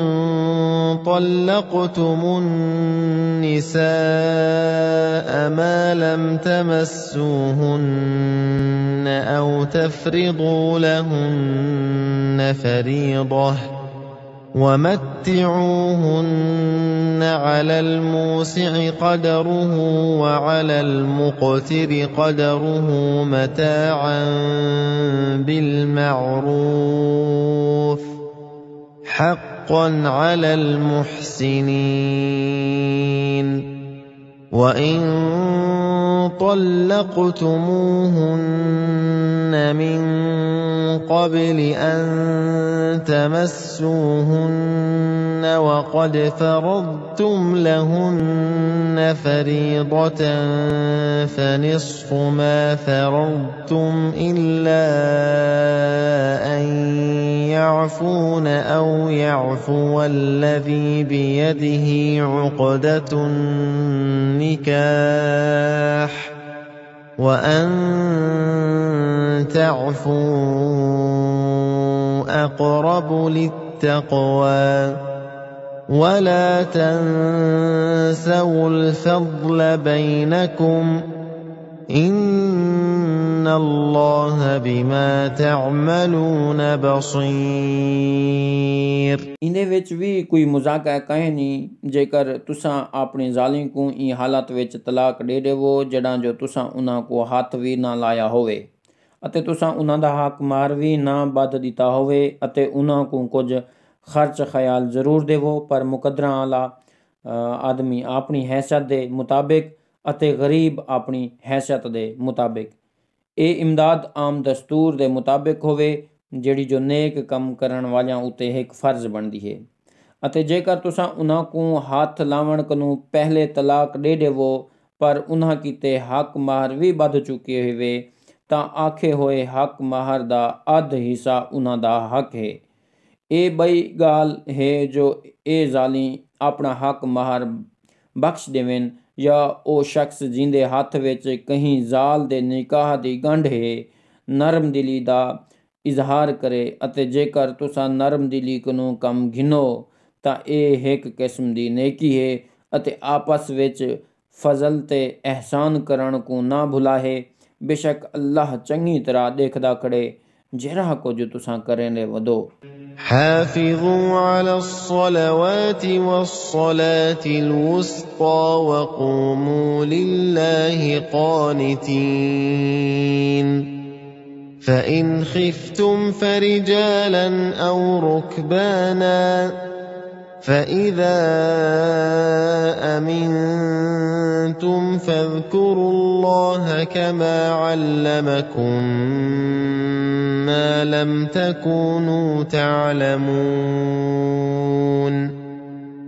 طلقتم النساء ما لم تمسوهن أو تفرضوا لهن فريضة ومتعوهن على الموسع قدره وعلى المقتر قدره متاعا بالمعروف حقا على المحسنين. وإن طلقتموهن من قبل أن تمسوهن وقد فرضتم لهن فريضة فنصف ما فرضتم إلا أن يعفون أو يعفو الذي بيده عقدة النكاح وأن تعفوا أقرب للتقوى ولا تنسوا الفضل بينكم إن الله بما تعملون بصير. इंदे विच भी कोई मजाक कहे नहीं जेकर तुसां अपनी जाली को ई हालत विच तलाक दे देवो जड़ां जो तुसां उन्हां को हाथ भी ना लाया होवे अते तुसां उन्हां दा हक मार भी ना बद दिता होवे अते उन्हां को कुछ खर्च ख्याल जरूर देवो, पर मुकदरा आला आदमी अपनी हैसियत दे मुताबिक अते गरीब अपनी हैसियत दे मुताबिक। ये इमदाद आम दस्तूर दे मुताबिक होवे जिहड़ी जो नेक कम करन वालियां उते एक फर्ज बनदी है। अते जेकर तुसां उन्हां को हाथ लावण कनू पहले तलाक दे देवो पर उन्हां कीते हक माहर भी बध चुके होवे तां आखे होए हक माहर दा अध हिस्सा उन्हां दा हक है। ये बई गाल है जो ए जाली अपना हक माहर बख्श देवेन या ओ शख्स जिंदे हथ विच कहीं जाल दे निकाह दी गंढ है नरम दिली दा इजहार करे। अते जेकर तुसां नरम दिली कनू कम घिनो तां ए एक किस्म दी नेकी है अते आपस विच फजल ते एहसान करण को ना भुलाहे। बेशक अल्लाह चंगी तरह देखदा खड़े जेड़ा कुछ तुसां करेंदे वदो। حافظوا على الصلوات والصلاة الوسطى وقوموا لله قانتين. فإن خفتم فرجالا أو ركبانا فإذا أمنتم فاذكروا الله كما علمكم ما لم تكونوا تعلمون.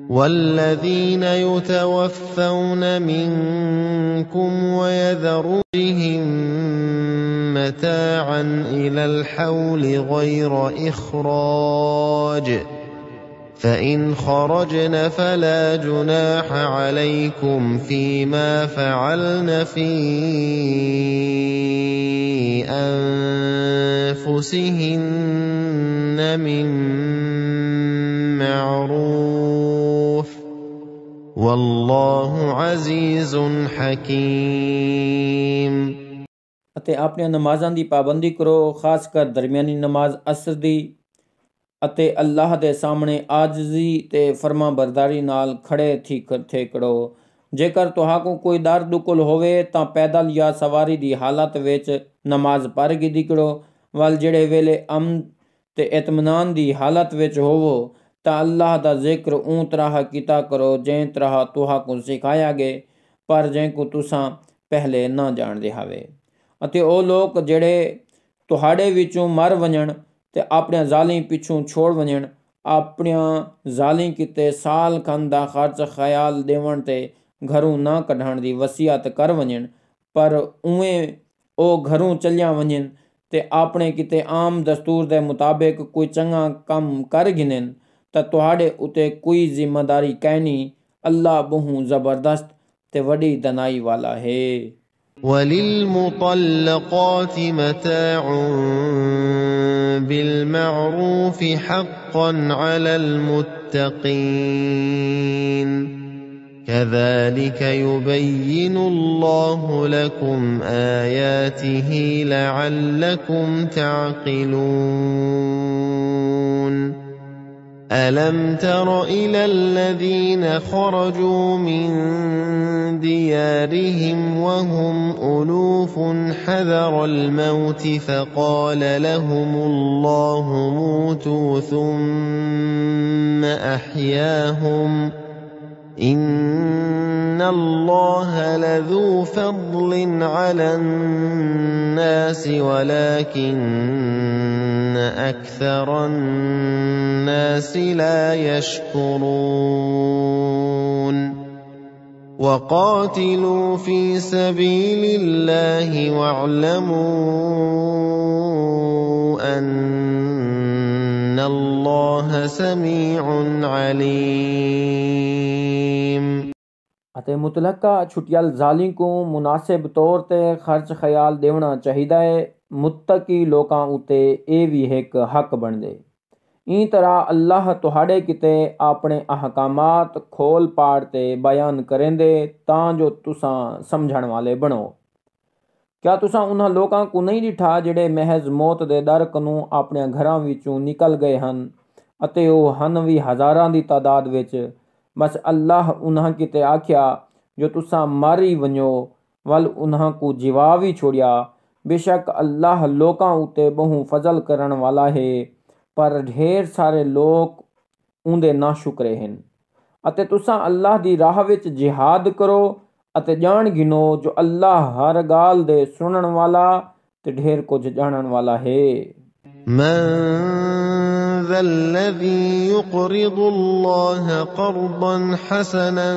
والذين يتوفون منكم ويذرون بهم متاعا إلى الحول غير إخراج فإن خرجن فلا جناح عليكم فيما فعلن في أنفسهن من معروف والله عزيز حكيم ਅਤੇ ਆਪਣੀਆਂ ਨਮਾਜ਼ਾਂ ਦੀ ਪਾਬੰਦੀ ਕਰੋ, ਖਾਸ ਕਰ ਦਰਮਿਆਨੀ ਨਮਾਜ਼ ਅਸਰ ਦੀ, ਅਤੇ ਅੱਲਾਹ ਦੇ ਸਾਹਮਣੇ ਆਜਜ਼ੀ ਤੇ ਫਰਮਾ ਬਰਦਾਰੀ ਨਾਲ ਖੜੇ ਥੇ ਕਰੋ। ਜੇਕਰ ਤੁਹਾਕੋ ਕੋਈ ਦਰ ਦੁਕਲ ਹੋਵੇ ਤਾਂ ਪੈਦਲ ਜਾਂ ਸਵਾਰੀ ਦੀ ਹਾਲਤ ਵਿੱਚ ਨਮਾਜ਼ ਪੜ੍ਹ ਕੀਤੀ ਕਰੋ। ਵੱਲ ਜਿਹੜੇ ਵੇਲੇ ਅਮਨ ਤੇ ਇਤਮਾਨਾਨ ਦੀ ਹਾਲਤ ਵਿੱਚ ਹੋਵੋ ਤਾਂ ਅੱਲਾਹ ਦਾ ਜ਼ਿਕਰ ਉਹ ਤਰ੍ਹਾਂ ਕੀਤਾ ਕਰੋ ਜਿਵੇਂ ਤਰ੍ਹਾਂ ਤੁਹਾਕੋ ਸਿਖਾਇਆ ਗਏ, ਪਰ ਜਿनको ਤੁਸਾਂ ਪਹਿਲੇ ਨਾ ਜਾਣਦੇ ਹਾਵੇ। ਅਤੇ ਉਹ ਲੋਕ ਜਿਹੜੇ ਤੁਹਾਡੇ ਵਿੱਚੋਂ ਮਰ ਵञਣ ਤੇ ਆਪਣਿਆਂ ਜ਼ਾਲੀ ਪਿੱਛੋਂ ਛੋੜ ਵञਣ, ਆਪਣਿਆਂ ਜ਼ਾਲੀ ਕਿਤੇ ਸਾਲ ਖੰਡ ਦਾ ਖਰਚ ਖਿਆਲ ਦੇਵਣ ਤੇ ਘਰੋਂ ਨਾ ਕਢਣ ਦੀ ਵਸੀਅਤ ਕਰ ਵञਣ, ਪਰ ਉਵੇਂ ਉਹ ਘਰੋਂ ਚੱਲਿਆ ਵञਣ ਤੇ ਆਪਣੇ ਕਿਤੇ ਆਮ ਦਸਤੂਰ ਦੇ ਮੁਤਾਬਿਕ ਕੋਈ ਚੰਗਾ ਕੰਮ ਕਰ ਗਿਣਨ ਤਾਂ ਤੁਹਾਡੇ ਉਤੇ ਕੋਈ ਜ਼ਿੰਮੇਦਾਰੀ ਕਹਿਣੀ। ਅੱਲਾਹ ਬਹੁ ਜ਼ਬਰਦਸਤ ਤੇ ਵੱਡੀ ਦਨਾਈ ਵਾਲਾ ਹੈ। وَلِلْمُطَلَّقَاتِ مَتَاعٌ بِالْمَعْرُوفِ حَقًّا عَلَى الْمُتَّقِينَ كَذَلِكَ يُبَيِّنُ اللَّهُ لَكُمْ آيَاتِهِ لَعَلَّكُمْ تَعْقِلُونَ أَلَمْ تَرَ إِلَى الَّذِينَ خَرَجُوا مِنْ دِيَارِهِمْ وَهُمْ أُلُوفٌ حَذَرَ الْمَوْتِ فَقَالَ لَهُمُ اللَّهُ مُوتُوا ثُمَّ أَحْيَاهُمْ إِنَّ اللَّهَ لَذُو فَضْلٍ عَلَى النَّاسِ وَلَكِنَّ أَكْثَرَ النَّاسِ لَا يَشْكُرُونَ وَقَاتِلُوا فِي سَبِيلِ اللَّهِ وَاعْلَمُوا أَنَّ اللَّهَ سَمِيعٌ عَلِيمٌ ਅਤੇ ਮੁਤਲਕਾ ਛੁੱਟੀਆਂ ਜ਼ਾਲੀ को ਮੁਨਾਸਿਬ ਤੌਰ ਤੇ ਖਰਚ ਖਿਆਲ ਦੇਣਾ ਚਾਹੀਦਾ ਹੈ। ਮੁੱਤਕੀ ਲੋਕਾਂ ਉਤੇ ਇਹ ਵੀ ਇੱਕ ਹੱਕ ਬਣਦੇ। ਇਸ ਤਰ੍ਹਾਂ ਅੱਲਾਹ ਤੁਹਾਡੇ ਕਿਤੇ ਆਪਣੇ ਅਹਕਾਮਾਤ ਖੋਲ ਪਾੜ ਤੇ ਬਿਆਨ ਕਰੇਂਦੇ ਤਾਂ ਜੋ ਤੁਸਾਂ ਸਮਝਣ ਵਾਲੇ ਬਣੋ। ਕਿਆ ਤੁਸਾਂ ਉਹਨਾਂ ਲੋਕਾਂ को ਨਹੀਂ ਡਿਠਾ ਜਿਹੜੇ ਮਹਿਜ਼ ਮੌਤ ਦੇ ਡਰ ਨੂੰ ਆਪਣੇ ਘਰਾਂ ਵਿੱਚੋਂ ਨਿਕਲ ਗਏ ਹਨ, ਅਤੇ ਉਹ ਹਨ ਵੀ ਹਜ਼ਾਰਾਂ ਦੀ ਤਾਦਾਦ ਵਿੱਚ। ਬਸ ਅੱਲਾਹ ਉਹਨਾਂ ਕਿਤੇ ਆਖਿਆ ਜੋ ਤੁਸਾਂ ਮਾਰੀ ਵञो, ਵੱਲ ਉਹਨਾਂ को ਜਵਾਬ ਹੀ ਛੋੜਿਆ। ਬੇਸ਼ੱਕ ਅੱਲਾਹ ਲੋਕਾਂ ਉਤੇ ਬਹੁ ਫਜ਼ਲ ਕਰਨ ਵਾਲਾ ਹੈ, ਪਰ ਢੇਰ ਸਾਰੇ ਲੋਕ ਉਹਦੇ ਨਾ ਸ਼ੁਕਰੇ ਹਨ। ਅਤੇ ਤੁਸਾਂ ਅੱਲਾਹ ਦੀ ਰਾਹ ਵਿੱਚ ਜਿਹਾਦ ਕਰੋ ਅਤੇ ਜਾਣ ਗਿਨੋ ਜੋ ਅੱਲਾਹ ਹਰ ਗੱਲ ਦੇ ਸੁਣਨ ਵਾਲਾ ਤੇ ਢੇਰ ਕੁਝ ਜਾਣਨ ਵਾਲਾ ਹੈ। مَنْ ذَا الَّذِي يُقْرِضُ اللَّهَ قَرْضًا حَسَنًا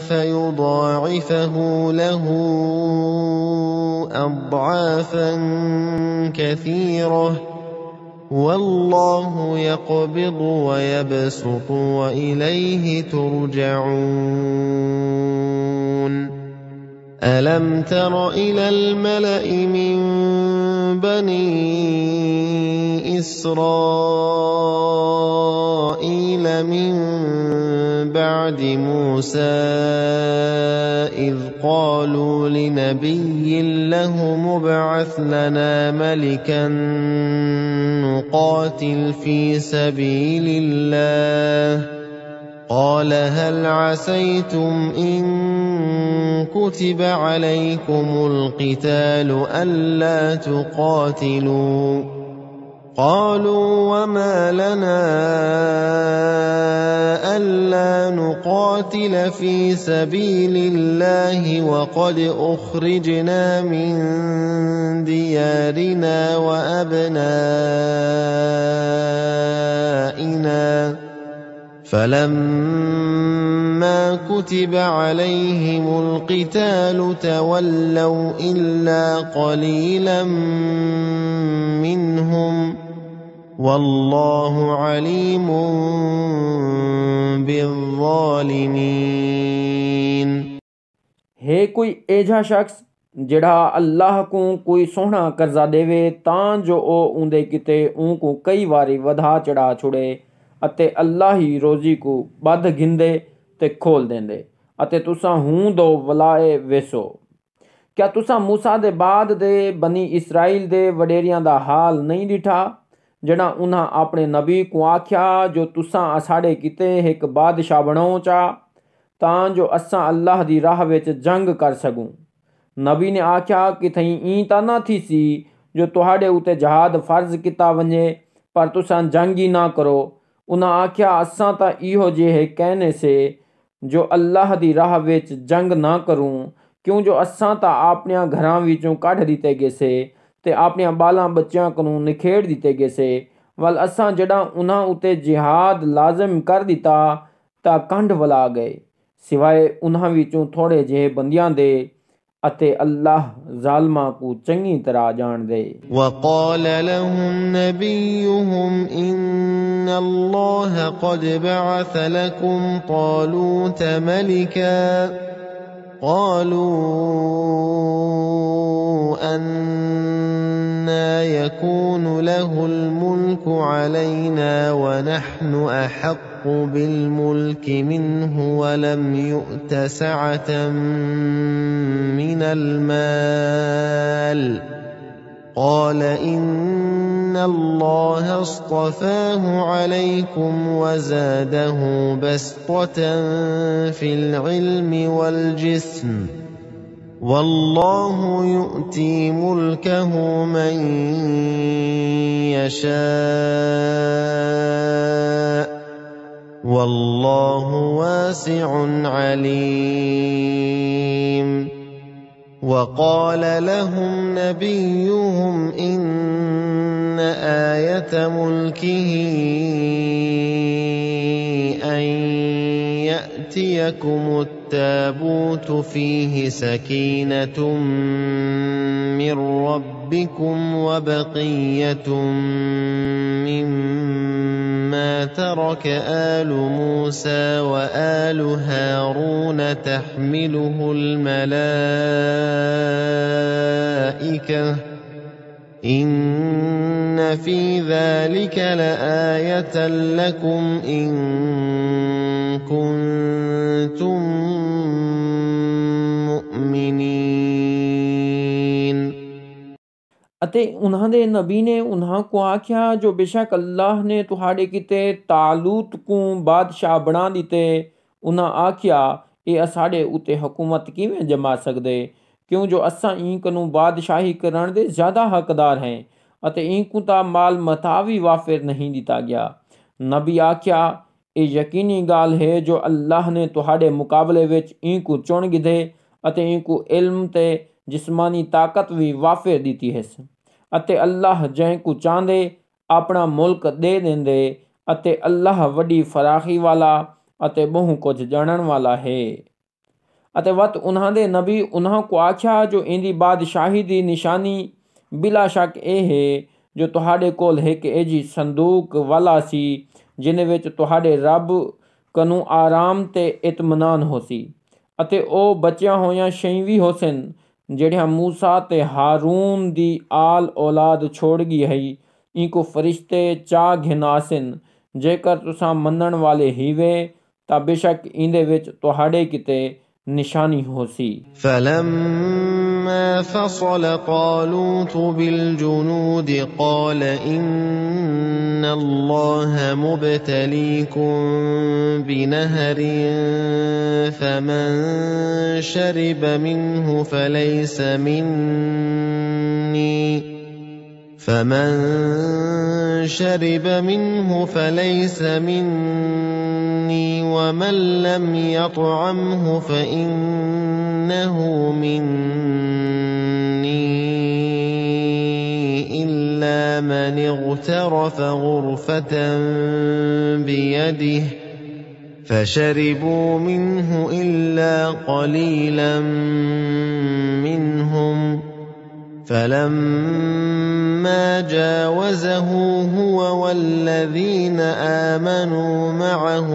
فَيُضَاعِفَهُ لَهُ أَضْعَافًا كَثِيرَةً وَاللَّهُ يَقْبِضُ وَيَبْسُطُ وَإِلَيْهِ تُرْجَعُونَ أَلَمْ تَرَ إِلَى الْمَلَإِ مِنْ بَنِي إِسْرَائِيلَ مِنْ بَعْدِ مُوسَى إِذْ قَالُوا لِنَبِيٍّ لَهُ ابْعَثْ لَنَا مَلِكًا نُقَاتِلْ فِي سَبِيلِ اللَّهِ قَالَ هَلْ عَسَيْتُمْ إِن كُتِبَ عَلَيْكُمُ الْقِتَالُ أَلَّا تُقَاتِلُوا قَالُوا وَمَا لَنَا أَلَّا نُقَاتِلَ فِي سَبِيلِ اللَّهِ وَقَدْ أُخْرِجْنَا مِنْ دِيَارِنَا وَأَبْنَائِنَا فَلَمَّا كُتِبَ عَلَيْهِمُ الْقِتَالُ تَوَلَّوْا إِلَّا قَلِيلًا مِّنْهُمْ وَاللَّهُ عَلِيمٌ بِالظَّالِمِينَ ہے کوئی ایجا شخص جڑا اللہ کو کوئی سوہنا قرضہ دیوے تاں جو او اندے کتے اون کو کئی واری ودھا چڑھا چھڑے اتے اللہ ہی روزی کو بد گھندے تے کھول دیندے، अते तुसां हूं दो वलाए वेसो। क्या तुसां मूसा दे बाद दे बनी इसराइल दे वडेरियां दा हाल नहीं दिठा, जड़ा उन्हां अपने नबी को आख्या जो तुसां असाड़े किते एक बादशाह बनाओ चा तां जो असां अल्लाह दी राह विच जंग कर सकूं। नबी ने आख्या कि थई ई तां ना थीसी जो तुहाड़े उते जहाद फर्ज किता वञे पर तुसां जंग ही ना करो। उन्हां आख्या असां तां इहो जेहे कहने से जो अल्लाह दी राह विच जंग ना करूं, क्यों जो असां तां अपने घरां विचों कढ दिते गेसे ते अपने बालां बच्चियां कोलों निखेड़ दिते गेसे। वल असां जड़ा उन्हां उते जिहाद लाजिम कर दिता तां कंढ वला गए, सिवाय उन्हां विचों थोड़े जेहे बंदियां दे, अते अल्लाह जालमा को चंगी तरह जान दे। وقال لهم نبيهم إن الله قد بعث لكم طالوت ملكا قالوا أنى يكون له الملك علينا ونحن أحق بالملك منه ولم يؤت سعة من المال قال إن الله اصطفاه عليكم وزاده بسطة في العلم والجسم والله يؤتي ملكه من يشاء والله واسع عليم. وقال لهم نبيهم إن آية ملكه أن يأتيكم التابوت فيه سكينة من ربكم وبقية مما ترك آل موسى وآل هارون تحمله الملائكة إن في ذلك لآية لكم إن كنتم मुमिनीन। अते उन्हां दे नबी ने उन्हां को आख्या जो बेशक अल्लाह ने तुहाड़े किते तालूत को बादशाह बना दिते। उन्हां आख्या ये असाड़े उते हुकूमत किवें जमा सकदे, क्यों जो असां ई कनू बादशाही करण दे ज़्यादा हकदार हैं अते ई को ता माल मता भी वाफिर नहीं दिता गया। नबी आख्या ये यकीनी गाल है जो अल्लाह ने तुहाड़े मुकाबले विच ई को चुन गिधे अते ई को इल्म ते जिस्मानी ताकत भी वाफिर दी है। अते अल्लाह जैं को चांदे अपना मुल्क दे देंदे अते अल्लाह वडी फराखी वाला अते बहु कुछ जानन वाला है। अते वत उन्हां दे नबी उन्हां को आख्या जो इंदी बादशाही दी निशानी बिला शक ए है जो तुहाड़े कोल एक एजी संदूक वाला सी जिन्हें विच तुहाड़े रब कनू आराम ते इत्मीनान होसी अते ओ बचियां होयां शई भी होसन ਜਿਹੜਿਆਂ मूसा ते हारून दी आल औलाद छोड़ गई है। इनको फरिश्ते चा घिनासिन जेकर तुसां मनण वाले हीवे ता बेशक इंदे विच तुहाड़े किते निशानी होसी। فلما فصل طالوت بالجنود قال إن الله مبتليكم بنهر فمن شرب منه فليس مني ومن لم يطعمه فإنه مني إلا من اغترف غرفة بيده فشربوا منه إلا قليلا منهم فلما جاوزه هو والذين آمنوا معه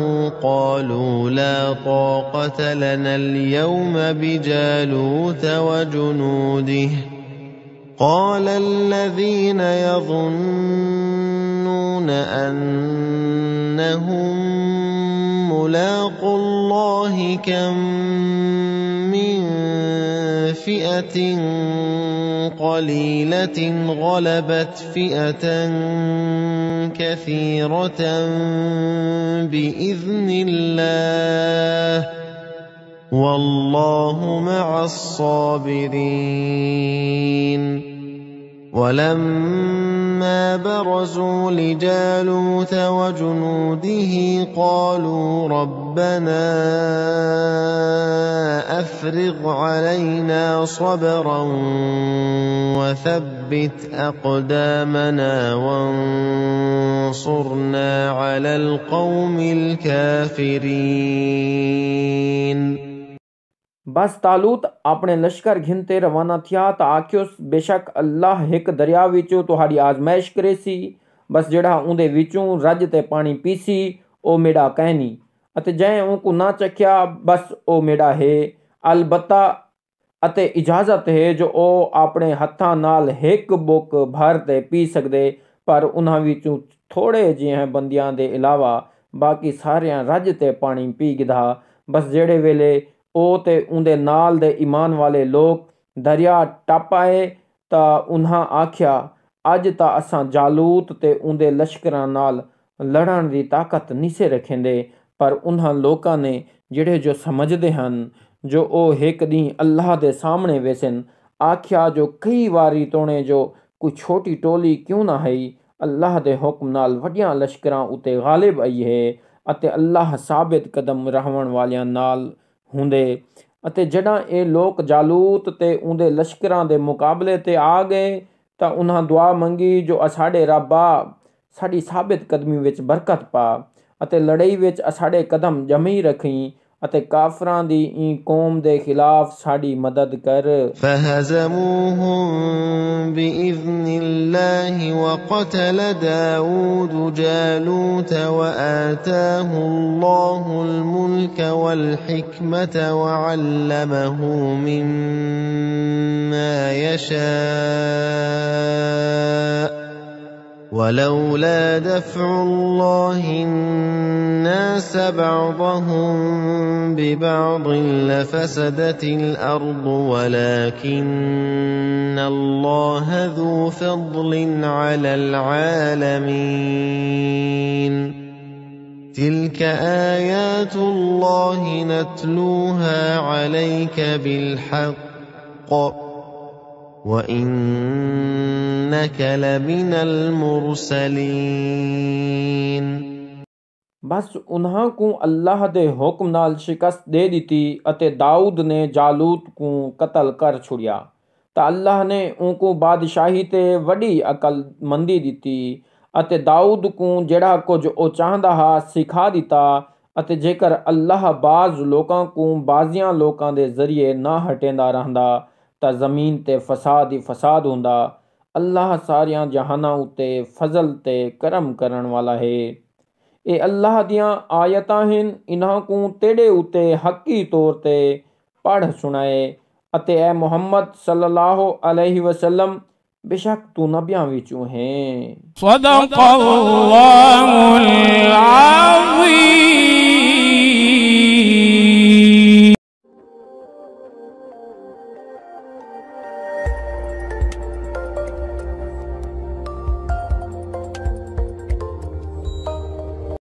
قالوا لا طاقة لنا اليوم بجالوت وجنوده قال الذين يظنون أنهم ملاقو الله اللَّهِ كَم مِّن فِئَةٍ قَلِيلَةٍ غَلَبَتْ فِئَةً كَثِيرَةً بِإِذْنِ اللَّهِ وَاللَّهُ مَعَ الصَّابِرِينَ وَلَمَّا بَرَزُوا لِجَالُوتَ وَجُنُودِهِ قَالُوا رَبَّنَا أَفْرِغْ عَلَيْنَا صَبْرًا وَثَبِّتْ أَقْدَامَنَا وَانصُرْنَا عَلَى الْقَوْمِ الْكَافِرِينَ। बस तालूत अपने लश्कर घिनते रवाना थिया तो आख्योस बेशक अल्लाह एक दरिया विचों तुहाड़ी आजमाइश करे सी, बस जेड़ा उंदे विचों रज ते पानी पीसी ओ मेरा कहनी अते जै उनको ना चख्या बस ओ मेरा है। अलबत्ता अते इजाजत है जो ओ अपने हत्थां नाल एक बुक भर ते पी सकदे, पर उन्हां विचों थोड़े जिहे बंदियां दे इलावा बाकी सारियां रज ते पानी पी गिधा। बस जेड़े वेले ओ ते उंदे नाल दे ईमान वाले लोग दरिया टप आए तां उन्हां आख्या अज तां असां जालूत ते उंदे लश्करां नाल लड़न दी ताकत निसे रखेंदे। पर उन्हां लोकां ने जेड़े जो समझदे हन जो ओ एक दी अल्लाह दे सामने वेसन आख्या जो कई वारी तोणे जो कोई छोटी टोली क्यों ना है अल्लाह दे हुक्म नाल वड्डियां लश्करां उते गालिब आई है अते अल्लाह साबित कदम रहवन वालियां नाल हुंदे। अते जड़ां ए लोक जालूत ते उंदे लश्करां दे मुकाबले ते आ गए तां उन्हां दुआ मंगी जो असाडे रब्बा साडी साबित कदमी विच बरकत पा अते लड़ाई विच असाडे कदम जमी रखी अते काफरां दी ई कौम दे खिलाफ साडी मदद कर। فهزموهم بإذن الله وقتل داود جالوت وآتاه الله الملك والحكمة وعلمه مما يشاء ولولا دفع الله الناس بعضهم ببعض لفسدت الأرض ولكن الله ذو فضل على العالمين تلك آيات الله نتلوها عليك بالحق وإنك لمن المرسلين। बस उन्हां को अल्लाह दे हुक्म नाल शिकस्त दे दी अते दाऊद ने जालूत को कत्ल कर छुड़िया ता अल्लाह ने उनको बादशाही ते वडी अकलमंदी दी अते दाऊद को जेड़ा कुछ ओ चाहदा हा सिखा दिता अते जेकर अल्लाह बाज लोकां को बाजियां लोकां दे जरिए ना हटेंदा रहंदा ता जमीन ते फसाद ही फसाद हुंदा। अल्लाह सारियां जहानां उते फजल ते करम करन वाला है। ए अल्लाह दियां आयतां हिन इन्हां को तेड़े उते हकी तौर ते पढ़ सुनाए अते ए मोहम्मद सल्लल्लाहु अलैहि वसल्लम बेशक तू नबियां विचों है। सदक़ल्लाहुल अज़ीम।